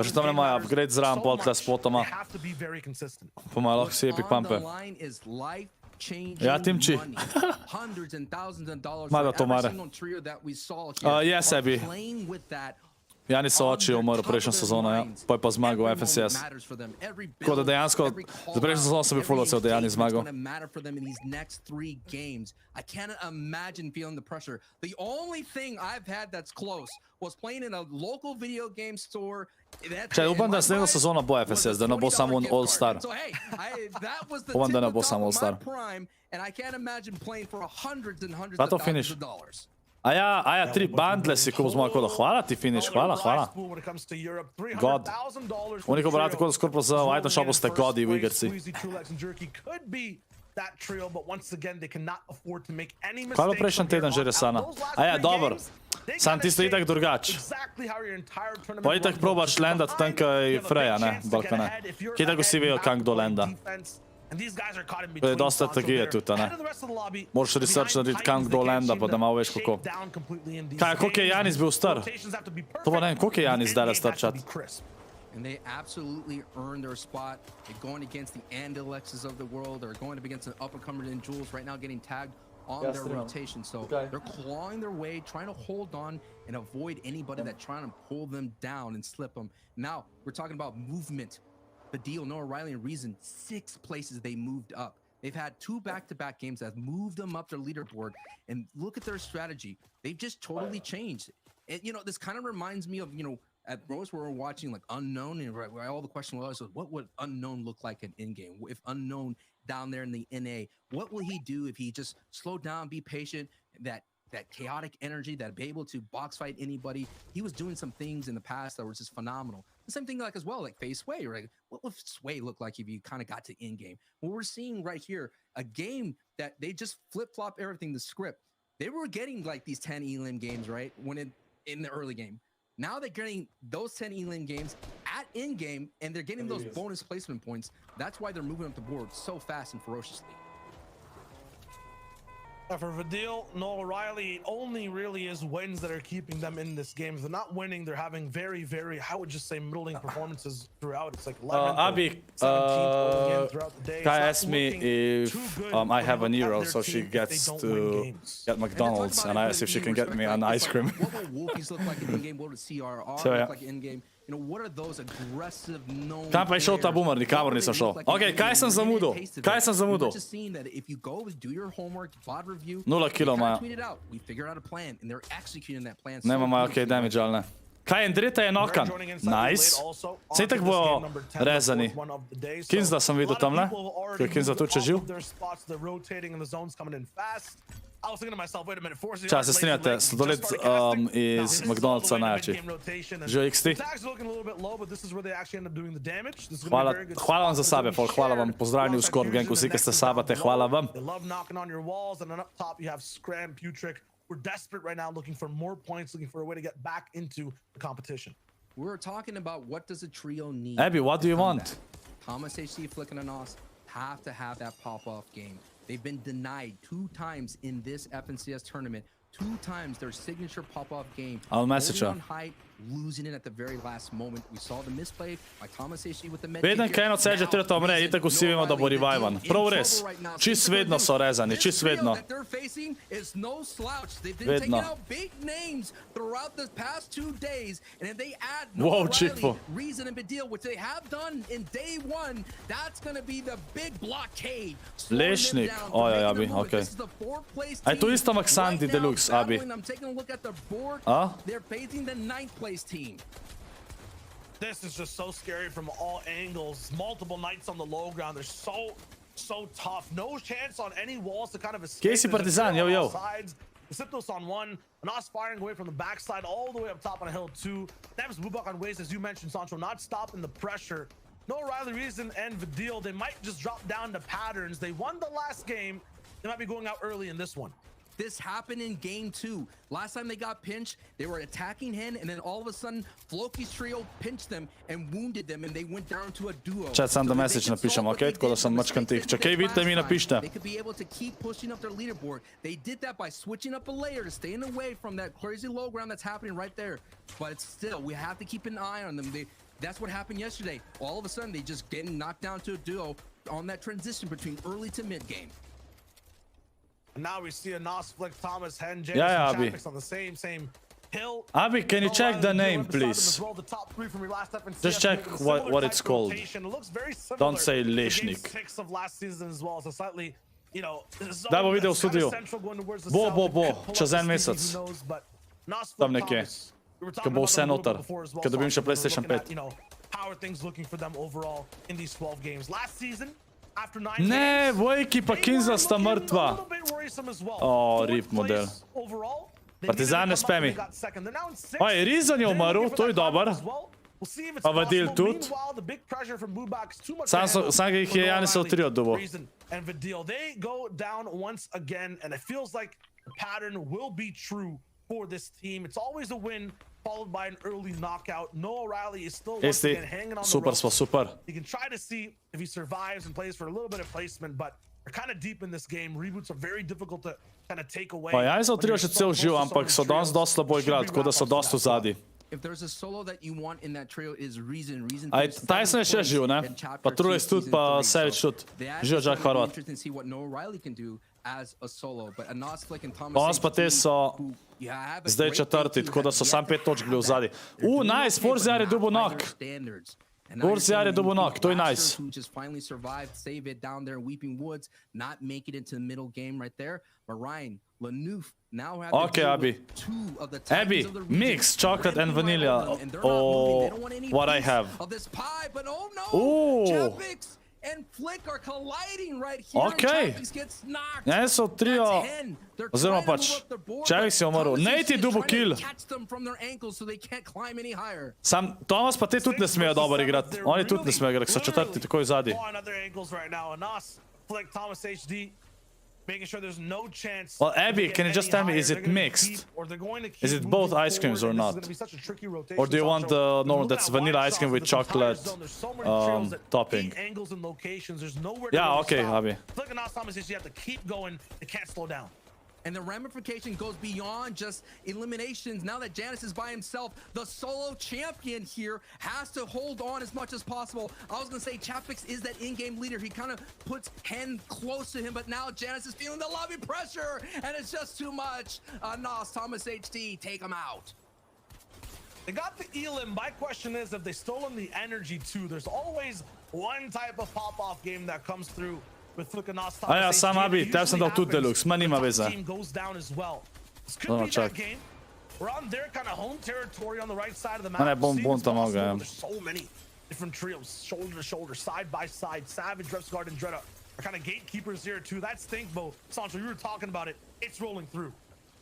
še tam nemajo upgrade zraven pol tle spotoma. Pa imajo lahko si epic pumpe. Ja, Timči. Mada to mare. Je sebi. Janis so oči umrl prejšnjo sezono, ja. Pa je pa zmagal v FNCS. Tako da dejansko, za prejšnjo sezono sem bil full odsel, da Janis zmagal. I can't imagine feeling the pressure. The only thing I've had that's close was playing in a local video game store. Če upam, da naslednjo sezono bo FNCS, da ne bo samo All-Star. Upam, da ne bo samo All-Star. Pa to finish. A ja, 3 bundle si kupo z mojo kodo. Hvala ti, finish, hvala. God. Uniko brate kodo ScorpLZ, v item shopu ste godi v igrci. Kaj bo prejšnji teden že resana? A ja, dober. Sam tisto itak drugač. Pa itak probaš landat tam kaj Freja, ne? Balkane. Kje tako si vejo, kam kdo landa. To je dosta strategije tudi, ne? Moraš research narediti, kam kdo landa, pa da malo veš kako. Kaj, koliko je Janis bil star? To pa ne vem, koliko je Janis zdaj star čat? And they absolutely earned their spot. They're going against the Andalexes of the world. They're going up against the up-and-comers in Jules right now getting tagged on their rotation. So they're clawing their way, trying to hold on and avoid anybody that's trying to pull them down and slip them. Now, we're talking about movement. Badil, Noah Riley, and Reason, 6 places they moved up. They've had 2 back-to-back games that have moved them up their leaderboard. And look at their strategy. They've just totally changed. And, you know, this kind of reminds me of, you know, at Rose where we're watching like Unknown, and where all the question was what would Unknown look like in game? If Unknown down there in the NA, what will he do if he just slow down, be patient, that chaotic energy, that be able to box fight anybody? He was doing some things in the past that were just phenomenal. The same thing like as well, like Face Sway, right? What would Sway look like if you kind of got to in game? What we're seeing right here, a game that they just flip-flop everything, the script. They were getting like these 10 elim games, right? When in the early game. Now they're getting those 10 elim games at in-game, and they're getting those bonus placement points. That's why they're moving up the board so fast and ferociously. For Vidil, Noel Riley, it only really is wins that are keeping them in this game. If they're not winning, they're having very, I would just say, middling performances throughout. It's like 11th, Abby, 17th again throughout the day. Kai asked me if I have an euro, so she gets to get McDonald's, and I asked if she can get me an ice cream. What will Wolfies look like in game? What would CRR So, yeah. look like in game? You know, what are those aggressive known Kam pa je šel ta boomer, nikamor nisem šel. Ok, kaj sem zamudil? Kaj sem zamudil? 0 kilo imajo. Nema imajo ok damage, ali ne? Kaj Endrita je nokan? Nice. Sej tak bojo rezani. Kinzla sem videl tam, ne? Kaj je Kinzla tu če živ? Čas, se strinjate, sladoled iz McDonald'sa najjači. Živo XT. Hvala vam za sabe, folk. Hvala vam. Pozdravljeni v Scorp Gangu, vsi, ki ste sabate. Hvala vam. We're desperate right now, looking for more points, looking for a way to get back into the competition. We're talking about what does a trio need. Abby, what do you want? Thomas HC, Flick, and Anos have to have that pop-off game. They've been denied 2 times in this FNCS tournament. 2 times their signature pop-off game. I'll message her. On height, losing it at the very last moment. We saw the misplay by Thomas HC with the med. Vedno kaj eno ceže treta omre, itak vsi vemo, da bo revivan. Prav res. Čist vedno so rezani, čist vedno. Vedno. Wow, Chickful. Lešnik. Ojoj, Abi, okej. A je to isto Maxandi Deluxe, Abi? A? Team. This is just so scary from all angles. Multiple knights on the low ground. They're so tough. No chance on any walls to kind of escape. Casey Partizan, yo. Siptos on 1. Anas firing away from the backside all the way up top on a hill 2. Neves Bubak on ways, as you mentioned, Sancho, not stopping the pressure. No Riley Reason and Vidil. They might just drop down to patterns. They won the last game. They might be going out early in this one. This happened in game 2. Last time they got pinched, they were attacking Hen, and then all of a sudden, Floki's trio pinched them and wounded them, and they went down to a duo. Chat, sam da message napišem, ok? Tako da sem mačkan tih. Čakaj, vidite mi napište. They could be able to keep pushing up their leaderboard. They did that by switching up a layer to staying away from that crazy low ground that's happening right there. But it's still, we have to keep an eye on them. That's what happened yesterday. All of a sudden, they just getting knocked down to a duo on that transition between early to mid game. Now we see a Nos Flick, Thomas, Hen, James, Yeah, and Abby. Chapix on the same hill. Abby, can you check the name, please? The top 3 from your last FNCS. Just check what it's called. It looks very similar Don't say to Lešnik. game 6 of last season as well. So slightly, you know, Da bo videl v studiu. Bo, čez en mesec. Tam nekje. Ko bo vse noter. Ko dobim še PlayStation 5. How are things looking for them overall in these 12 games? Last season, after 9 Ne, games, Vojki pa Kinzla sta mrtva. O, rip model. Partizan ne spemi. Oj, Rizan je umrl, to je dober. Pa Vadil tudi. Sam jih je Janisov trio dobil. And Vidil, they go down once again, and it feels like the pattern will be true for this team. It's always a win followed by an early knockout. Noah Riley is still once again hanging on the ropes. Super. You can try to see if he survives and plays for a little bit of placement, but they're kind of deep in this game. Reboots are very difficult to kind of take away. Pa Janisov trio še cel živ, ampak so danes dosti slabo igrali, tako da so dosti v zadnji. If there's a solo that you want in that trio is Reason. Aj, TaySon je še živ, ne? Pa Trulis tudi, pa Sevič tudi. Živ Jack Horvat. Interesting to see what Noah Riley can do as a solo, but Anas Flick and Thomas. Danes pa te so zdaj četrti, tako da so sam 5 točk bili v zadnji. Nice, Forziar je dobil knock. Forziar je dobil knock, to je nice. Who just finally survived, save it down there in Weeping Woods, not make it into the middle game right there. But Ryan, Lanouf now have Okay, Abby. Abby, mix chocolate and vanilla. Oh, what I have. Of this pie, but oh no! Ooh. Chapix and Flick are colliding right here. Okay. Chapix gets knocked. Ne so trio, oziroma pač, Chapix je umrl. Nate je dobil kill. Sam Thomas pa te tudi ne smejo dobro igrati. Oni tudi ne smejo igrati, so četrti takoj zadnji. Making sure there's no chance. Well, Abby, can you just tell me, is it mixed? Is it both ice creams or not? Or do you want the normal, that's vanilla ice cream with chocolate topping? Yeah, okay, Abby. You have to keep going. They can't slow down. And the ramification goes beyond just eliminations. Now that Janus is by himself, the solo champion here has to hold on as much as possible. I was gonna say Chapix is that in-game leader. He kind of puts Hen close to him, but now Janus is feeling the lobby pressure, and it's just too much. Nos, Thomas HD, take him out. They got the elim. My question is, if they stolen the energy too, there's always one type of pop-off game that comes through. A ja, sam Abi, tebi sam dal tudi deluxe, ma nima veze. Dobro, čak. Ma ne, bom tam mogel, ja. Different trios, shoulder to shoulder, side by side. Savage, Repsguard, and Dreda are kind of gatekeepers here too. That stink bow, Sancho, you were talking about it. It's rolling through.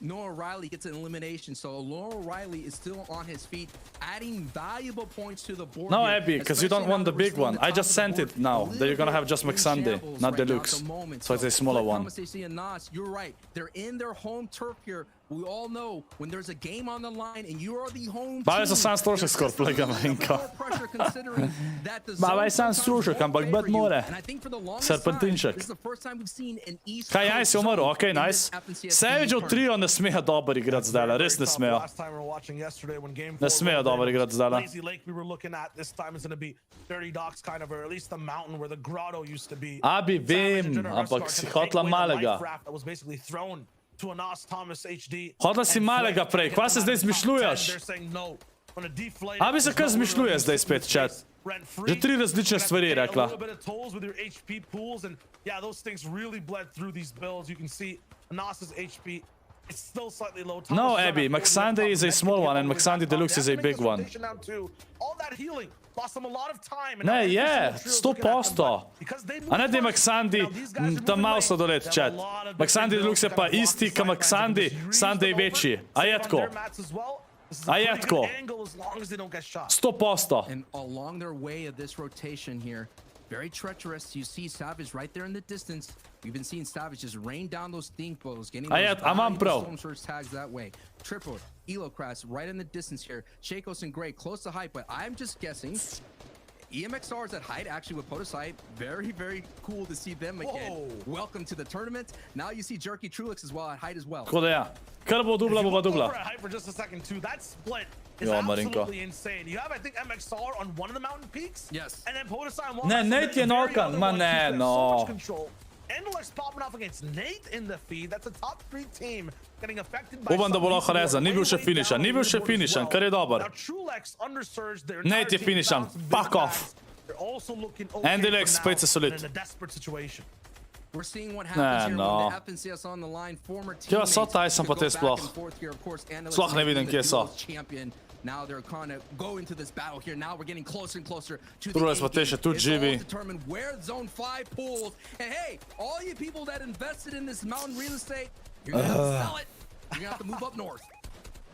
Noah Riley gets an elimination, so Noah Riley is still on his feet, adding valuable points to the board. No, Abby, because you don't want the big one. I just sent it now that you're gonna have just McSunday, not deluxe. So it's a smaller one. You're right. They're in their home turf here. We all know when there's a game on the line and you are the home team. Bavio sam strošek ScorpLZ malinko. Bavio sam strošek, ampak bad more. Serpentinček. Kaj, ja si umrl, okej, nice. Savage v trio ne smejo dobro igrati zdaj, res ne smejo. Ne smejo dobro igrati zdaj. Abi, vem, ampak si hotla malega. Hodla si malega prej, kva se zdaj zmišljuješ? Abi se kar zmišljuje zdaj spet, chat. Že 3 različne stvari je rekla. No, Abby, McSunday is a small one and McSunday Deluxe is a big one. Ne, je, 100%. A ne da je McSunday tam malo sladoled, chat. McSunday Deluxe je pa isti, ka McSunday, Sunday večji. A je tako? A je tako? 100%. And along their way of this rotation here, very treacherous. You see Savage right there in the distance. We've been seeing Savage just rain down those stink bows, getting those storm surge tags that way. Triple, Elocrass right in the distance here. Shakos and Gray close to height, but I'm just guessing. EMXR is at height actually with Podosite. Very, very cool to see them again. Whoa. Welcome to the tournament. Now you see Jerky Trulix as well at height as well. Tako da ja. Kar bo dubla, bo dubla. For just a second too. That split is absolutely insane. You have, I think, MXR on one of the mountain peaks. Yes. And then Podosite. Ne, Nate je nokan. Ma ne, no. Endless popping off against Nate in the feed. That's a top 3 team getting affected by. Upam, da bo lahko rezan. Ni bil še finishan, kar je dober. Nate je finishan. Fuck off. And Deluxe, spet se solid. We're seeing what happens here when the FNCS on the line. Former Kje so TaySon pa te sploh? Sploh ne vidim, kje so. Now they're kind of go into this battle here. Now we're getting closer and closer to the end game. It's all determined where Zone 5 pulls. And hey, all you people that invested in this mountain real estate, you're gonna have to sell it. You're gonna have to move up north.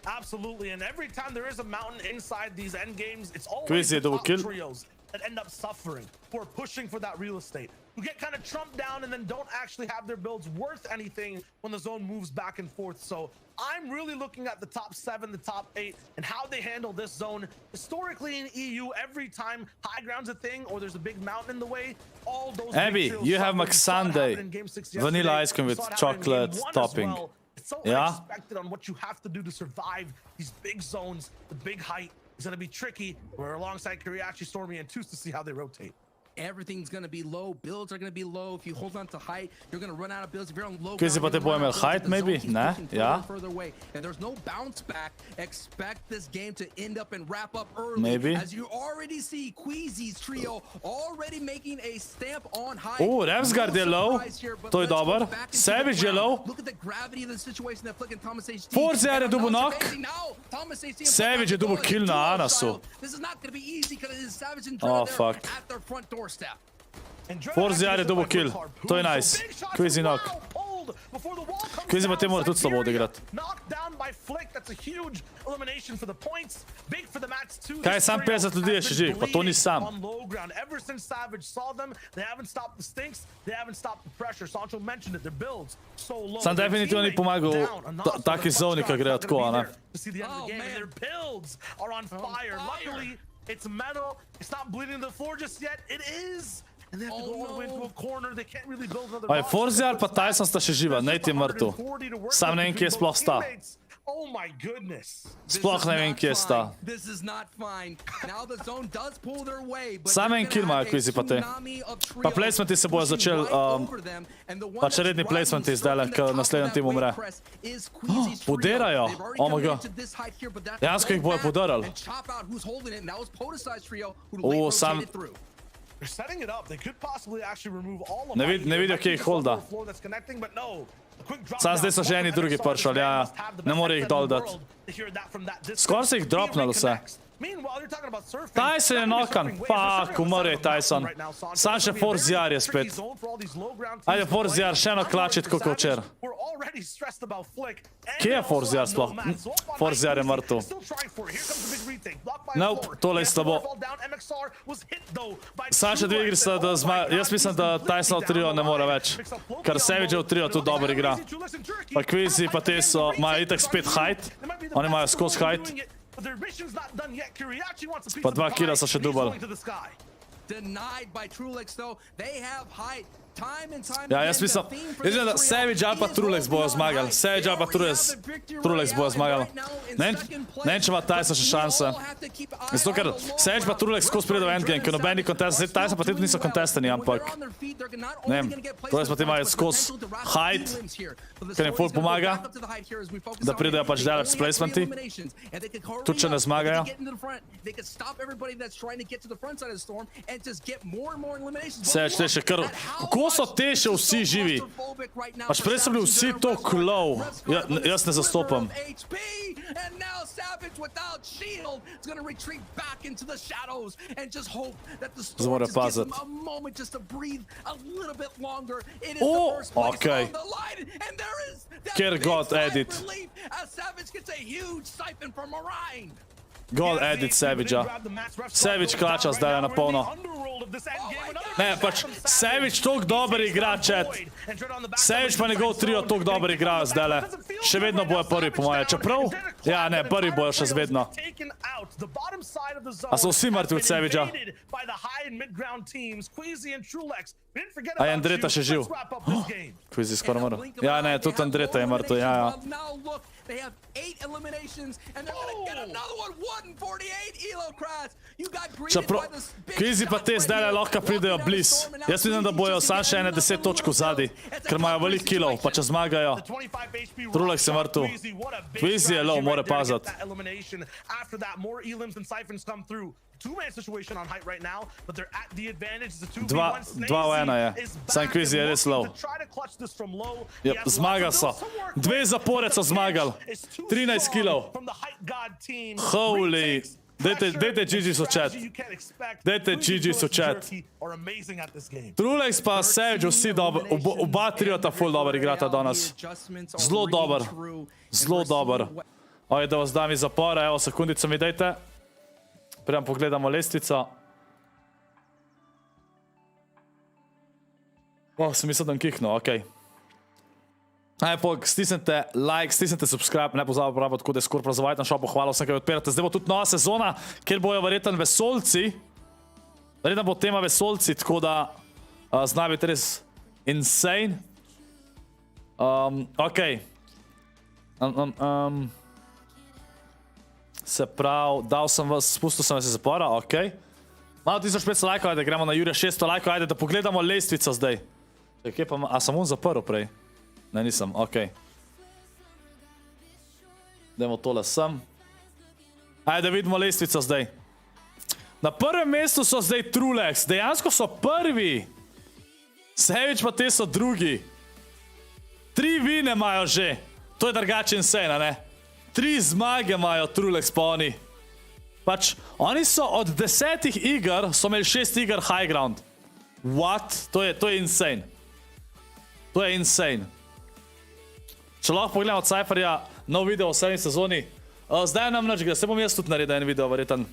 Absolutely, and every time there is a mountain inside these end games, it's always the top trios that end up suffering, who are pushing for that real estate, who get kind of trumped down and then don't actually have their builds worth anything when the zone moves back and forth. So I'm really looking at the top 7, the top 8, and how they handle this zone. Historically in EU, every time high ground's a thing or there's a big mountain in the way, all those Abby, you have McSunday, vanilla ice cream with chocolate topping. Well. It's so unexpected on what you have to do to survive these big zones. The big height is going to be tricky. We're alongside Kiriachi, Stormy, and Toos to see how they rotate. Everything's going to be low. Builds are going to be low. If you hold on to height, you're going to run out of builds. If you're on low ground, you're going to height maybe? Nah, yeah. Further away. And there's no bounce back. Expect this game to end up and wrap up early. Maybe. As you already see Queasy's trio already making a stamp on height. Oh, Repsguard je low. To je dober. Savage je low. Look at the gravity of the situation that flicking Thomas HD. Forza je dubo knock. Savage je dubo kill na Anasu. This is not going to be easy because it is Savage and Dreda at their front door. Step. Forza je double kill, to je nice. Queasy knock. Queasy pa te mora tudi slabo odigrati. Kaj, sam 50 ljudi je še živih, pa to ni sam. Sam definitivno ni pomagal taki zoni, ka grejo tako, ne? It's metal. It's not bleeding to the floor just yet. It is. And they have to go all the way into a corner. They can't really build another Aj, roster. Forziar pa TaySon sta še živa, Nate je mrtev. Sam ne vem, kje sploh sta. Oh my goodness. Sploh ne vem, kje sta. This is not fine. Now the zone does pull their way, but Sam en kill imajo kvizi pa te. Pa placementi se bojo začeli, pač redni placementi zdaj, ko naslednji tim umre. Podirajo, oh my god. Dejansko jih bojo podarali. Sam... They're setting it up. They could possibly actually remove all of Ne vidijo, kje jih holda. Sam zdaj so že eni drugi pršali, ja, ne more jih dol dati. Skoraj se jih dropnalo vse. TaySon je nokan, fuck, umrl je TaySon. Sam še Forziar je spet. Ajde, Forziar, še eno klačit, kot včer. Kje je Forziar sploh? Forziar je mrtev. Nope, tole je slabo. Sam še 2 igri sta, da zmaga. Jaz mislim, da TaySon v trio ne more več. Ker Savage v trio tudi dobro igra. Pa Kvizi pa te so, imajo itak spet height. Oni imajo skozi height. Pa 2 killa so še dubali. Ja, jaz mislim, da Savage ali pa Trulex bojo zmagali. Savage ali pa Trulex bojo zmagali. Ne vem, če ima TaySon še šanse. Zato, ker Savage pa Trulex skozi pride v endgame, ker nobeni kontest, zdaj TaySon pa tudi niso kontestani, ampak ne vem, Trulex pa ti imajo skozi height, ker jim ful pomaga, da pridejo pač delati s placementi, tudi če ne zmagajo. Savage te še kar... Kako so te še vsi živi? Pač prej so bili vsi to low. Jaz ne zastopam. Zdaj mora paziti. Okej. Kjer god edit. God edit Savage-a. Savage klača zdaj na polno. Ne, pač Savage toliko dober igra, chat. Savage pa njegov trio toliko dober igra zdajle. Še vedno bojo prvi po moje. Čeprav? Ja, ne, prvi bojo še vedno. A so vsi mrtvi od Savage-a? A je Andreta še živ? Kvizi skoraj mrtev. Ja, ne, tudi Andreta je mrtev, ja, ja. They have 8 eliminations, and they're gonna get another one. 148 elo crash. You got greeted by this big Kvizi pa te zdaj lahko pridejo bliz. Jaz mislim, da bojo sam še ene 10 točk vzadi, ker imajo veliko killov, pa če zmagajo. Trulex je mrtev. Kvizi je low, mora paziti. Two-man situation on height right now, but they're at the advantage. It's a 2v1. 2v1 je. Sam Kvizi je res low. Yep, zmagal so. 2 zapored so zmagali. 13 killov. Holy. Dajte GG so chat. Dajte GG so chat. Trulex pa Savage vsi dobro. Oba triota full dober igrata danes. Zelo dober. Zelo dober. Oj, da vas dam iz zapora. Evo, sekundico mi dajte. Prejam pogledamo lestvico. Sem mislil, da bom kiknil, okej. Stisnite like, stisnite subscribe, ne pozabite prav, tako da je ScorpLZ na shopu, hvala vsem, kaj odpirate. Zdaj bo tudi nova sezona, kjer bojo verjetno vesoljci. Verjetno bo tema vesoljci, tako da zna biti res insane. Okej. Se pravi, dal sem vas, spustil sem vas iz zapora, okej. Malo 1500 lajkov, ajde, gremo na Jurija 600 lajkov, ajde, da pogledamo lestvico zdaj. Kje pa, a sem on zaprl prej? Ne, nisem, okej. Dajmo tole sem. Ajde, da vidimo lestvico zdaj. Na prvem mestu so zdaj Trulex, dejansko so prvi. Savage pa te so drugi. 3 vine imajo že. To je drugače insane, ne? 3 zmage imajo Trulex pa oni. Pač, oni so od 10 iger, so imeli 6 iger high ground. What? To je insane. To je insane. Če lahko pogledamo od Cypherja, nov video v 7. sezoni. Zdaj nam nič gre, se bom jaz tudi naredil en video, verjeten.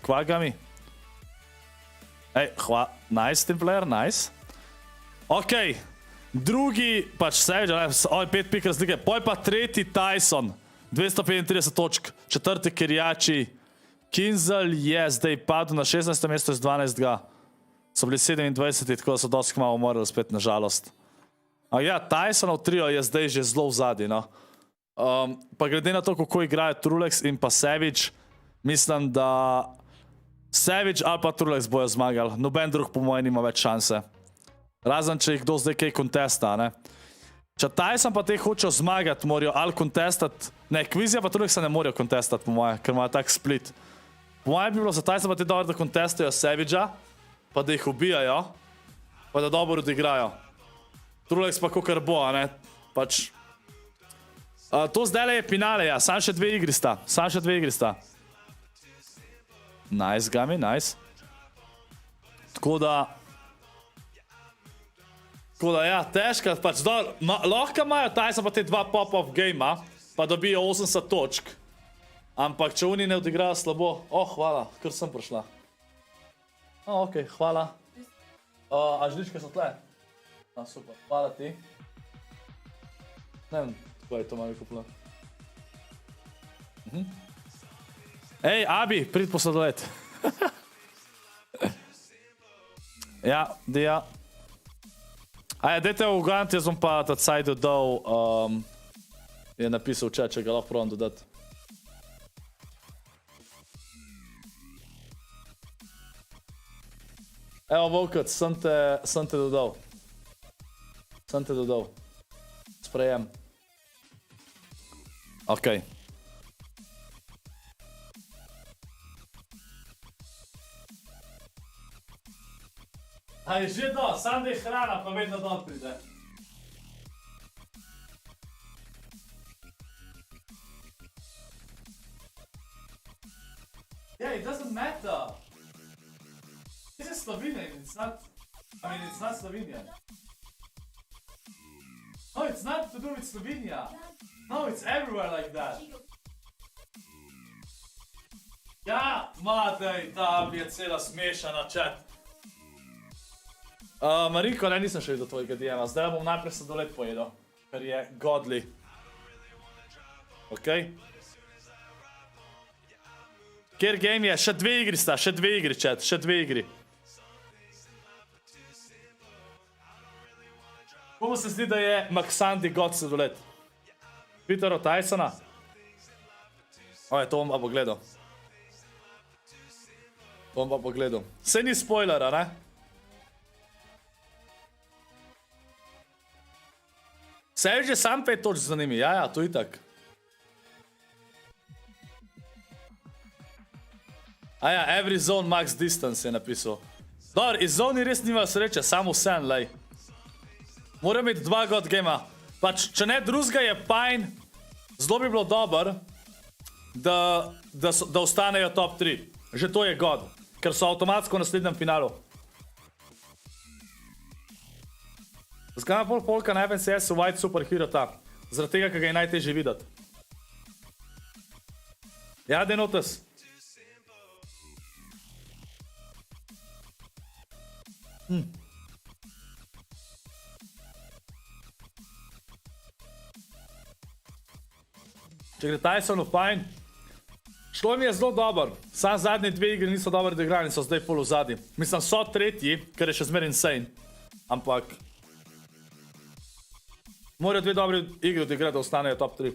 Kvaga mi? Ej, nice team player, nice. Okej. Drugi, pač Savage, 5 pik razlike, poj pa tretji TaySon, 235 točk, četrti Kiriači, Kinzel je zdaj padel na 16. mesto iz 12. So bili 27, tako da so dosti malo umorili spet, nažalost. A ja, TaySonov trio je zdaj že zelo v zadnji, no. Pa glede na to, kako igrajo Trulex in pa Savage, mislim, da Savage ali pa Trulex bojo zmagali. Noben drug po mojem nima več šanse. Razen, če jih kdo zdaj kaj kontesta, ne. Če TaySon pa te hočejo zmagati, morajo ali kontestati, ne, Quizija pa Trulexa ne morajo kontestati, po mojem, ker imajo tak split. Po mojem bi bilo za TaySon pa te dobro, da kontestajo Savagea, pa da jih ubijajo, pa da dobro odigrajo. Trulex pa kakor bo, ne, pač. To zdajle je finale, ja, sam še 2 igri sta, Nice, Gami, nice. Tako da, ja, težka, pač, lahko imajo TaySon pa te 2 pop-off gamea, pa dobijo 80 točk. Ampak, če oni ne odigrajo slabo, hvala, kar sem prišla. Ok, hvala. A žličke so tle? Super, hvala ti. Ne vem, kako je to malo kupila. Ej, Abi, prid posledovat. Ja, dija. Aja, dajte ugant, jaz bom pa tad saj dodal, je napisal v chat, če ga lahko probam dodati. Evo, Volkac, sem te dodal. Sprejem. Okej. A je že do, sam da je hrana, pa vedno dol pride. Yeah, it doesn't matter. This is Slovenian, it's not Slovenian. No, it's not to do with Slovenia. No, it's everywhere like that. Ja, madej, da je cela smešana chat. Mariko, ne, nisem še videl tvojega DM-a, zdaj bom najprej sladoled pojedel, ker je godly. Okej. Kjer game je? Še 2 igri sta, še 2 igri, chat, še 2 igri. Komu se zdi, da je Maxandi god sladoled? Peter od TaySona? To bom pa pogledal. Saj ni spoilera, ne? Savage je sam 5 točk za njimi, ja, to itak. Aja, every zone max distance je napisal. Dobar, iz zoni res nima sreče, samo sen, lej. Moram imeti 2 god gamea. Pač, če ne drugega je fajn, zelo bi bilo dober, da ostanejo top 3. Že to je god, ker so avtomatsko v naslednjem finalu. Zakaj ima polka na FNCS-u White Superhero ta? Zaradi tega, ker ga je najtežje videti. Ja, Denotes. Če gre TaySonu fajn, šlo mi je zelo dober. Sam zadnji 2 igri niso dobro odigrani, so zdaj pol v zadnji. Mislim, so tretji, ker je še zmer insane. Ampak morajo 2 dobri igri odigrati, da ostanejo top 3.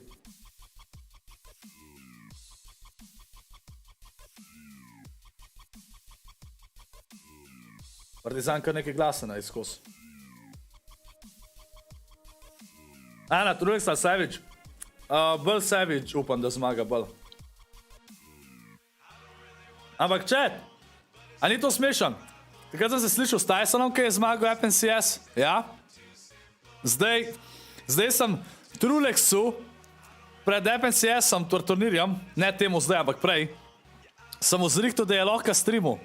Partizan kar nekaj glasena izkos. Ana, Trulexa, Savage. Bolj Savage upam, da zmaga bolj. Ampak chat, a ni to smešan? Takrat sem se slišal s TaySonom, ki je zmagal FNCS, ja? Zdaj sem Trulexu pred FNCS-om, turnirjem, ne temu zdaj, ampak prej, sem mu zrihtel, da je lahko streamu.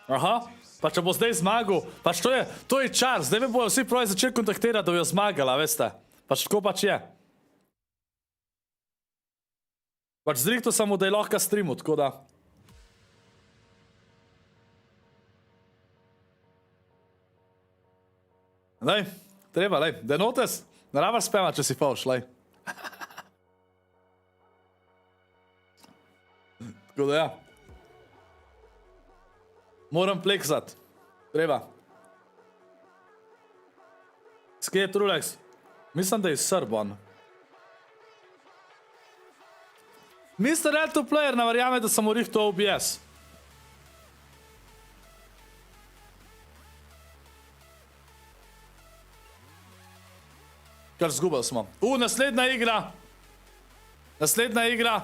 Aha, pa če bo zdaj zmagal, pač to je čar, zdaj me bojo vsi pravi začeli kontaktirati, da bi jo zmagala, veste. Pač tako pač je. Pač zrihtel sem mu, da je lahko streamu, tako da. Lej, treba, lej, Denotes, ne rabaš spema, če si fauš, lej. Tako da ja. Moram pleksat. Treba. Skje je Trulex? Mislim, da je Srbon. Mr. L2 player ne verjame, da sem mu rihto OBS. Kar zgubili smo. Naslednja igra. Naslednja igra.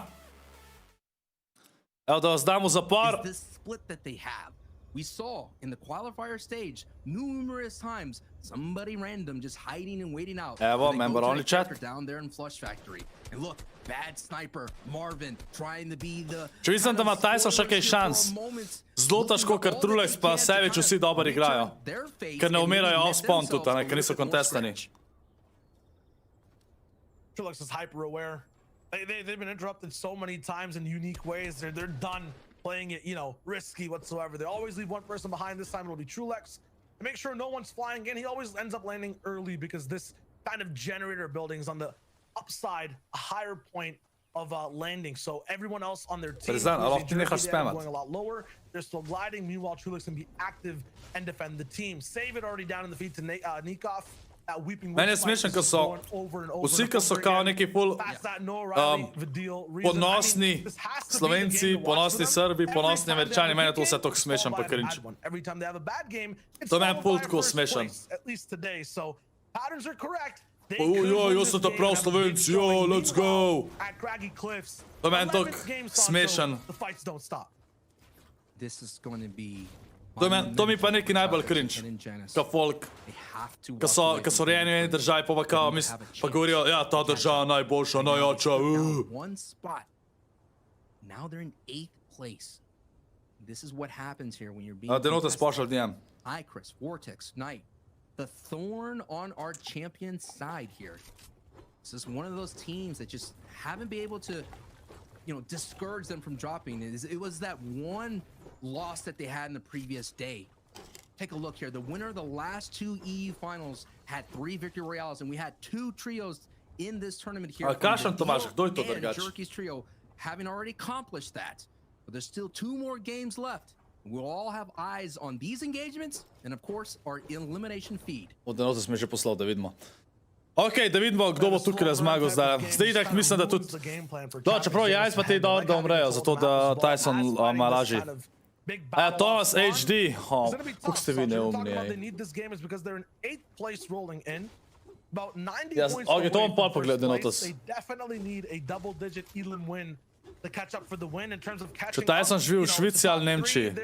Evo da vas dam v zapor. Is this split that they have. We saw in the qualifier stage numerous times somebody random just hiding and waiting out. Evo, They go member to only the chat. character down there in Flush Factory. And look, bad sniper Marvin trying to be the Če mislim, da ima TaySon še kaj šans. Zelo težko, ker Trulex pa Savage vsi dobro igrajo. Ker ne umirajo off-spawn tudi, a ne, ker niso kontestani. Trillux is hyper aware. They've been interrupted so many times in unique ways. They're done playing it, you know, risky whatsoever. They always leave one person behind. This time it'll be Trillux. To make sure no one's flying in, he always ends up landing early because this kind of generator building is on the upside, a higher point of landing. So everyone else on their team going a lot lower. They're still gliding. Meanwhile, Trillux can be active and defend the team. Save it already down in the feed to Nikov. Meni je smešen, ko so vsi, ko so kao neki ful ponosni Slovenci, ponosni Srbi, ponosni Američani, meni je to vse tako smešen pa cringe. To je meni ful tako smešen. Jo so to prav Slovenci, jo, let's go. To je meni tako smešen. To mi pa neki najbolj cringe, ka folk, ka so rejeni v eni državi, pa kao, pa govorijo, ja, ta država najboljša, najjača. Denotes pošal DM. Chris, Vortex, Knight, the thorn on our champion's side here. This is one of those teams that just haven't been able to, you know, discourage them from dropping. It was that one loss that they had in the previous day. Take a look here. The winner of the last two EU finals had 3 victory royales, and we had 2 trios in this tournament here. Jerky's trio having already accomplished that. But there's still 2 more games left. We'll all have eyes on these engagements, and of course, our elimination feed. Denotes mi že poslal, da vidimo. Ok, da vidimo, kdo bo tukaj zmagal zdaj. Zdaj itak mislim, da tudi... Čeprav jaz pa te dobro, da umrejo, zato da TaySon ima lažji. Thomas HD. Kako ste vi neumni, ok, to vam pol pogled, Denotes. Če TaySon živi v Švici ali Nemčiji.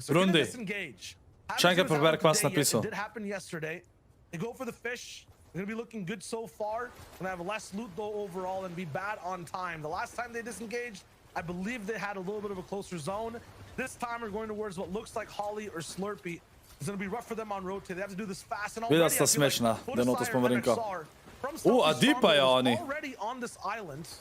Rundi. Še enkrat preber, kva si napisal. They're going to be looking good so far. Going to have less loot though overall and be bad on time. The last time they disengaged, I believe they had a little bit of a closer zone. This time we're going towards what looks like Holly or Slurpee. It's going to be rough for them on rotate. They have to do this fast. And already, sta smešna, Denotes pomarinka. A dipajo oni.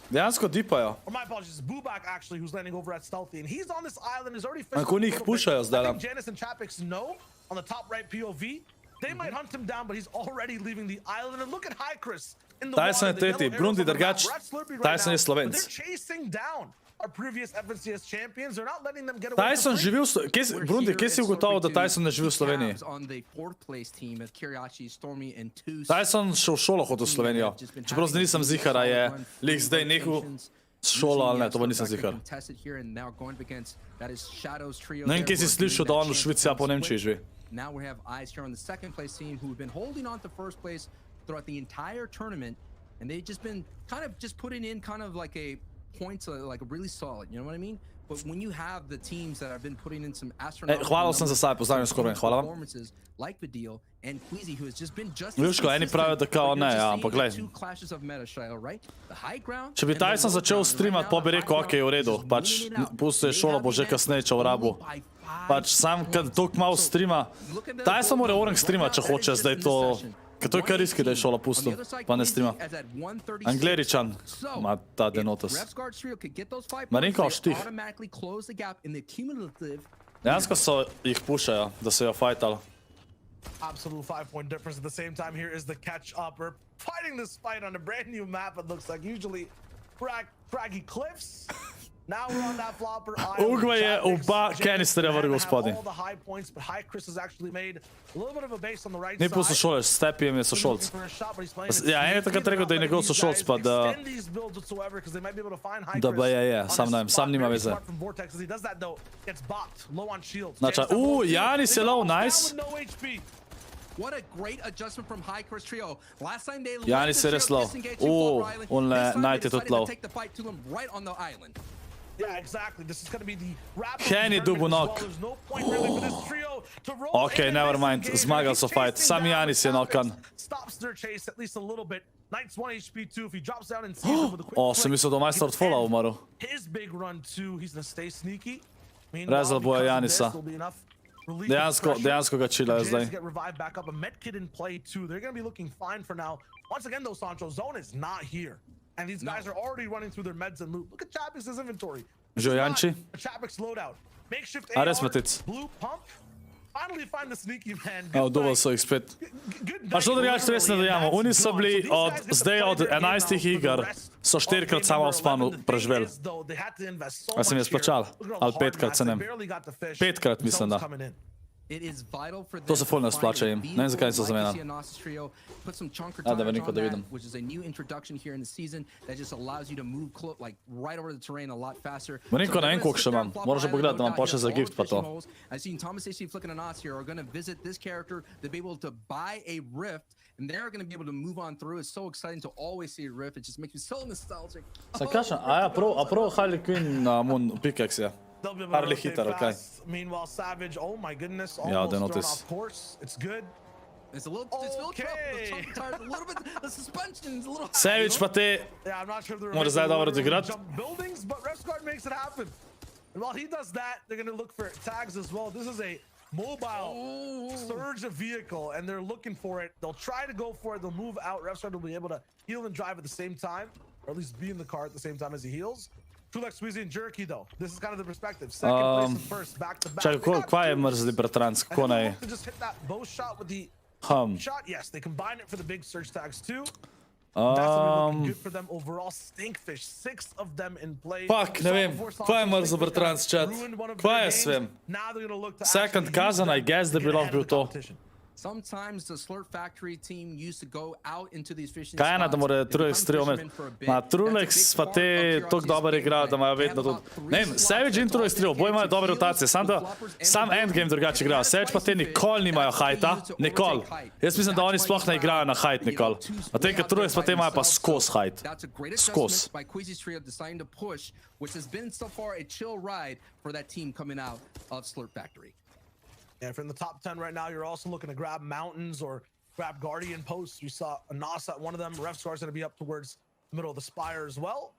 Dejansko dipajo. My apologies, Bubak actually, who's landing over at Stealthy, and he's on this island. Is already. Ako njih pušajo zdaj. I think Janice and Chapix know on the top right POV. They might hunt him down, but he's already leaving the island. And look at High Chris in the TaySon je water. tretji, Brundi drugač. TaySon je Slovenc. They're chasing down our previous FNCS champions. They're not letting them get away. TaySon živi v Sloveniji. Brundi, kje si ugotovil, da TaySon ne živi v Sloveniji? TaySon še v šolo hodil v Slovenijo. Čeprav zdaj nisem zihar, a je lik zdaj nehal s šolo ali ne, to pa nisem zihar. Ne vem, kje si slišal, da on v Švici, a po Nemčiji živi. Now we have eyes here on the second place team who have been holding on to first place throughout the entire tournament, and they've just been kind of just putting in kind of like a points like really solid, you know what I mean? But when you have the teams that have been putting in some astronomical hvala sem za saj, pozdravljam Skorben, hvala vam. performances like Vidil and Queasy, who has just been just Ljuško, eni pravijo, da kao ne, ja, ampak glej. Če bi TaySon začel streamat, pa bi rekel, ok, v redu, pač pusti šolo, bo že kasneje, če v rabu. Pač sam, kad toliko malo streama, TaySon mora Urnik streamat, če hoče zdaj to, ker to je kar riski, da je šola pustil, pa ne streama. Angleričan ima ta Denotes. Marinka oštih. Dejansko so jih pušajo, da se jo fajtali. Absolute 5-point difference. At the same time, here is the catch up. We're fighting this fight on a brand new map. It looks like usually craggy cliffs. Now we're on that flopper. Ugva je oba kanisterja vrgel spodaj. All the high points, but High Chris has actually made a little bit of a base on the right Ni side. poslušalec, Stepi je sošolc. Ja, en je takrat rekel, da je njegov sošolc, pa da... Da ba je, sam nima veze. Znači, Janis je low, nice. What a great adjustment from High Chris Trio. Last time they Janis je res low. On Knight je tudi low. Yeah, exactly. This is going to be the rapid Kenny double knock. There's no point really for this trio to roll. Okay, never mind. Zmagal so fight. Sam Janis je knockan. Stops their chase at least a little bit. Knight's 1 HP too. If he drops down and sees him with a quick O, sem mislil, da majster od fola umaru. His big run too. He's going to stay sneaky. Rezal boja Janisa. Dejansko ga čilajo zdaj. Get revived back up. A medkit in play too. They're going to be looking fine for now. Once again though, Sancho, zone is not here. And these guys are already running through their meds and loot. Look at Chapik's inventory. Že Janči? Chapik's loadout. Makeshift A AR, res metic. blue pump. Finally find the sneaky man. Evo, dovolj so jih spet. Pa što drugače res ne dojamo. Oni so bili zdaj od 11 iger, so 4krat samo v spanu preživeli. A sem jaz plačal? Ali 5krat, se ne vem. 5krat mislim, da. To se ful ne splača jim. Ne vem, zakaj so zamenjali. Da veliko da vidim. Veliko ne vem, koliko še imam. Moram že pogledati, da imam počet za gift pa to. And they're going to be able to move on through. It's so exciting to always see a riff. It just makes me so nostalgic. Sam kažem, a ja, prav Harley Quinn na Moon pickaxe je. Harley hitter, okej. Meanwhile, Savage, oh my goodness, Ja, almost thrown Denotes. off course. It's good. It's a little rough. The chunk tires, a little bit, the suspension's a little high. Savage pa te... Yeah, I'm not sure if they're Mora zdaj dobro odigrat. jump buildings, but Refsguard makes it happen. And while he does that, they're going to look for tags as well. This is a mobile surge of vehicle, and they're looking for it. They'll try to go for it. They'll move out. Refsguard will be able to heal and drive at the same time, or at least be in the car at the same time as he heals. Trulek squeezing jerky though. This is kind of the perspective. Second place and first, back to back. Čakaj, kva je mrzli bratranc, kako naj... To just hit that bow shot with the shot. Yes, they combine it for the big surge tags too. That's looking good for them overall. Stinkfish, 6 of them in play. Fuck, ne vem, kva je mrzli bratranc, chat? Kva je svem? Second cousin, I guess, da bi lahko bil to. Sometimes the Slurp Factory team used to go out into these fishing Kaj ena, da mora Trulex trio med... Ma Trulex pa te toliko dobro igrajo, da imajo vedno tudi... Ne vem, Savage in Trulex trio, oboje imajo dobre rotacije, sam endgame drugače igrajo. Savage pa te nikoli nimajo hajta, nikoli. Jaz mislim, da oni sploh ne igrajo na hajt nikoli. A te, ker Trulex pa te imajo pa skos hajt. Skos. Which has been so far a chill ride for that team coming out of Slurp Factory. Yeah, if you're in the top 10 right now, you're also looking to grab mountains or grab guardian posts. We saw a Nas at one of them. Refsguard's going to be up towards the middle of the spire as well.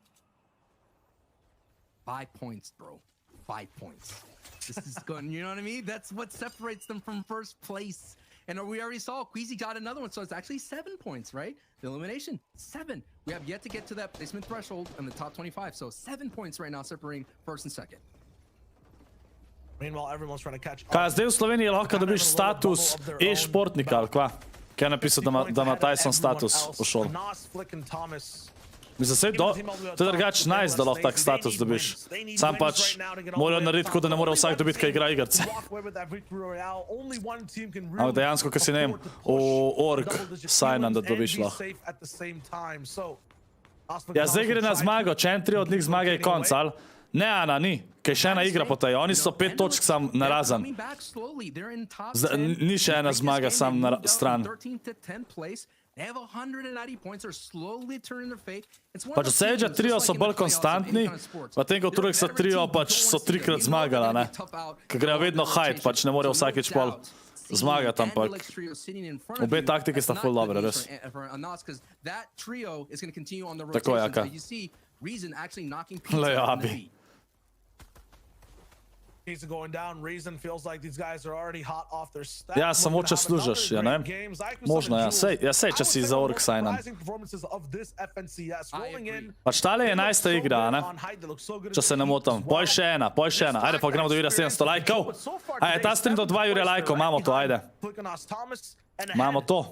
5 points, bro. 5 points. This is good. You know what I mean? That's what separates them from first place. And we already saw Queasy got another one, so it's actually 7 points, right? The elimination, 7. We have yet to get to that placement threshold in the top 25, so 7 points right now separating first and second. Meanwhile, everyone's trying to catch up. Kaj, zdaj v Sloveniji lahko dobiš status e-športnika, ali kva? Kaj je napisal, da ima TaySon status v šol? Mislim, se to je drugač nice, da lahko tak status dobiš. Sam pač morajo narediti, kot da ne mora vsak dobiti, kaj igra igrce. Ampak dejansko, ko si ne vem, v org signan, da dobiš lahko. Ja, zdaj gre na zmago, če en 3 od njih zmaga je konc, ali? Ne, Ana, ni. Kaj še ena igra po tej. Oni so 5 točk sam narazen. Ni še ena zmaga sam na stran. Pač od Savage trio so bolj konstantni, pa tem, ko Trulex trio pač so 3krat zmagala, ne. Ker grejo vedno hajt, pač ne morejo vsakič pol zmagati, ampak obe taktike sta ful dobre, res. Tako, jaka. Lejabi. Keys are going down. Reason feels like these guys are already hot off their step. Ja, samo če služaš, ja ne? Možno, ja. Sej, če si za org signan. Pač tale je 11. igra, ne? Če se ne motam. Poj še ena. Ajde, pa gremo do Jurija 700 lajkov. Ajde, ta stream do 2 Jurija lajkov, imamo to, ajde. Imamo to.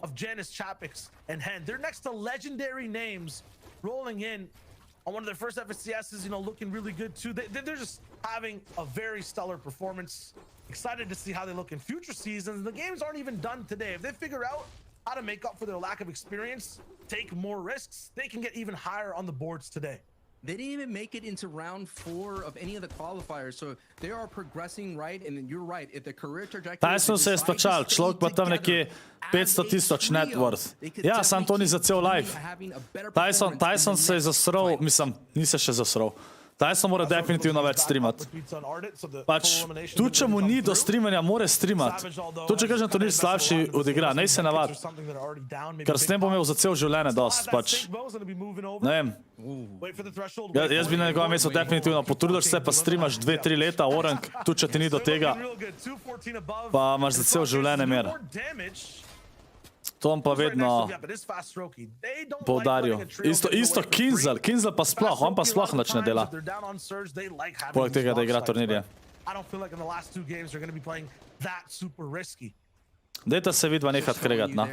They're next to legendary names rolling in on one of their first FSCSs, you know, looking really good too. They're just having a very stellar performance. Excited to see how they look in future seasons. The games aren't even done today. If they figure out how to make up for their lack of experience, take more risks, they can get even higher on the boards today. They didn't even make it into round 4 of any of the qualifiers, so they are progressing right. And you're right, if the career trajectory... TaySon se je splačal, človek pa tam nekje 500,000 net worth. Ja, sam to ni za cel life. TaySon se je zasral, mislim, ni se še zasral. TaySon mora definitivno več streamati. Pač, tu če mu ni do streamanja, mora streamati. Tu če kažem turnir slabši odigra, nej se navad. Ker s tem bom imel za cel življenje dost, pač. Ne vem. Jaz bi na njegovem mestu definitivno potrudiš se, pa streamaš 2-3 leta, Urnik, tu če ti ni do tega, pa imaš za cel življenje mer. To vam pa vedno poudaril. Isto Kinzel pa sploh, on pa sploh nič ne dela. Poleg tega, da igra turnirje. Dajte se vidva nehat kregat, no.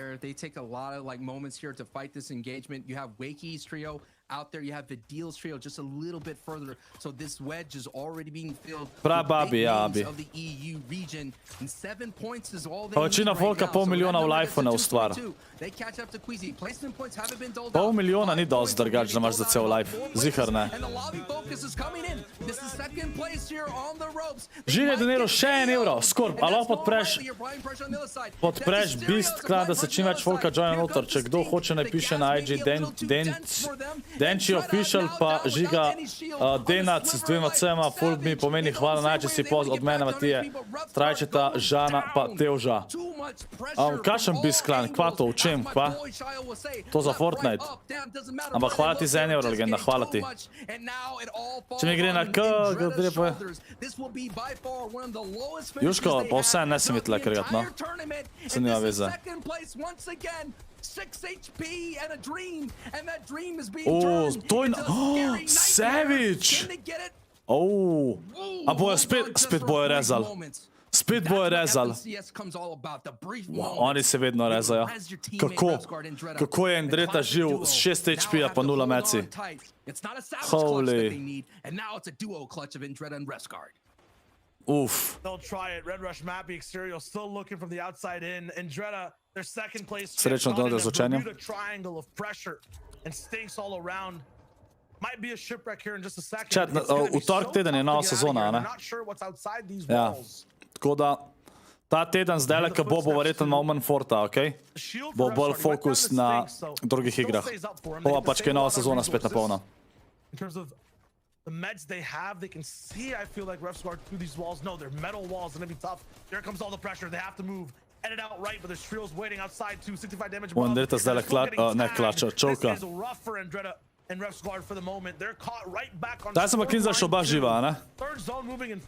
Out there, you have the deals trio just a little bit further, so this wedge is already being filled. Prababi, abi. Of the EU region, and 7 points is all they Večina folka pol milijona v life ne ustvar. They catch up to Queasy. Placement points haven't been doled out. Pol milijona ni dost drgač, da imaš za cel life. Zihar ne. And the lobby focus is coming in. This is second place here on the ropes. Živje denero, še €1. Skorp, a lahko podpreš Beast Clan, da se čim več folka joina noter. Če kdo hoče, ne piše na IG Denči official, pa žiga Denotes s 2 C-ma, full mi pomeni hvala najče si poz od mene, Matije, Trajčeta, Žana, pa Tevža. Kašem Beast Clan, kva to, v čem, kva? To za Fortnite. Ampak hvala ti za €1, legenda, hvala ti. Če mi gre na K, gre pa... Juško, pa vse ne si mi tle krgat, no. Se nima veze. 6 HP and a dream, and that dream is being turned. Savage! A bojo spet bojo rezal. Spet bojo rezal. Oni se vedno rezajo. Kako je Indreta živ s 6 HP-a pa 0 meci. Holy. Oof. They'll try it. Red Rush, Mappy, Exterior still looking from the outside in. Indreta, their second place. Srečno Denotes z učenjem. Triangle of pressure and stinks all around. Might be a shipwreck here in just a second. Chat, v torek teden je nova sezona, ne? Ja. Tako da ta teden zdaj, ko bo verjetno malo manj forta, okej? Bo bolj fokus na drugih igrah. Pa pač, ko je nova sezona spet napolna. The meds they have, they can see, I feel like refs guard through these walls. No, they're metal walls, and it'll be tough. Here comes all the pressure. They have to move. Edit out right, but there's Trios waiting outside too. 65 damage. Indreta zdaj ne klača, čovka. This is rough for Indreta and refs guard for the moment. They're caught right back on. Daj se pa Kinzel še oba živa, ne?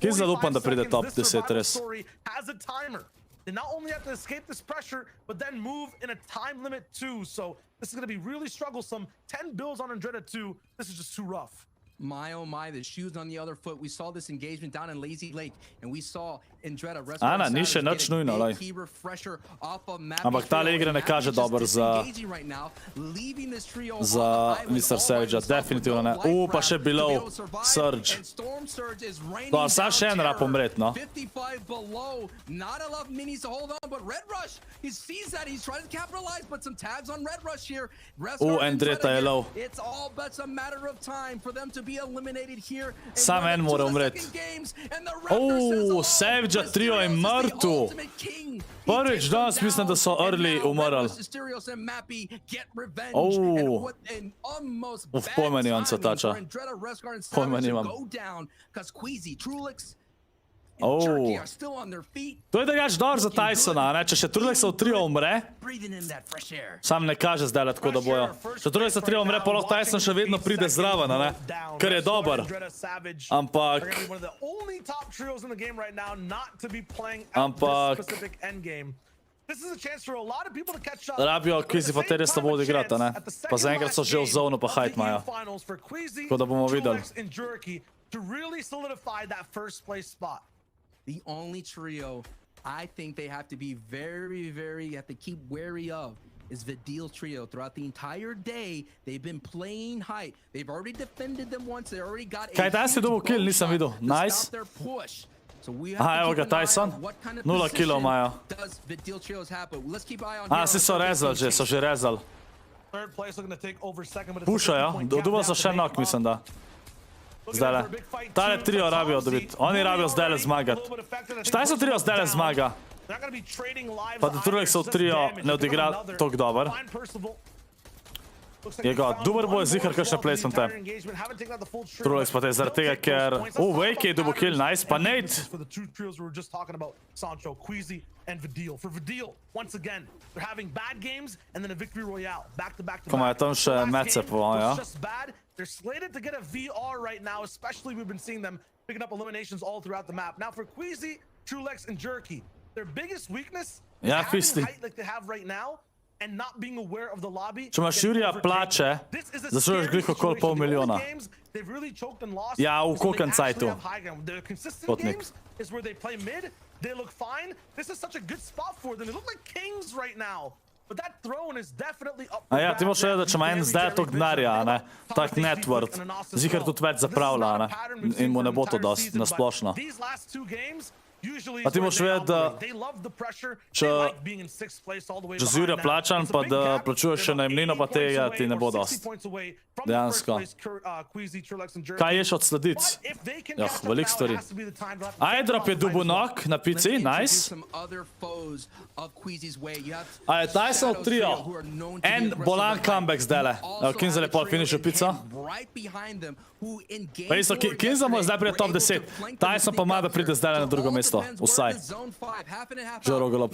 Kinzel upam, da pride top 10, res. Has a timer. They not only have to escape this pressure, but then move in a time limit too. So this is going to be really strugglesome. 10 bills on Indreta too. This is just too rough. My oh my, the shoes on the other foot. We saw this engagement down in Lazy Lake, and we saw Indreta Ana, ni še nič nujno, lej. Ampak tale igre ne kaže dober za Mr. Savage, definitivno ne. Pa še below Surge. No, sam še en rap umret, no. Indreta je low. Sam en mora umret. Savage trio je mrtv. Prvič danes mislim, da so early umrli. Pojma nimam, co tača. Pojma nimam. To je drugač dobro za TaySona, ne? Če še Trulexov trio umre, sam ne kaže zdaj tako, da bojo. Če Trulexov trio umre, pa lahko TaySon še vedno pride zraven, ne? Ker je dober. Ampak... Rabijo Queasy pa te res slabo odigrati, ne? Pa zaenkrat so že v zonu, pa hajt imajo. Tako da bomo videli. The only trio I think they have to be very, have to keep wary of is Vidil trio. Throughout the entire day, they've been playing height. They've already defended them once. They already got Kaj, taj si dobil kill, nisem videl. Nice. Aha, evo ga TaySon. 0 killov imajo. Si so rezali že, so že rezali. Pušajo, dobil so še knock, mislim da. Zdajle. Tale trio rabijo dobiti. Oni rabijo zdajle zmagati. Šta so trio zdajle zmaga? Pa da Trulexov trio ne odigra toliko dober. Jego, dober bo je zihar kakšne placemente. Trulex pa te zaradi tega, ker... Wake je dobil kill, nice, pa Nate! Ko imajo tam še mece po, ja. They're slated to get a VR right now, especially we've been seeing them picking up eliminations all throughout the map. Now for Queasy, Trulex, and Jerky, their biggest weakness is having height like they have right now and not being aware of the lobby. Če imaš Jurija plače, zaslužiš glih okoli pol milijona. Ja, v kolikam cajtu. Potnik. Is where they play mid, they look fine. This is such a good spot for them. They look like kings right now. But that throne is definitely up. A ja, ti moraš vedeti, da če ima en zdaj toliko denarja, ne, tak network, zihar tudi več zapravlja, ne, in mu ne bo to dosti nasplošno. Pa ti moraš vedeti, da če z Jurija plačan, pa da plačuješ še najemnino, pa tega ti ne bo dosti. Dejansko. Kaj ješ od sledic? Joh, velik stvari. iDrop je dobil knock na pici, nice. A je TaySon trio. En bolan comeback zdajle. Kinzel je pol finišil pico. Pa isto, Kinzel mora zdaj prije top 10. TaySon pa ima da pride zdajle na drugo mesto. Vsaj. Žero golob.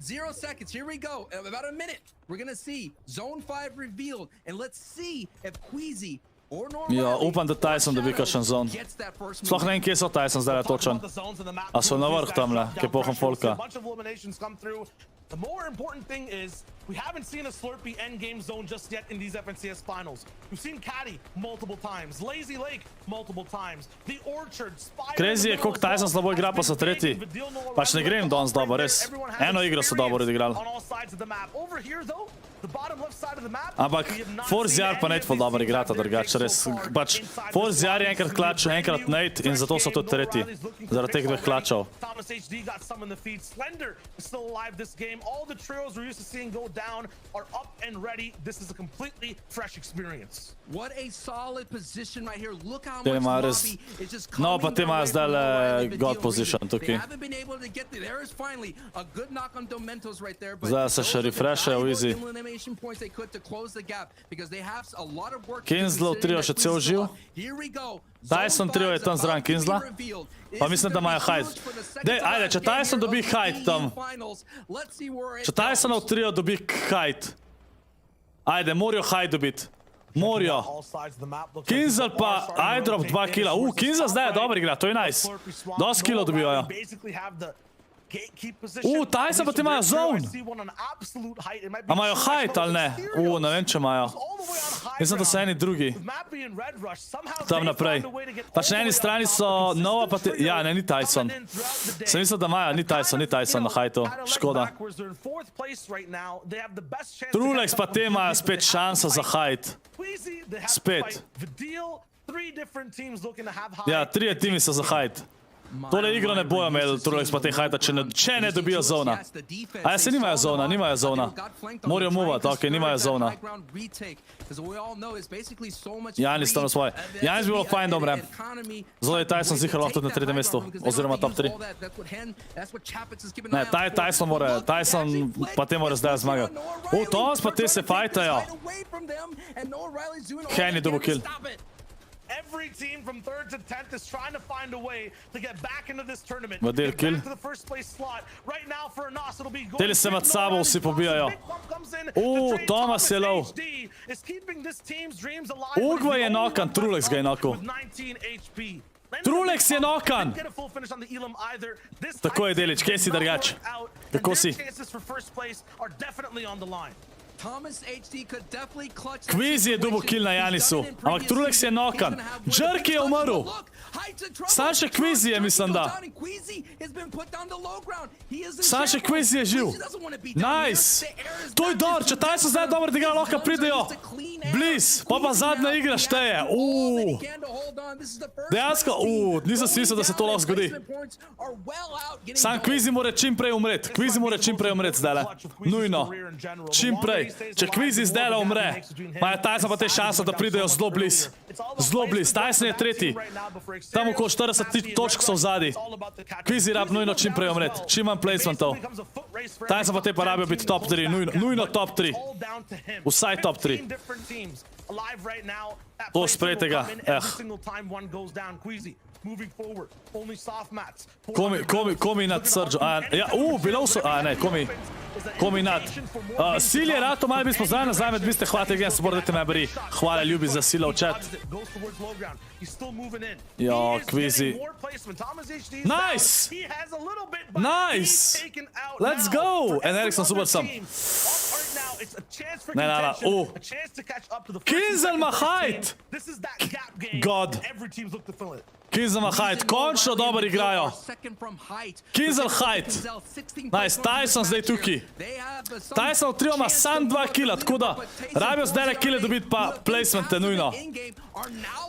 0 seconds. Here we go. In about a minute, we're gonna see Zone 5 revealed, and let's see if Queasy or Normal. Ja, upam, da TaySon dobi kakšen zon. Sploh ne vem, kje so TaySon zdaj točen. A so na vrh tamle, kje pohom folka. The more important thing is we haven't seen a Slurpee endgame zone just yet in these FNCS finals. We've seen Caddy multiple times, Lazy Lake multiple times, the Orchard, Spire. Crazy je, koliko TaySon slabo igra, pa so tretji. Pač ne grem danes dobro, res. Eno igro so dobro odigrali. Ampak ForZR pa Nate ful dobro igrata drugače, res. Pač ForZR je enkrat klačil, enkrat Nate in zato so tudi tretji. Zaradi teh dveh klačev. All the trios we're used to seeing go down are up and ready. This is a completely fresh experience. What a solid position right here. Look how much lobby is just coming. No, pa te imajo zdaj god position tukaj. There is finally a good knock on Denotes right there. Zdaj se še refreshajo easy. Kinzel trio še cel živ. TaySon trio je tam zraven Kinzla. Pa mislim, da imajo height. Dej, ajde, če TaySon dobi height tam. Če TaySonov trio dobi height. Ajde, morajo height dobiti. Morajo. Kinzel pa iDrop 2 kila. Kinzel zdaj je dober igra, to je nice. Dost kilo dobivajo. TaySon pa ti imajo zone. A imajo height ali ne? Ne vem, če imajo. Mislim, da so eni drugi. Tam naprej. Pač na eni strani so Nova pa ti... Ja, ne, ni TaySon. Sem mislil, da imajo, ni TaySon na heightu. Škoda. Trulex pa te imajo spet šanso za height. Spet. Ja, 3 timi so za height. Tole igro ne bojo imeli, Trulex pa te hajta, če ne dobijo zona. A ja se nimajo zona. Morajo movati, okej, nimajo zona. Janis tam na svoje. Janis bi bilo fajn, dobre. Zelo je TaySon zihar lahko tudi na 3. mestu, oziroma top 3. Ne, TaySon pa te mora zdaj zmagati. Thomas pa te se fajtajo. Henny dobo kill. Every team from 3rd to 10th is trying to find a way to get back into this tournament. Vadil kill. To the first place slot. Right now for Nas it'll be going. Teli se med sabo vsi pobijajo. Thomas je low. Ugva je nokan, Trulex ga je nokal. Trulex je nokan! Tako je, Delič, kje si drugač? Kako si? Kvizi je dobil kill na Janisu, ampak Trulex je nokan. Jerky je umrl. Sam še Kvizi je, mislim da. Sam še Kvizi je živ. Nice. To je dobro, če TaySon zdaj dobro igra, lahko pridejo. Bliz, pa zadnja igra šteje. Dejansko, nisem si mislil, da se to lahko zgodi. Sam Kvizi mora čim prej umret. Kvizi mora čim prej umret zdaj. Nujno. Čim prej. Če Kvizi zdaj umre, imajo TaySon pa te šanse, da pridejo zelo bliz. Zelo bliz. TaySon je tretji. Tam okoli 40 točk so vzadi. Kvizi rab nujno čim prej umret. Čim manj placementov. TaySon pa te pa rabijo biti top 3. Nujno top 3. Vsaj top 3. To sprejte ga. Komi nad Sržo. Bilo so... ne, komi nad. Sil je rato, malo bi smo zdaj nazaj med biste. Hvala tega, se bordete me beri. Hvala ljubi za sila v chat. Jo, Kvizi. Nice! Nice! Let's go! En Erikson, super sem. Ne. Kinzel ima hajt! God. Kinzel ima hajt, končno dobro igrajo. Kinzel hajt. Nice, TaySon zdaj tukaj. TaySon v trio ima sam 2 killa, tako da rabijo zdaj kille dobiti pa placemente nujno.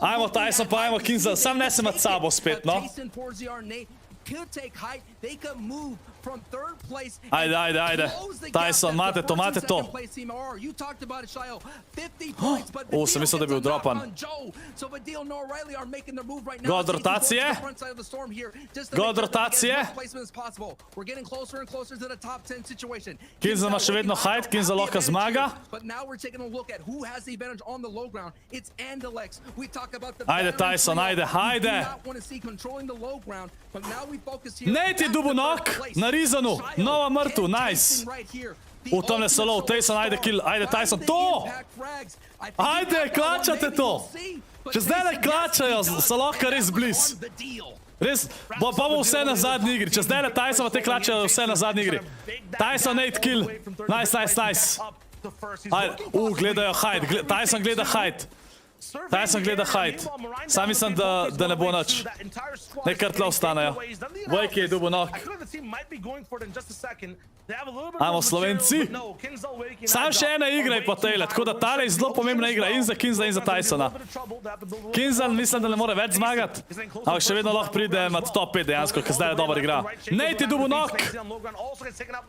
Ajmo TaySon pa ajmo Kinzel, sam ne se med sabo spet, no. Ajde. TaySon, imate to. Sem mislil, da je bil dropan. God rotacije. Kinzel ima še vedno hajt, Kinzel lahko zmaga. Ajde TaySon, ajde. Nate je dubu nok. Na Rizonu, nova mrtvu, nice. Tamle SLO, TaySon, ajde kill, ajde TaySon, to! Ajde, klačate to! Če zdaj ne klačajo, so lahko res bliz. Res, pa bo vse na zadnji igri, če zdaj ne TaySon, te klačajo vse na zadnji igri. TaySon, Nate kill, nice. Ajde, gledajo hajt, TaySon gleda hajt. TaySon gleda hajt. Sam mislim, da ne bo nič. Nekaj tle ostanejo. Vojki je dubo nok. Ajmo Slovenci. Sam še ena igra je po tejle, tako da tale je zelo pomembna igra in za Kinzla in za TaySona. Kinzla mislim, da ne more več zmagati, ampak še vedno lahko pride med top 5 dejansko, ker zdaj je dober igra. Nate je dubo nok.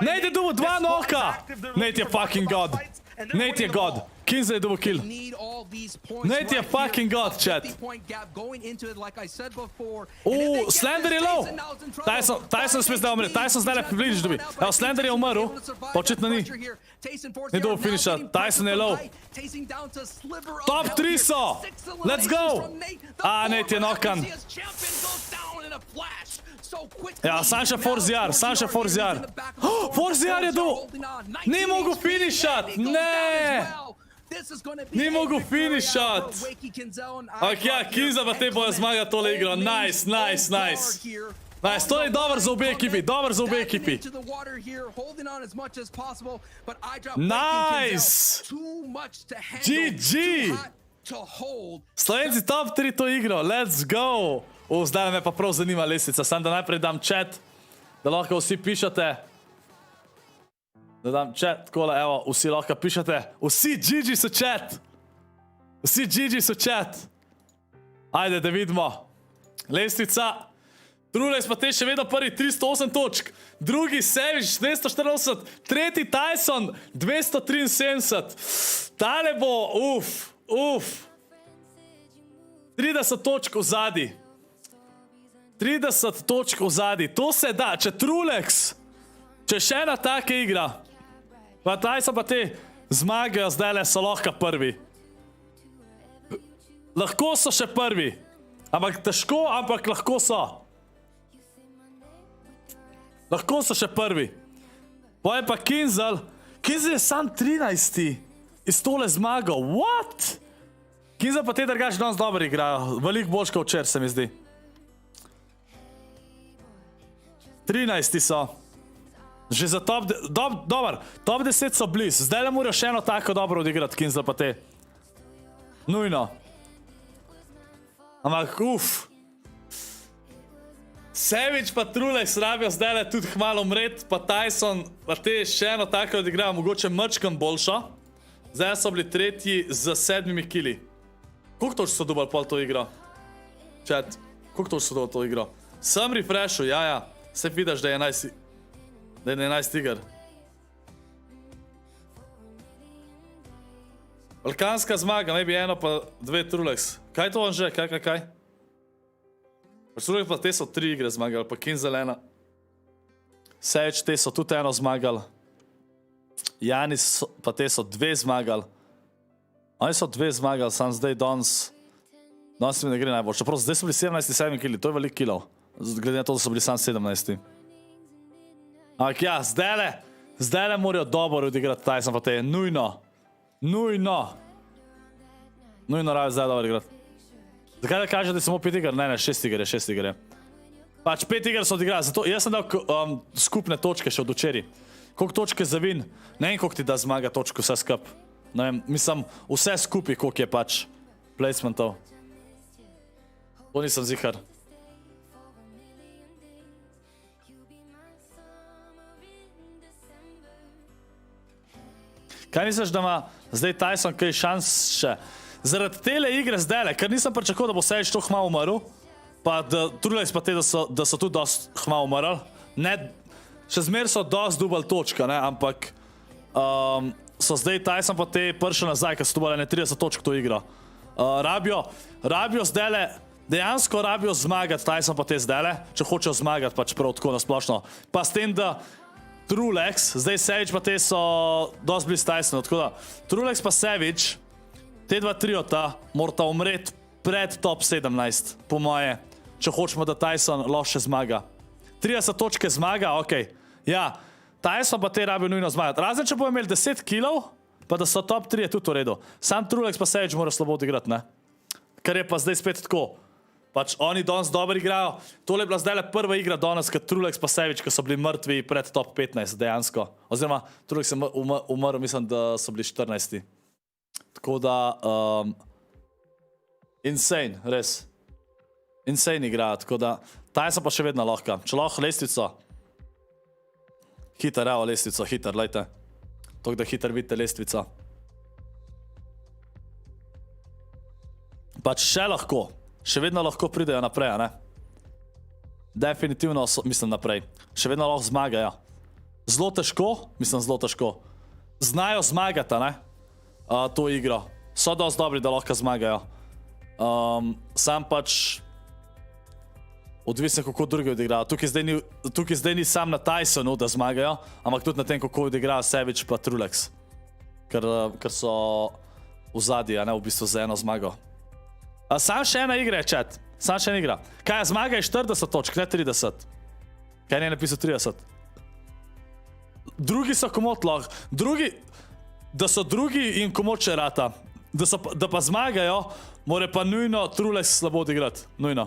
Nate je dubo 2 noka. Nate je fucking god. Nate je god. Kinzel je dubo kill. Nate je fucking god, chat. Slender je low. TaySon sme zdaj umre. TaySon zdaj le približiš dobi. Evo, Slender je umrl. Pa očitno ni. Ni dubo finisha. TaySon je low. Top 3 so. Let's go. Nate je nokan. Ja, sam še ForZR. ForZR je dubo. Ni mogu finishat. Ne. Ni mogu finishat. Ok, ja, Kinzel pa te bojo zmaga tole igro. Nice. Nice, to je dober za obe ekipi. Nice. GG. Slovenci top 3 to igro. Let's go. Zdaj me pa prav zanima lestica. Sam da najprej dam chat, da lahko vsi pišete. Da dam chat, takole, evo, vsi lahko pišete. Vsi GG so chat. Ajde, da vidimo. Lestica. Trulex pa te še vedno prvi 308 točk. Drugi Savage 284. Tretji TaySon 273. Tale bo, uf. 30 točk v zadnji. 30 točk v zadnji. To se da, če Trulex, če še ena taka igra, pa TaySon pa te zmagajo, zdaj le so lahko prvi. Lahko so še prvi. Ampak težko, ampak lahko so. Lahko so še prvi. Poje pa Kinzel. Kinzel je sam 13. iz tole zmagal. What? Kinzel pa te drugače danes dobro igrajo. Veliko boljš kot včeraj, se mi zdi. 13 so. Že za top... Dobar, top 10 so bliz. Zdaj le morajo še eno tako dobro odigrati, Kinzel pa te. Nujno. Ampak, Savage pa Trulex rabijo zdaj le tudi hmalo umret, pa TaySon, pa te še eno tako odigrajo, mogoče mrčkam boljšo. Zdaj so bili tretji z 7 kili. Koliko toč so dobili pol to igro? Chat, koliko toč so dobili to igro? Sem refreshu, ja. Se vidiš, da je 11 iger. Balkanska zmaga, maybe eno pa 2 Trulex. Kaj to on že? Kaj? Trulex pa te so 3 igre zmagali, pa Kinzel ena. Savage te so tudi eno zmagali. Janis pa te so 2 zmagali. Oni so 2 zmagali, sam zdaj Dons mi ne gre najbolj. Čeprav zdaj so bili 17-7 kili, to je velik kilov. Glede na to, da so bili sam 17. Ampak ja, zdaj le morajo dobro odigrati TaySon pa te. Nujno rabi zdaj dobro igrati. Zakaj da kaže, da je samo 5 iger? Ne, 6 iger je. Pač 5 iger so odigrali, zato jaz sem dal skupne točke še od včeraj. Koliko točke za vin? Ne vem, koliko ti da zmaga točko vse skup. Ne vem, mislim, vse skupi, koliko je pač placementov. To nisem zihar. Kaj misliš, da ima zdaj TaySon kaj šans še? Zaradi tele igre zdajle, ker nisem pričakoval, da bo Savage to hmalo umrl, pa da Trulex pa te, da so tudi dost hmalo umrl. Ne, še zmer so dost dubal točka, ne, ampak so zdaj TaySon pa te prišli nazaj, ker so dubali ne 30 točk to igro. Rabijo zdajle, dejansko rabijo zmagati TaySon pa te zdajle, če hočejo zmagati pač prav tako nasplošno. Pa s tem, da Trulex, zdaj Savage pa te so dost bliz TaySonu, tako da Trulex pa Savage, te dva triota morata umreti pred top 17, po moje, če hočemo, da TaySon lahko še zmaga. 30 točke zmaga, okej. Ja, TaySon pa te rabijo nujno zmagati. Razen, če bo imeli 10 kilov, pa da so top 3 je tudi v redu. Sam Trulex pa Savage mora slabo odigrati, ne? Kar je pa zdaj spet tako. Pač oni danes dobro igrajo. Tole je bila zdaj le prva igra danes, ker Trulex pa Savage, ki so bili mrtvi pred top 15 dejansko. Oziroma, Trulex je umrl, mislim, da so bili 14. Tako da, insane, res. Insane igra, tako da, TaySon pa še vedno lahko. Če lahko lestvico, hiter, evo lestvico, hiter, lejte. Tako da hiter vidite lestvico. Pač še lahko. Še vedno lahko pridejo naprej, a ne? Definitivno, mislim naprej. Še vedno lahko zmagajo. Zelo težko. Znajo zmagati, a ne? To igro. So dosti dobri, da lahko zmagajo. Sam pač odvisno, kako drugi odigrajo. Tukaj zdaj ni sam na TaySonu, da zmagajo, ampak tudi na tem, kako odigrajo Savage pa Trulex. Ker so v zadnji, a ne, v bistvu za eno zmago. Sam še ena igra je, chat. Sam še ena igra. Kaj, zmaga je 40 točk, ne 30. Kaj ne je napisal 30? Drugi so komot lahko. Da so drugi in komot še rata. Da pa zmagajo, more pa nujno Trulex slabo odigrati. Nujno.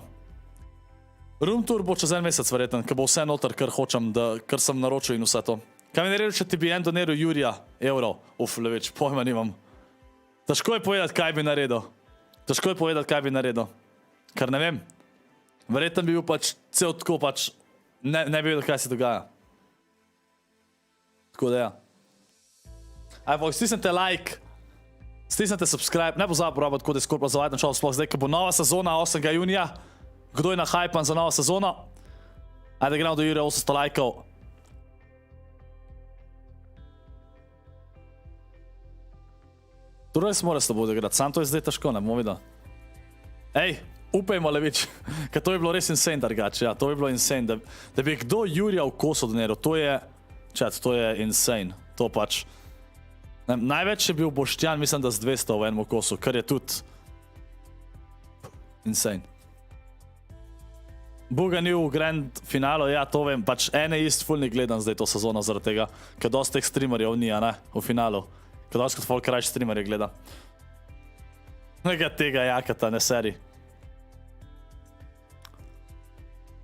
Room tour bo čez en mesec verjeten, ker bo vse noter, kar hočem, kar sem naročil in vse to. Kaj mi naredil, če ti bi en doniral Jurija evrov? Leveč, pojma nimam. Težko je povedati, kaj bi naredil. Ker ne vem. Verjetno bi bil pač cel tako pač, ne bi vedel, kaj se dogaja. Tako da ja. Stisnite like, stisnite subscribe, ne pozabi porabiti kode ScorpLZ načal sploh zdaj, ker bo nova sezona 8. junija. Kdo je nahajpan za novo sezono? Ajde, gremo do Jurija 800 lajkov. Trulex mora slabo odigrati, sam to je zdaj težko, ne bomo videli. Ej, upajmo levič, ker to je bilo res insane drugače, ja, to je bilo insane, da bi kdo Jurija v kosu doniral, to je, chat, to je insane, to pač. Največ je bil Boštjan, mislim, da z 200 v enem kosu, kar je tudi insane. Buga ni v grand finalu, ja, to vem, pač ene ist ful ni gledam zdaj to sezono zaradi tega, ker dosti teh streamerjev ni, a ne, v finalu. Ker dosti kot folk rajš streamerje gleda. Nekaj tega jakata, ne seri.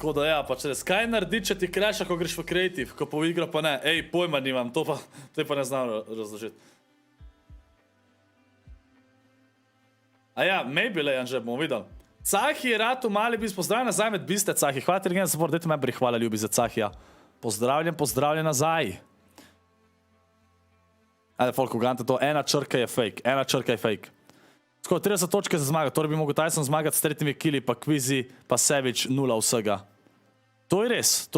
Tako da ja, pač res, kaj naredi, če ti crasha, ko greš v creative, ko pa v igro pa ne? Ej, pojma nimam, to pa ne znam razložiti. A ja, maybe le, Anže, bomo videli. Cahi, Ratu, mali bis, pozdravljen nazaj med biste, Cahi. Hvala ti, Regen, support, dajte me hvala ljubi za Cahija. Pozdravljen nazaj. Ajde, folk, ugante to, ena črka je fake. Skoro 30 točke za zmaga, torej bi mogel TaySon zmagati s 3 killi, pa Kvizi, pa Savage, 0 vsega. To je res.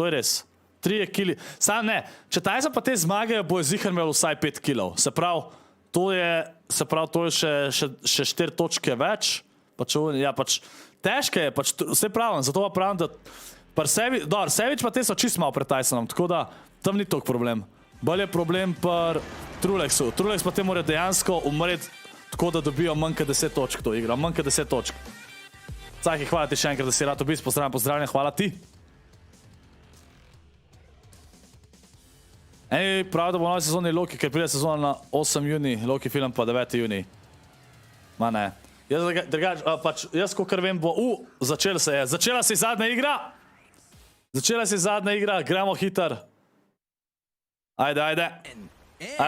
3 killi. Sam ne, če TaySon pa te zmagajo, bo je zihar imel vsaj 5 killov. Se pravi, to je še 4 točke več. Ja, pač, težke je, pač, vse pravim, zato pa pravim, da Savage pa te so čist malo pred TaySonom, tako da tam ni toliko problem. Bolj je problem pri Trulexu. Trulex pa te mora dejansko umreti tako, da dobijo manj kot 10 točk to igra. Manj kot 10 točk. Cahi, hvala ti še enkrat, da si rad obis. Pozdravljen, hvala ti. Eni pravi, da bo novi sezoni Loki, ker pride sezona na 8 juni, Loki film pa 9 juni. Ma ne. Jaz kakor vem bo... začela se je. Začela se je zadnja igra. Gremo hiter. Ajde. Ajde,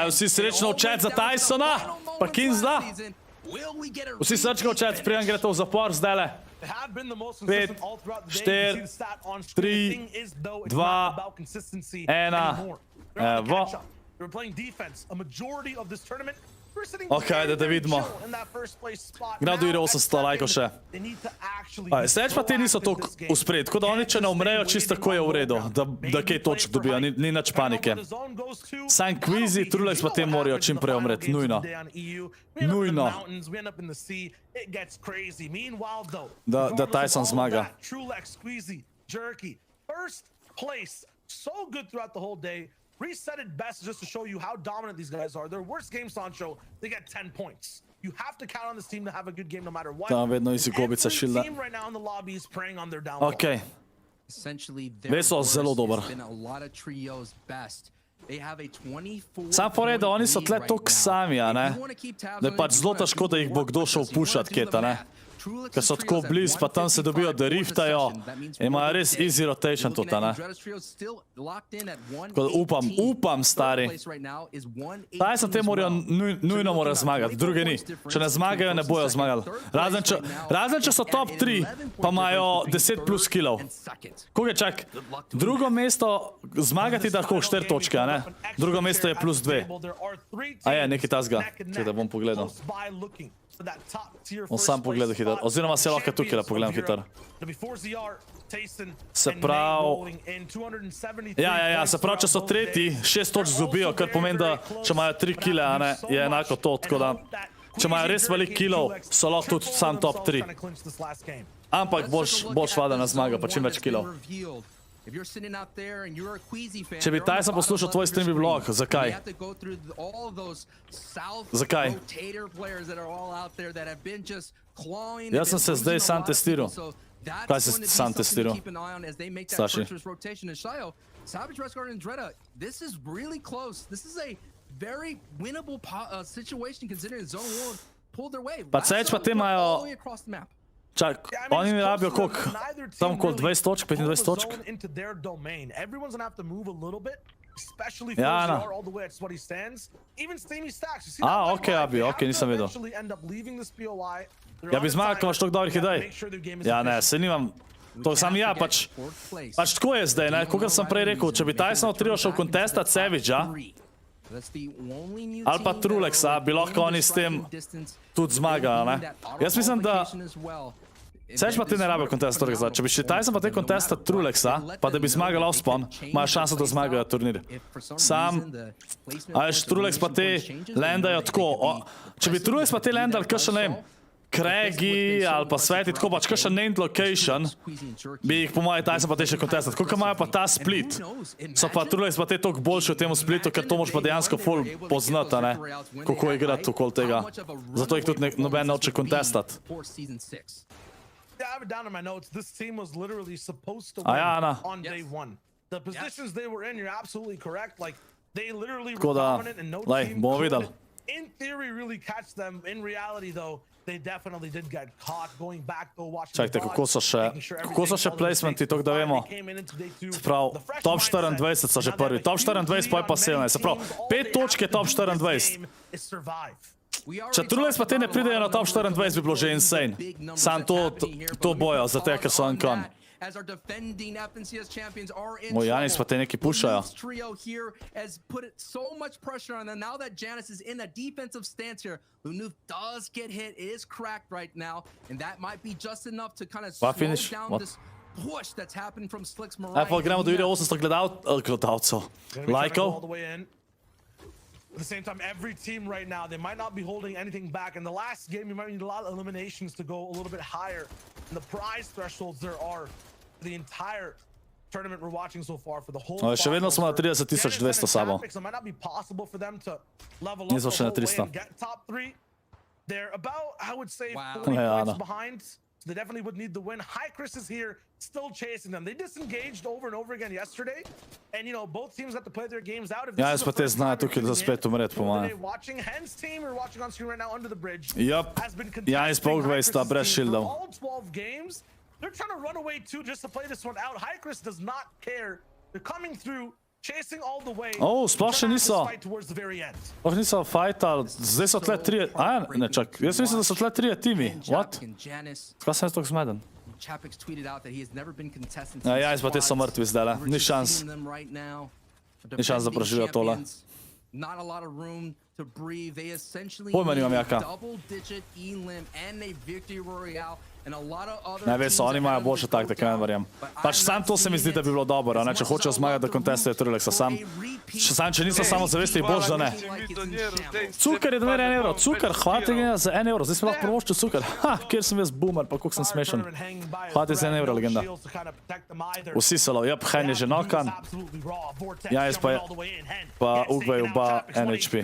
vsi srečno v chat za TaySona. Pa Kinzla. Vsi srčko v chat, prijem gre to v zapor zdajle. 5, 4, 3, 2, 1. Evo. Ok, da vidimo. Gnadu ide 800 lajkov še. Sledeč pa te niso toliko uspred, tako da oni če ne umrejo, čisto tako je v redu, da kaj točk dobijo, ni nič panike. Sam Kvizi, Trulex pa te morajo čim prej umreti, nujno. Da TaySon zmaga. Reset it best just to show you how dominant these guys are. Their worst game, Sancho, they get 10 points. You have to count on this team to have a good game no matter what. Tam vedno isi gobica šilda. Every team right now in the lobby is preying on their downfall. Ok. Veso zelo dober. Sam pored, da oni so tle toliko sami, a ne? Da je pač zelo težko, da jih bo kdo šel pušat, keta, ne? Ker so tako bliz, pa tam se dobijo, da riftajo. Imajo res easy rotation tudi, ne? Upam, stari. TaySon te morajo, nujno mora zmagati, druge ni. Če ne zmagajo, ne bojo zmagali. Razen če so top 3, pa imajo 10 plus killov. Koga čak? Drugo mesto zmagati da lahko 4 točke, a ne? Drugo mesto je plus 2. A je, nekaj tazga. Če da bom pogledal. On sam pogledal hiter. Oziroma se lahko tukaj pogledam hiter. Se pravi... Ja, se pravi, če so tretji, 6 točk zgubijo, kar pomeni, da če imajo 3 kile, a ne, je enako to, tako da... Če imajo res velik kilov, so lahko tudi sam top 3. Ampak boš vadena zmaga, pa čim več kilov. Če bi TaySon poslušal tvoj stream, bi bilo, zakaj? Zakaj? Jaz sem se zdaj sam testiral. Kaj si sam testiral? Staši. Pa seč pa te imajo... Čak, oni mi rabijo koliko? Tam okoli 20 točk, 25 točk? Ja, Ana. Ok, Abi, ok, nisem vedel. Ja, bi zmagal, ko imaš toliko dobrih idej. Ja, ne, se nimam... To sam ja, pač tako je zdaj, ne, kakor sem prej rekel, če bi TaySon trio šel kontestat Savage-a, ali pa Trulexa, bi lahko oni s tem tudi zmagali, ne. Jaz mislim, da... Seč pa ti ne rabijo kontesta Trulexa. Če bi še TaySon pa te kontesta Trulexa, pa da bi zmagal Offspawn, imajo šanso, da zmagajo turnir. Sam, ajš, Trulex pa te landajo tako. Če bi Trulex pa te landali kakšen, ne vem, Craigie ali pa Sveti, tako pač kakšen named location, bi jih po moje TaySon pa te še kontestat. Koliko imajo pa ta split, so pa Trulex pa te toliko boljši v temu splitu, ker to moš pa dejansko full poznata, ne, kako igrati okoli tega. Zato jih tudi noben noče kontestat. Yeah, I have it down in my notes. This team was literally supposed to win on day one. The positions they were in, you're absolutely correct. Like, they literally were dominant and no team could, in theory, really catch them. In reality, though, they definitely did get caught going back though watching. Čakajte, kako so še placementi, to da vemo. Se pravi, top 24 so že prvi, top 24 pa je pa 17, se pravi, 5 točk je top 24. Če Truleks pa te ne pridejo na top 24, bi bilo že insane. Sam to bojo, zato ker so uncon. Moj Janis pa te neki pušajo. Trio here has put so much pressure on them. Now that Janice is in a defensive stance here, Lunuf does get hit, is cracked right now, and that might be just enough to kind of slow down this push that's happening from Slick's Mariah. Pa gremo do video 800 gledalcev. Lajkov. At the same time, every team right now, they might not be holding anything back. In the last game, you might need a lot of eliminations to go a little bit higher. And the prize thresholds there are for the entire tournament we're watching so far for the whole. Še vedno smo na 30,200 sabo. It might not be possible for them to level up Nismo še na the whole way 300. and get top 3. They're about, I would say, 40 Ja, points behind. So they definitely would need the win. High Chris is here, still chasing them. They disengaged over and over again yesterday. And, you know, both teams have to play their games out. Ja, jaz pa te znajo tukaj za spet umret, po mojem. Watching Hen's team or watching on screen right now under the bridge. Yup. Janis pa ugvaj sta brez shieldov. All 12 games, they're trying to run away too just to play this one out. High Chris does not care. They're coming through, chasing all the way. Sploh še niso. Sploh niso fajtali. Zdaj so tle 3. Ne, čak. Jaz mislim, da so tle 3 timi. What? Skaj sem jaz toliko zmeden? Ja, Janis pa te so mrtvi zdaj. Ni šans. Ni šans, da preživijo tole. Pojma nimam jaka. Ne, veš, oni imajo boljše taktike, ne verjam. Pač sam to se mi zdi, da bi bilo dobro, ne, če hočejo zmagati, da kontestajo Truleksa. Sam, če niso samozavesti, boš da ne. Cukar je domer 1 evro. Cukar, hvala ti za 1 evro. Zdaj smo lahko promoščil Cukar. Kjer sem jaz boomer, pa koliko sem smešen. Hvala ti za 1 evro, legenda. Vsi SLO, Hen je že nokan. Janis pa je, pa ugvaj oba NHP.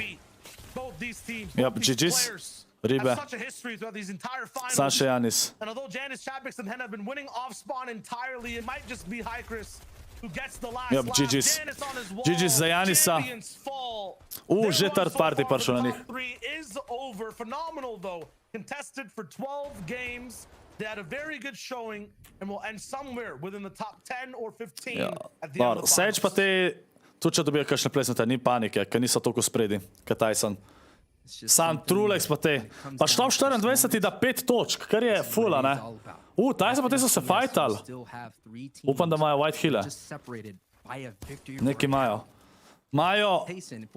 GG's. Ribe. Sam še Janis. And although Janice, Chapix, and Hen have been winning off spawn entirely, it might just be High Chris who gets the last lap. GG's. GG's za Janisa. Že third party prišel na njih. Is over. Phenomenal though. Contested for 12 games. They had a very good showing and will end somewhere within the top 10 or 15 at the end of the finals. Sage pa te, tudi če dobijo kakšne placemete, ni panike, ker niso toliko spredi, kot TaySon. Sam Truleks pa te. Pa top 24 ti da 5 točk, kar je fula, ne? TaySon pa te so se fajtali. Upam, da imajo white heale. Neki imajo. Majo,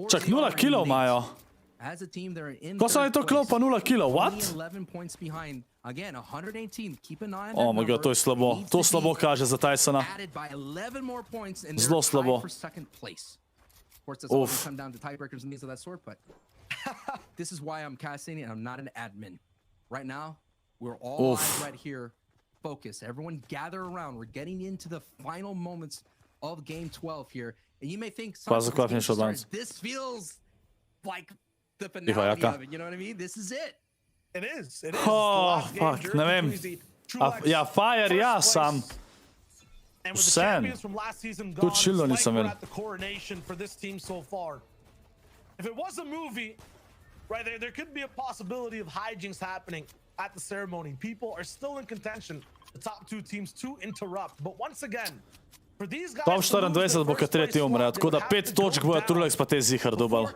čak 0 killov imajo. Ko so oni to klop pa 0 killov, what? Oh my god, to je slabo. To slabo kaže za TaySona. Zelo slabo. Uf. This is why I'm casting and I'm not an admin. Right now, we're all right here. Focus. Everyone gather around. We're getting into the final moments of game 12 here. And you may think this feels like the finale of it. You know what I mean? This is it. It is. It is. Oh, fuck. Ne vem. Ja, Fire, ja, sam. Vsem. Tudi shieldov nisem imel. If it was a movie, right there could be a possibility of hijinks happening at the ceremony. People are still in contention. The top 2 teams to interrupt. But once again, for these guys, top 24 bo kot tretji umre, tako da 5 točk bojo Truleks pa te zihar dobal.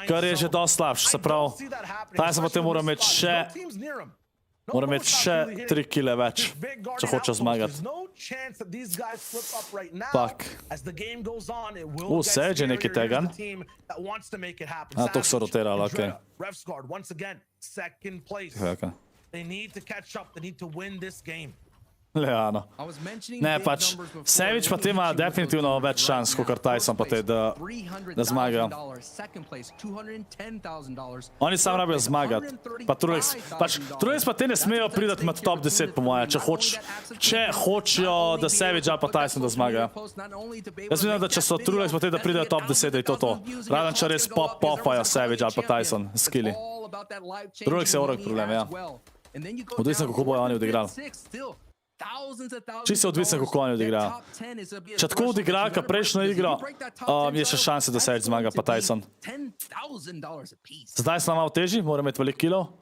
Kar je že dosti slabše, se pravi. TaySon pa te mora imeti še 3 kile več, če hoče zmagati. Fuck. Sage je neki tegan. To so rotirali, okej. Leano. Ne, pač, Savage pa te ima definitivno več šans, kot TaySon pa te, da zmagajo. Oni sam rabijo zmagati. Pa Truleks pa te ne smejo pridati med top 10, po moje, če hočejo, da Savage ali pa TaySon da zmagajo. Jaz mislim, da če so Truleks pa te, da pridejo top 10, da je to. Raden, če res popajo Savage ali pa TaySon, skilli. Truleks je orek problem, ja. Odvisno, kako bojo oni odigrali. Čisto odvisno, kako oni odigrajo. Če tako odigra, kot prejšnjo igro, je še šanse, da Sage zmaga pa TaySon. Zdaj sem malo težji, mora imeti veliko killov.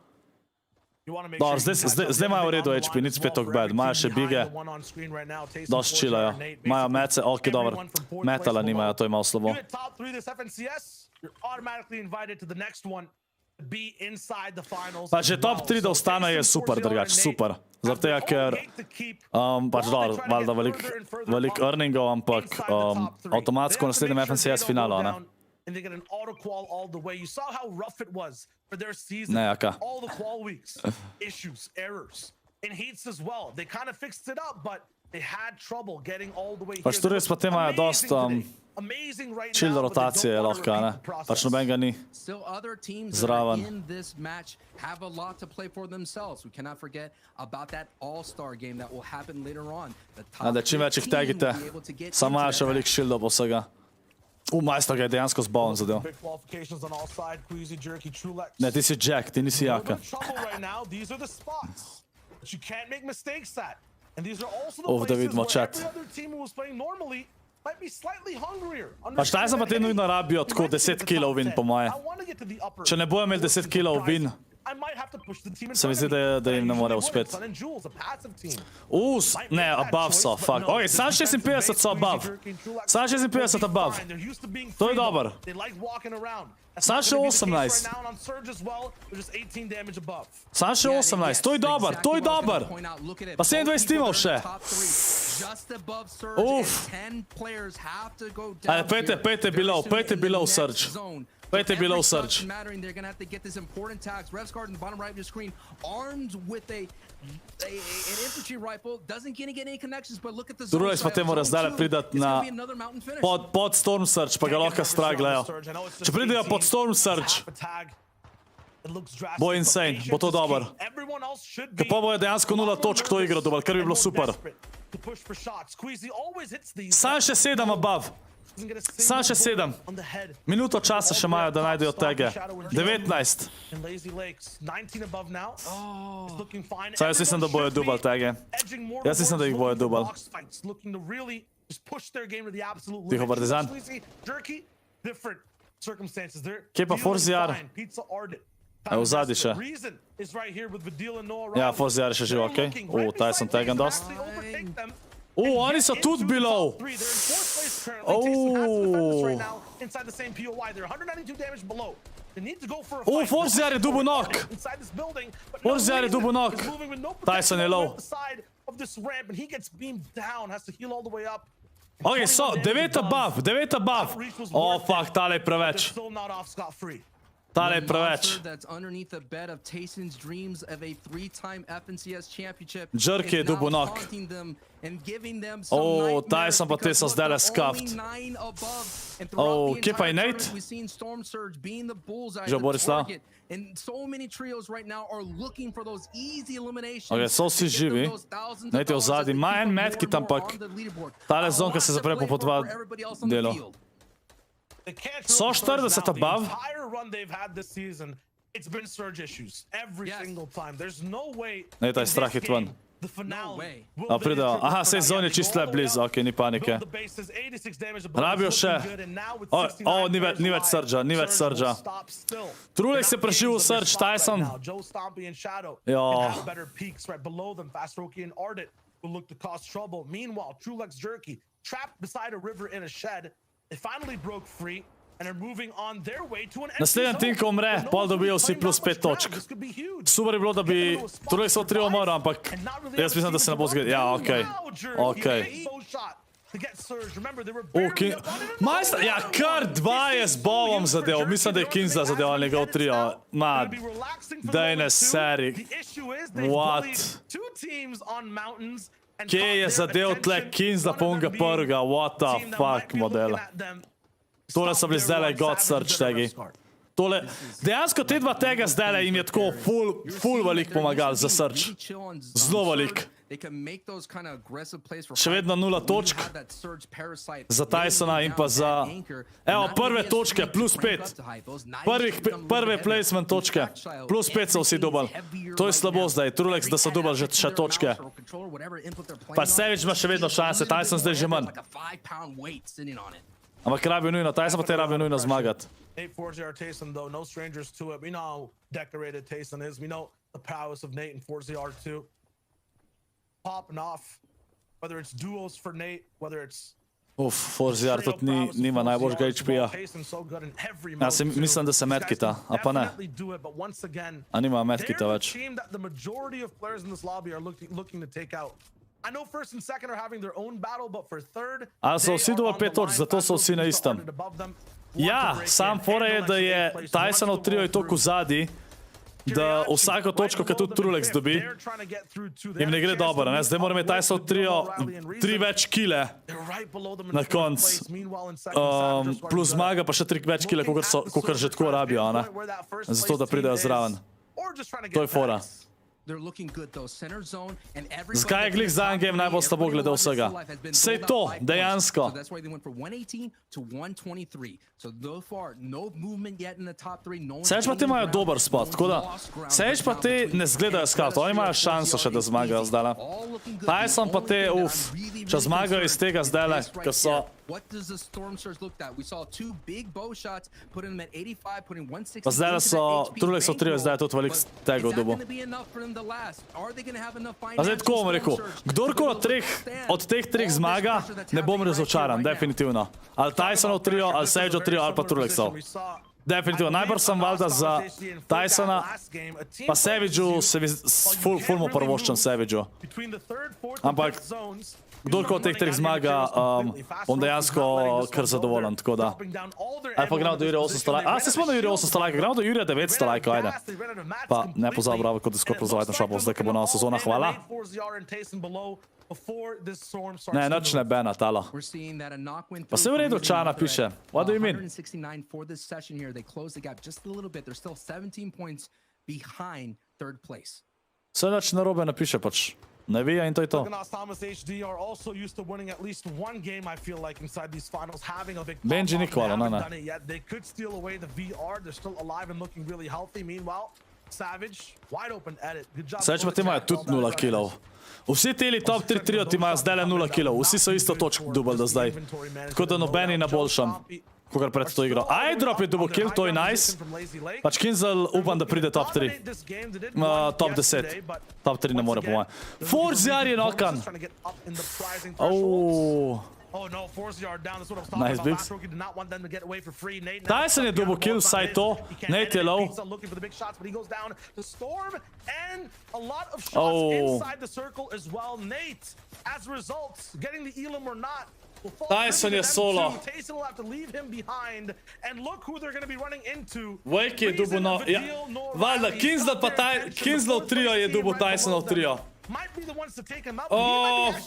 Dobro, zdaj imajo v redu HP, nič spet tako bad. Imajo še bige, dosti chillajo. Imajo mece, ok, dobro. Metala nimajo, to je malo slabo. Pa že top 3 da ostane je super, drugač, super. Zaradi tega, ker pač dobro, valjda velik earningov, ampak avtomatsko v naslednjem FNCS finalu, ne? And they get an auto qual all the way. You saw how rough it was for their season. Ne, jaka. All the qual weeks, issues, errors, in heats as well. They kind of fixed it up, but they had trouble getting all the way here. Pač tu res pa te imajo dosta chill rotacije lahko, ne? Pač nobenega ni Still other teams zraven. in this match have a lot to play for themselves. We cannot forget about that all-star game that will happen later on. The top Da čim več jih 15 tagite, will be able to get samo into imajo še that veliko shieldov po vsega. Majster ga je dejansko z balom zadev. Ne, ti si Jack, ti nisi jaka. Da vidimo chat. Pač TaySon pa te nujno rabijo tako 10 killov win po moje. Če ne bojo imeli 10 killov win, se mi zdi, da jim ne more uspeti. Ne, above so, fuck. Ok, sam 56 so above. Sam 56 above. To je dober. Sam še 18. Sam še 18, to je dober, to je dober. Pa 27 timov še. Ajde, pejte below Surge. Pejte below Surge. They're gonna have to get this important tags. Revsguard in the bottom right of your screen, armed with an infantry rifle, doesn't get any connections, but look at the zone. Drugič pa te mora zdaj pridati na pod Storm Surge, pa ga lahko straglajo. Če pridejo pod Storm Surge, bo insane, bo to dober. Ker pa bojo dejansko 0 točk to igro dobar, kar bi bilo super. Sam še 7 above. Sam še 7. Minuto časa še imajo, da najdejo tege. 19. Saj jaz mislim, da bojo dubal tege. Jaz mislim, da jih bojo dubal. Tiho, Partizan. Kje pa Forziar? Evo zadnji še. Ja, Forziar je še živ, okej. TaySon tegen dost. Oni so tudi below. Forziar je dubu knock. Forziar je dubu knock. TaySon je low. Ok, so, 9 above, 9 above. Oh, fuck, tale je preveč. Tale je preveč. Jerky je dubu knock. TaySon pa te so zdaj scuffed. Kje pa je Nate? Že Borislav? Ok, so vsi živi. Nate je v zadnji. Ma en medkit, ampak tale zonka se zapre po 2 delo. So 40 above. Ne, taj strah je tven. A pridejo. Aha, sej zon je čist le blizu, ok, ni panike. Rabijo še. Ni več Surge'a, ni več Surge'a. Trulek se preživ v Surge, TaySon. Jo. Naslednji tim, ko umre, pol dobijo vsi plus 5 točk. Super je bilo, da bi Trulek se 3 umrl, ampak jaz mislim, da se ne bo zgodil. Ja, okej. Okej. Majster, ja, kar 2 je z bovom zadev. Mislim, da je Kinza zadev ali njegov trio. Mad. Dejne seri. What? Kje je zadev tle Kinza pa unga prvega? What the fuck, modela. Tole so bili zdajle God Surge tagi. Tole, dejansko te dva tega zdajle jim je tako full velik pomagal za Surge. Zelo velik. Še vedno 0 točk za TaySona in pa za... Evo, prve točke, plus 5. Prve placement točke, plus 5 so vsi dubal. To je slabo zdaj, Trulek, da so dubal še točke. Pa Savage ima še vedno šanse, TaySon zdaj že manj. Ampak rabijo nujno, TaySon pa te rabijo nujno zmagat. the prowess of Nate and 4ZR too. Popping off, whether it's duos for Nate, whether it's 4ZR tudi nima najboljšega HP-ja. Ja si mislim, da se medkita, a pa ne. A nima medkita več. Ali so vsi dovolj 5 točk, zato so vsi na istem. Ja, sam fora je, da je TaySonov trio je toliko zadnji, da vsako točko, ki tudi Trulex dobi, jim ne gre dobro. Zdaj mora imeti TaySonov trio 3 več kile na konc. Plus zmaga pa še 3 več kile, kakor že tako rabijo, zato da pridejo zraven. To je fora. Zakaj je glih zadnji game najbolj slabo glede vsega? Sej to, dejansko. Sej pa te imajo dober spot, tako da sej pa te ne zgledajo skalto, oni imajo šanso še, da zmagajo zdaj. TaySon pa te, če zmagajo iz tega zdaj, ker so... Pa zdaj so, Trulex so trio, zdaj je tudi velik tega v dobu. A zdaj tako bom rekel, kdorkoli od teh 3 zmaga, ne bom razočaran, definitivno. Ali TaySonov trio, ali Sageov trio, ali pa Trulexov. Definitivno, najbrž sem valjda za TaySona, pa Savageu, ful mu prvoščam Savageu. Ampak, kdorkoli od teh 3 zmaga, bom dejansko kar zadovoljen, tako da. Ali pa gremo do Jurija 800 lajka. Se smo na Jurija 800 lajka, gremo do Jurija 900 lajka, ajde. Pa ne pozav bravo, kot je ScorpLZ na šopu, zdaj, ko bo nova sezona, hvala. Ne, noč ne bena, talo. Pa se v redu Čana piše. What do you mean? Vse noč narobe napiše pač. Ne vija in to je to. Benji ni hvala, ne. Saj pa ti imajo tudi 0 killov. Vsi teli top 3 trio ti imajo zdaj 0 killov. Vsi so isto točk dubl do zdaj. Tako da nobeni na boljšem, kakor pred to igro. iDrop je double kill, to je nice. Pač Kinzel upam, da pride top 3. Top 10. Top 3 ne more po mojem. 4ZR je nokan. Nice bigs. TaySon je double kill, saj to. Nate je low. TaySon je solo. Wake je dubo no... Valjda, Kinzel trio je dubo TaySonov trio.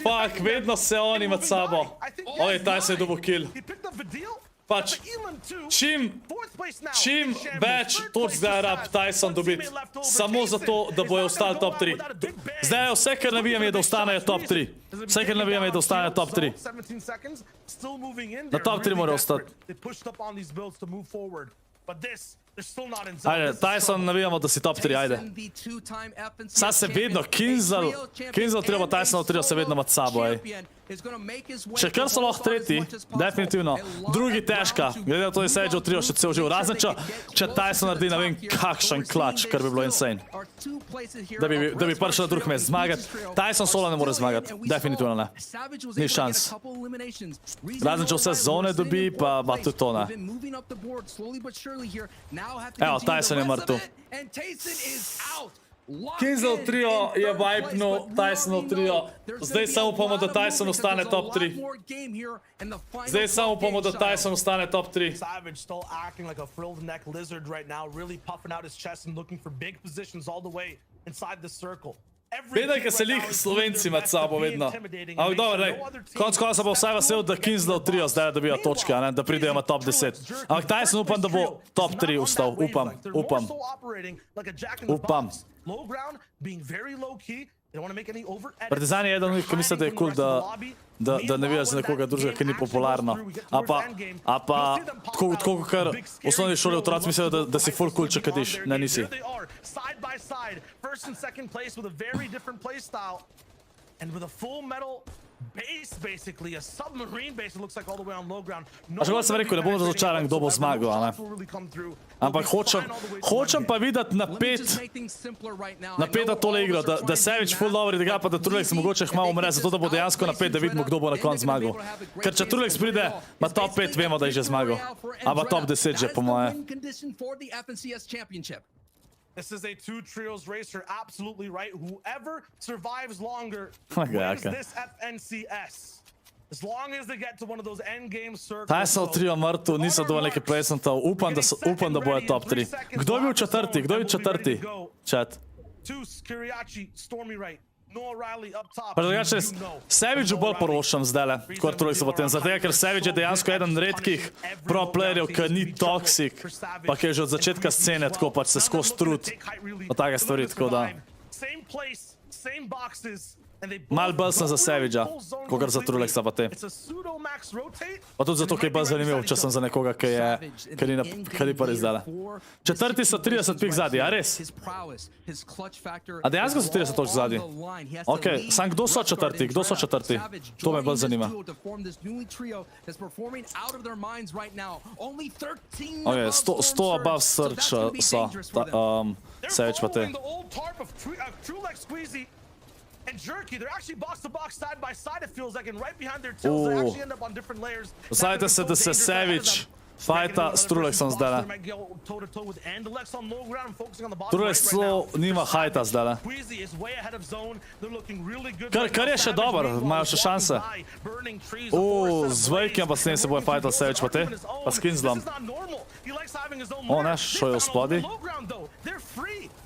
Fuck, vedno se oni med sabo. TaySon je dubo kill. Pač, čim več točk zdaj rab TaySon dobiti. Samo zato, da bojo ostali top 3. Zdaj vse, kar navijam je, da ostanejo top 3. Vse, kar navijam je, da ostanejo top 3. Na top 3 morajo ostati. Ajde, TaySon navijamo, da si top 3, ajde. Sad se vedno, Kinzel treba TaySonov trio se vedno med sabo, ej. Še kar so lahko tretji, definitivno. Drugi težka, glede na to je Sageov trio še cel živ. Razen če TaySon naredi ne vem kakšen klač, kar bi bilo insane. Da bi prišel na drug mest zmagati. TaySon solo ne more zmagati, definitivno ne. Ni šans. Razen če vse zone dobi, pa tudi to ne. Evo, TaySon je mrtev. Kinzel trio je vibno, TaySonov trio. Zdaj samo upamo, da TaySon ostane top 3. Zdaj samo upamo, da TaySon ostane top 3. Savage still acting like a frilled neck lizard right now, really puffing out his chest and looking for big positions all the way inside the circle. Vedaj, ka se lih Slovenci med sabo vedno. Ampak dobro, daj, konc konca bo vsaj vesel, da Kinzel trio zdaj dobijo točke, da pridejo na top 10. Ampak TaySon upam, da bo top 3 ustal, upam. Partizan je eden od njih, ki misli, da je cool, da ne vijaš za nekoga drugega, ki ni popularno. A pa, tako kar v osnovni šoli otroci mislijo, da si full cool, če kadiš. Ne, nisi. base, basically, a submarine base. It looks like all the way on low ground. A še kot sem rekel, ne bom razočaran, kdo bo zmagal, a ne? Ampak hočem pa videti napeta tole igro, da Savage full dobro igra, pa da Trulex mogoče malo umre, zato da bo dejansko napet, da vidimo, kdo bo na koncu zmagal. Ker če Trulex pride na top 5, vemo, da je že zmagal. Aba top 10 že, po moje. This is a two trios race. You're absolutely right. Whoever survives longer wins this FNCS. As long as they get to one of those end game circles. TaySon trio mrtev, niso dovolj nekaj placentov. Upam, da bojo top 3. Kdo je bil četrti? Kdo je bil četrti? Chat. Pa drugače, Savage bolj poročam zdajle, kot Trulex so potem. Zato, ker Savage je dejansko eden redkih pro playerjev, ki ni toksik, pa ki je že od začetka scene, tako pač se skozi trud na take stvari, tako da. Mal bolj sem za Savage-a, kogar za Trulexa pa te. Pa tudi zato, ker je bolj zanimiv, če sem za nekoga, ki ni prvi zdajle. Četrti so 30 pik zadnji, a res? A dejansko so 30 točk zadnji? Ok, sam kdo so četrti? Kdo so četrti? To me bolj zanima. Ok, 100 above search so Savage pa te. And Jerky, they're actually box to box, side by side, it feels like, and right behind their tails, they actually end up on different layers. Zadajte se, da se Savage fajta s Trulexom zdajle. Trulex celo nima hajta zdajle. Kar je še dober, imajo še šanse. Z velikim pa s tem se boje fajtal Savage pa te. Pa s Kinzlom. O ne, šo je v spodi.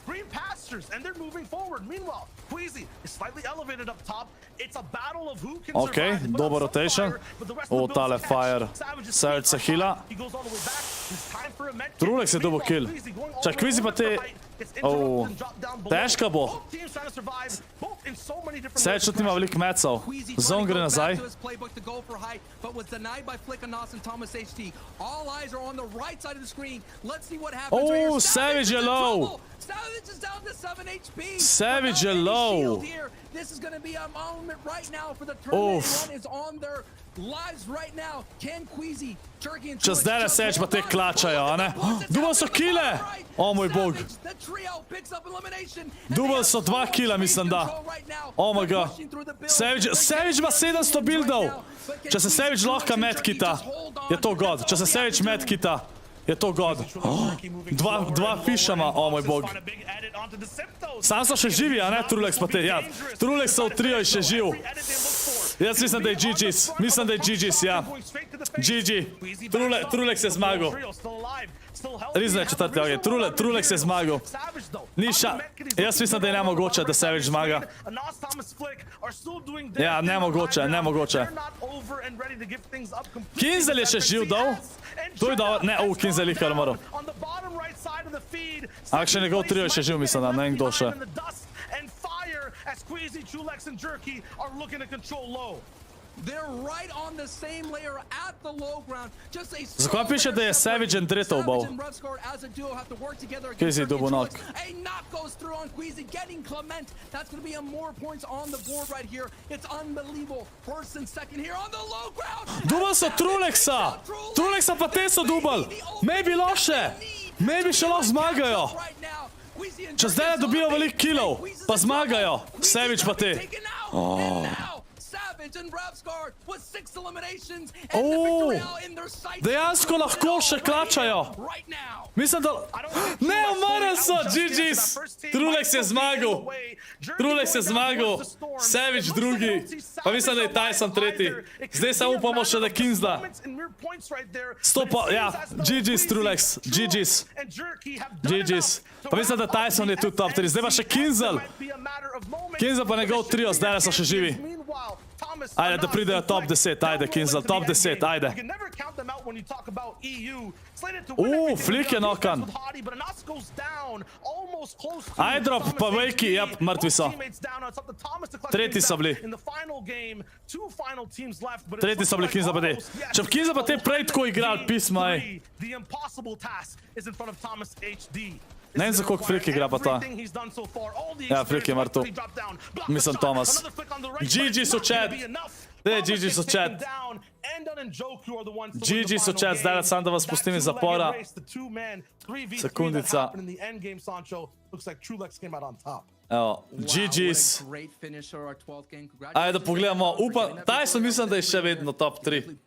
Green pastures, and they're moving forward. Meanwhile, Queasy is slightly elevated up top. It's a battle of who can survive. Ok, dober rotation. O, tale fire. Savage se heala. Trulex je dobil kill. Čak, Queasy pa te... O, težka bo. Savage tudi nima veliko mecov. Zone gre nazaj. O, Savage je low. Savage je low. This is going to be a moment right now for the tournament. One is on their lives right now. Can Queasy, Turkey and Just zdaj Savage pa te klačajo, a ne? Dubal so kile! O moj bog. Dubal so 2 kila, mislim da. Oh my god. Savage ima 700 buildov. Če se Savage lahko medkita, je to god. Če se Savage medkita, je to god. Dva fišama, o moj bog. Sam so še živi, a ne Trulex pa te, ja. Trulex so v trio še živ. Jaz mislim, da je GG's. Mislim, da je GG's, ja. GG. Trulex je zmagal. Rizno je četrti, ok. Trulex je zmagal. Jaz mislim, da je nemogoče, da Savage zmaga. Ja, nemogoče. Kinzel je še živ dol. To je dol, ne, Kinzel je kar moral. Ak še njegov trio je še živ, mislim, da ne vem kdo še. Zakaj piše, da je Savage and Dritov bol? Kje si dobil knock? Dubal so Trulexa! Trulexa pa te so dubal! Maybe loše! Maybe še lahko zmagajo! Če zdaj ne dobijo veliko killov, pa zmagajo! Savage pa te! Dejansko lahko še klačajo. Mislim, da... Ne, umrli so, GG's. Trulex je zmagal. Trulex je zmagal. Savage drugi. Pa mislim, da je TaySon tretji. Zdaj samo upamo še da Kinzla. Ja, GG's Trulex. GG's. Pa mislim, da TaySon je tudi top 3. Zdaj pa še Kinzel. Kinzel pa njegov trio, zdaj so še živi. Ajde, da pridejo top 10, ajde, Kinzel, top 10, ajde. Flick je nokan. Eyedrop pa Wakey, jep, mrtvi so. Tretji so bili. Tretji so bili Kinzel pa te. Če bi Kinzel pa te prej tako igral, pisma, ej. Ne vem, za koliko Flick igra pa ta. Ja, Flick je mrtev. Mislim, Thomas. GG so chat. GG so chat. GG so chat, zdaj sam da vas pustim iz zapora. Sekundica. Evo, GG's. Ajde da pogledamo, upam, TaySon mislim, da je še vedno top 3.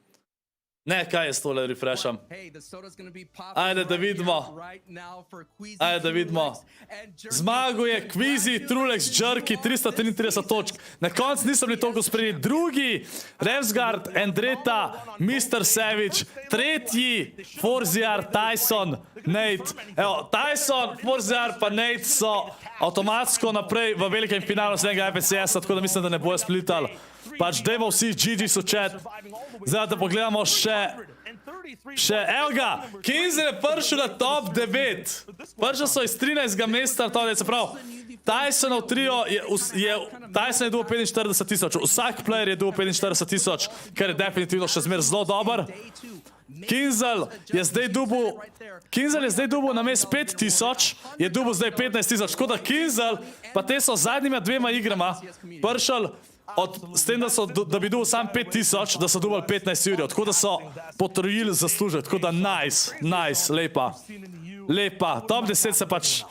Ne, kaj je s tole refresham? Ajde da vidimo. Ajde da vidimo. Zmago je Kvizi, Trulex, Jerky, 333 točk. Na koncu nisem bili toliko sprejeli. Drugi, Revsgard, Andreta, Mr. Savage. Tretji, Forziar, TaySon, Nate. Evo, TaySon, Forziar pa Nate so avtomatsko naprej v velikem finalu naslednjega FNCS-a, tako da mislim, da ne bojo splitali. Pač dajmo vsi GG so chat. Zdaj da pogledamo še, evo ga, Kinzer je prišel na top 9. Prišel so iz 13. mesta, se pravi, TaySonov trio TaySon je dobil 45 000, vsak player je dobil 45 000, kar je definitivno še zmer zelo dober. Kinzel je zdaj dobil na mes 5 000, je dobil zdaj 15 000, tako da Kinzel, pa te so zadnjima dvema igrama prišel s tem, da bi dobil sam 5 000, da so dobili 15 jurjev, tako da so potrojili zaslužek, tako da nice, lepa, top 10 se pač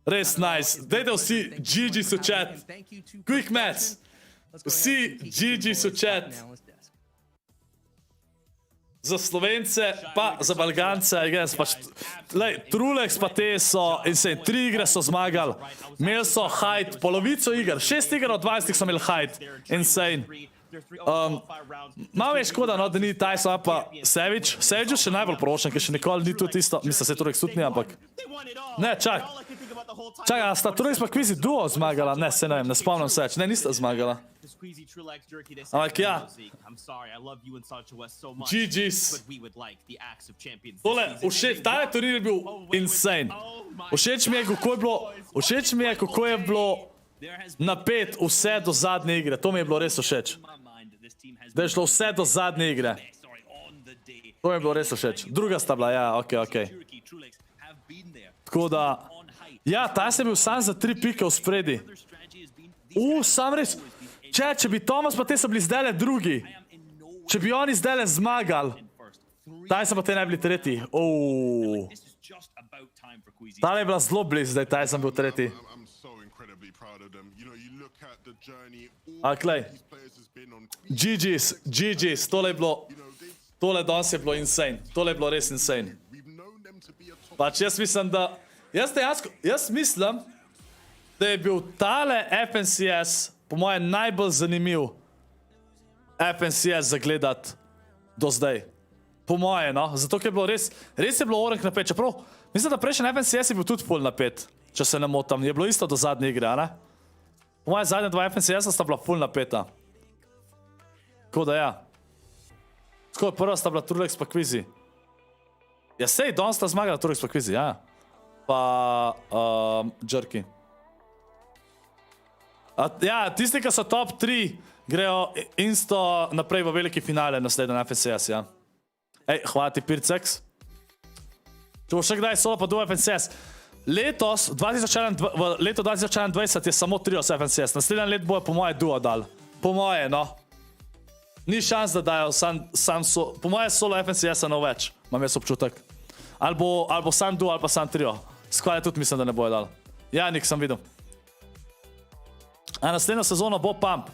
res nice, dajte vsi GG so chat, quick maths, vsi GG so chat, za Slovence, pa za Balgance, pač, Trulex pa te so, insane, 3 igre so zmagali, imeli so hajt, polovico iger, 6 iger od 20 so imeli hajt, insane. Malo je škoda, no, da ni TaySon pa Savage, Savage še najbolj prošen, ker še nikoli ni tudi isto, mislim, se Trulex tudi ni, ampak, ne, čakaj, a sta Trulex pa Kvizi duo zmagala, ne, se ne vem, ne spomnim se več, ne, nista zmagala. Ampak ja, GG's. Tole, tale turnir je bil insane. Všeč mi je, kako je bilo napet vse do zadnje igre. To mi je bilo res všeč. Da je šlo vse do zadnje igre. To mi je bilo res všeč. Druga sta bila, ja, okej. Tako da, ja, TaySon je bil sam za 3 pike v spredi. Sam res. Če bi Thomas pa te so bili zdajle drugi, če bi oni zdajle zmagali, TaySon pa te ne bili tretji. Tale je bila zelo blizu, da je TaySon bil tretji. Aklej, GG's, tole danes je bilo insane, tole je bilo res insane. Pač jaz mislim, da je bil tale FNCS po moje najbolj zanimiv FNCS za gledat do zdaj. Po moje, no. Zato, ker je bilo res je bilo Urnik napet. Čeprav, mislim, da prejšnji FNCS je bil tudi full napet, če se ne motam. Je bilo isto do zadnje igre, ne? Po moje zadnje 2 FNCS-a sta bila full napeta. Tako da ja. Tako prva sta bila Trulex pa Kvizi. Ja, sej, danes sta zmagala Trulex pa Kvizi, ja. Pa Jerky. Ja, tisti, ki so top 3, grejo insto naprej v veliki finale naslednje na FNCS, ja. Ej, hvala ti, Pircex. Če bo še kdaj solo pa duo FNCS. Letos, v letu 2021 je samo trio s FNCS. Naslednje let bojo po moje duo dal. Po moje, no. Ni šans, da dajo sam solo. Po moje solo FNCS-a no več, imam jaz občutek. Albo sam duo, ali pa sam trio. Skvale tudi mislim, da ne bojo dal. Ja, nik sem videl. A naslednjo sezono bo pump.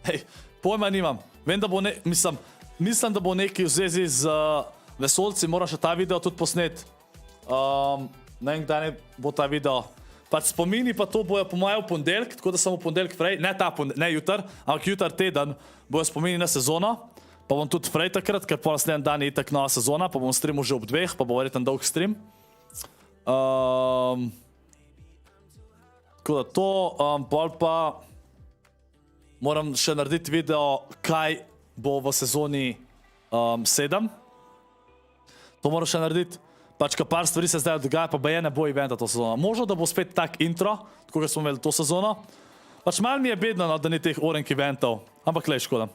Hej, pojma nimam. Vem, da bo mislim, da bo neki v zvezi z vesolci, moram še ta video tudi posnet. Ne vem, kdaj bo ta video. Pač spomini pa to bojo po moje v ponedeljek, tako da sem v ponedeljek prej, ne jutr, ampak jutr teden bojo spomini na sezono. Pa bom tudi prej takrat, ker po naslednjem dan je itak nova sezona, pa bom streamal že ob 2, pa bo verjetno dolg stream. Tako da to, pol pa moram še narediti video, kaj bo v sezoni 7. To moram še narediti. Pač, ka par stvari se zdaj dogaja, pa ne bo eventa to sezono. Možno, da bo spet tak intro, tako kot smo imeli to sezono. Pač malo mi je bedno, da ni teh Urnik eventov, ampak lej, škoda.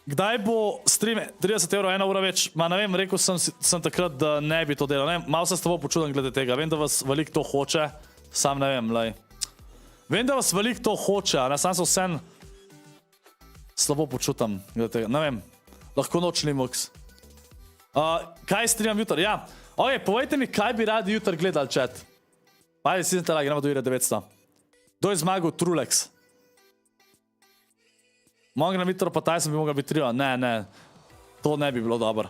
Kdaj bo stream 30 €, 1 ura več? Ma ne vem, rekel sem takrat, da ne bi to delal. Malo se s tabo počutim glede tega. Vem, da vas veliko to hoče, sam ne vem, lej. Vem, da vas veliko to hoče, a ne, sam slabo počutam. Ne vem, lahko noč Linux. Kaj streamam jutr? Ja, ok, povejte mi, kaj bi radi jutr gledali, chat. Ajde, si znate, gremo do ure 900. Kdo je zmagal? Trulex. Moga na jutro pa TaySon bi mogel biti trio. Ne, to ne bi bilo dobro.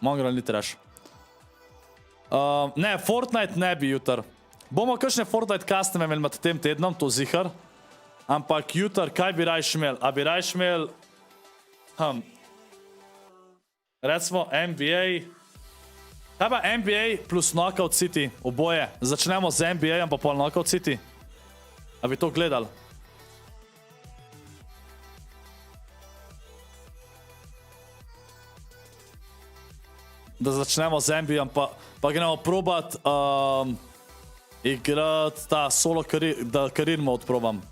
Moga ni trash. Ne, Fortnite ne bi jutr. Bomo kakšne Fortnite castome imeli med tem tednom, to zihar. Ampak jutr, kaj bi rajš imel? A bi rajš imel... Recimo NBA... Kaj pa NBA plus Knockout City? Oboje. Začnemo z NBA-jem pa pol Knockout City. A bi to gledal? Da začnemo z NBA-jem pa gremo probat igrati ta solo da career mode probam.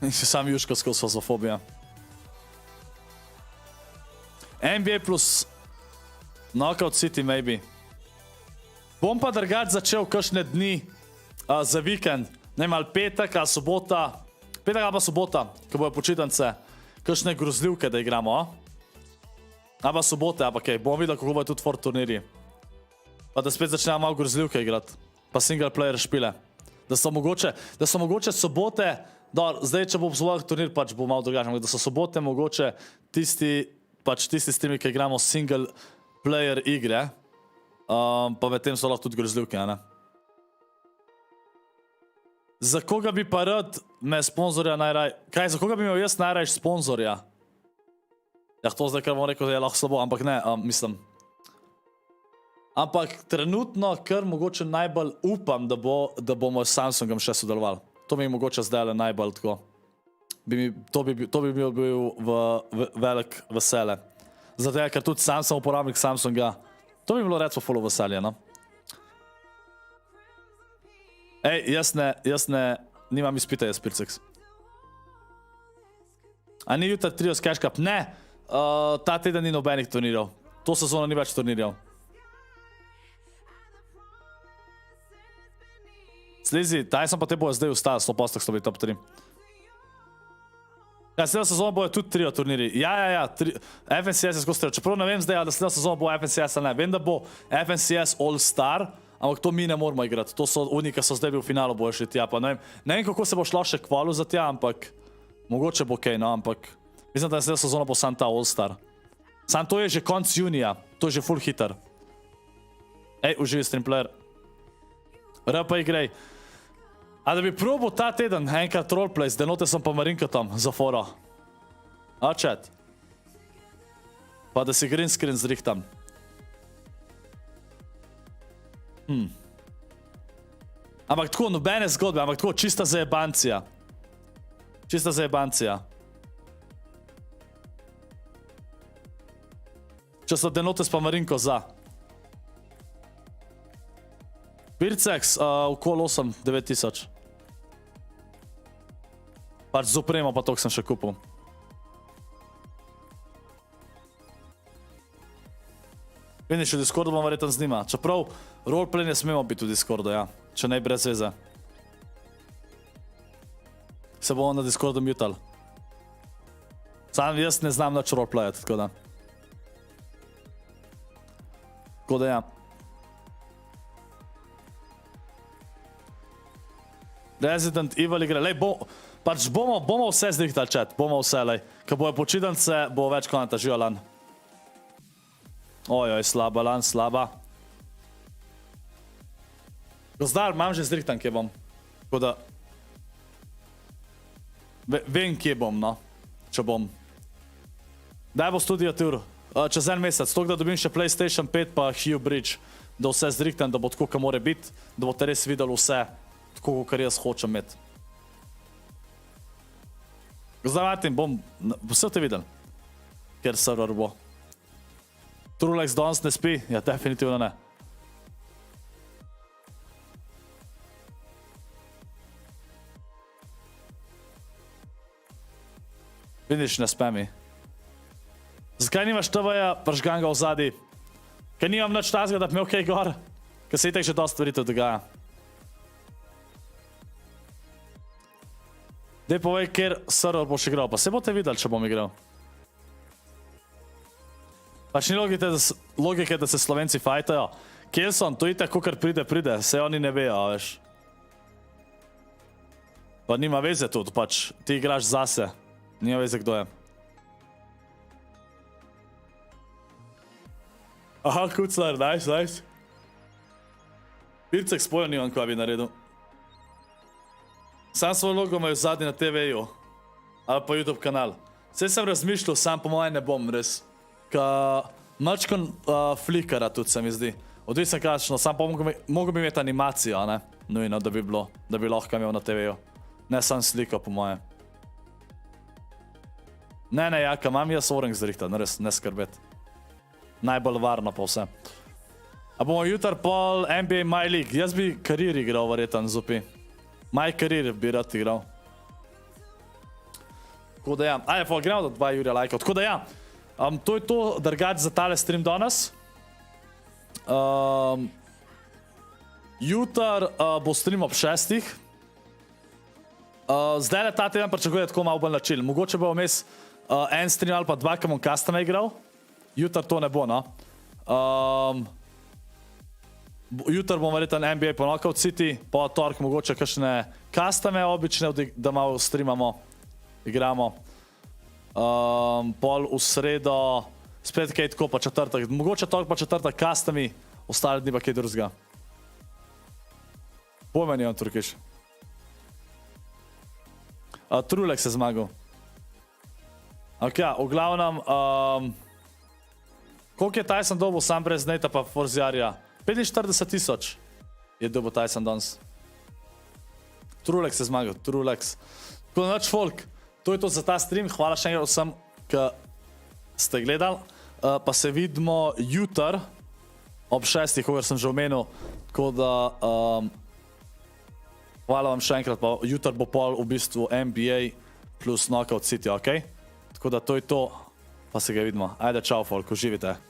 In si sam juško skozi fazofobija. NBA plus Knockout City, maybe. Bom pa drugač začel kakšne dni za vikend. Ne vem, ali petek, ali sobota. Petek ali pa sobota, ko bojo počitnice. Kakšne grozljivke, da igramo, Ali pa sobote, ali pa kaj. Bom videl, kako bojo tudi Fort turnirji. Pa da spet začnemo malo grozljivke igrati. Pa single player špile. Da so mogoče sobote, zdaj, če bo obzvojah turnir, pač bo malo drugačen. Da so sobote mogoče tisti streami, ki igramo single player igre, pa med tem so lahko tudi grozljivke, ne? Za koga bi pa rad me sponzorja najraj... Kaj, za koga bi imel jaz najrajš sponzorja? Ja, to zdaj, kar bom rekel, da je lahko slabo, ampak ne, mislim. Ampak trenutno, kar mogoče najbolj upam, da bomo s Samsungom še sodelovali. To mi je mogoče zdaj najbolj tako. To bi bil velik vesele. Zato je, ker tudi sam sem uporabnik Samsunga. To bi bilo recimo full veselje, no? Ej, jaz ne, nimam izpita, jaz Pircex. A ni jutri trio s Cash Cup? Ne, ta teden ni nobenih turnirjev. To sezono ni več turnirjev. Slizi, TaySon pa te bojo zdaj ustali, 100% so bili top 3. Ja, sledna sezona bojo tudi trio turniri. Ja, FNCS je skozi trio. Čeprav ne vem zdaj, da sledna sezona bo FNCS ali ne. Vem, da bo FNCS All-Star, ampak to mi ne moramo igrati. To so oni, ki so zdaj bili v finalu, bojo šli tja. Ne vem, kako se bo šlo še kvalu za tja, ampak mogoče bo kaj, no, ampak mislim, da sledna sezona bo sam ta All-Star. Sam to je že konc junija. To je že full hitter. Ej, uživi streamplayer. Pa igrej. A da bi probal ta teden enkrat roleplay z Denotesom pa Marinkatom za foro. A, chat? Pa da si green screen zrihtam. Ampak tako, nobene zgodbe, ampak tako, čista zajebancija. Čista zajebancija. Če so Denotes pa Marinko za. Pircex, okoli 8-9 tisoč. Pač z opremo pa toliko sem še kupil. Vidiš, v Discordu bom verjetno z njima. Čeprav roleplay ne smemo biti v Discordu, ja. Če ne brez veze. Se bomo na Discordu mutal. Sam jaz ne znam nič roleplayati, tako da. Tako da ja. Resident Evil igre. Lej, pač bomo vse zrihtali, chat. Bomo vse, lej. Ko bojo počitnice, bo več konata. Živa lan. Ojoj, slaba lan, slaba. Gozdar, imam že zrihtan, kje bom. Tako da... Vem, kje bom, no. Če bom. Daj bo studio tour. Čez en mesec. Tok, da dobim še PlayStation 5 pa Hue Bridge. Da vse zrihtan, da bo tako, ka more biti. Da boste res videli vse. Tako, kar jaz hočem imeti. Zdaj, Martin, bom vse te videl. Ker server bo. Trulex danes ne spi? Ja, definitivno ne. Vidiš, ne spe mi. Zakaj nimaš TV-ja pržganga v zadnji? Ker nimam nič tazga, da bi imel kaj gor. Ker se itek že dosti stvari to dogaja. Dej povej, kjer server boš igral, pa se boste videli, če bom igral. Pač ni logike, da se Slovenci fajtajo. TaySon, to itak, ko kar pride, se oni ne vejo, veš. Pa nima veze tudi, pač ti igraš zase. Nima veze, kdo je. Aha, kuclar, nice. Pircek spojo nimam, kva bi naredil. Sam svoj logo imajo zadnji na TV-ju. Ali pa YouTube kanal. Vse sem razmišljal, sam po mojem ne bom, res. Mačkon flikara tudi se mi zdi. Odvisno kakšno, sam pa mogo bi imeti animacijo, ne? Nujno, da bi lahko imel na TV-ju. Ne sam sliko, po moje. Ne, jaka, imam jaz Urnik zrihtan, res, ne skrbeti. Najbolj varno pa vse. A bomo jutr pol NBA My League. Jaz bi karir igral, verjetan, zupi. My karir bi rad igral. Tako da ja. Ajde, pa gremo do 2 Jurija lajkov. Tako da ja. To je to, drgač za tale stream danes. Jutr bo stream ob 6. Zdaj le ta teden pričakuje tako malo bolj načil. Mogoče bo vmes en stream ali pa 2, ki bom custome igral. Jutr to ne bo, no. Jutr bom verjetno NBA po Knockout City, po tork mogoče kakšne custome obične, da malo streamamo, igramo. Pol v sredo, spet kaj tako pa četrtek, mogoče tork pa četrtek customi, ostale dni pa kaj drugega. Pojma nimam turkiš. Trulek se zmagal. Ok, ja, v glavnem, koliko je TaySon dobil sam brez Neta pa Forziarja? 45,000 je dobil TaySon danes. Trulek se zmagal, Trulex. Tako da nač folk, to je to za ta stream, hvala še enkrat vsem, ki ste gledali. Pa se vidimo jutr ob 6, kogar sem že omenil. Tako da, hvala vam še enkrat, pa jutr bo pol v bistvu NBA plus Knockout City, ok? Tako da to je to, pa se ga vidimo. Ajde, čau folk, uživite.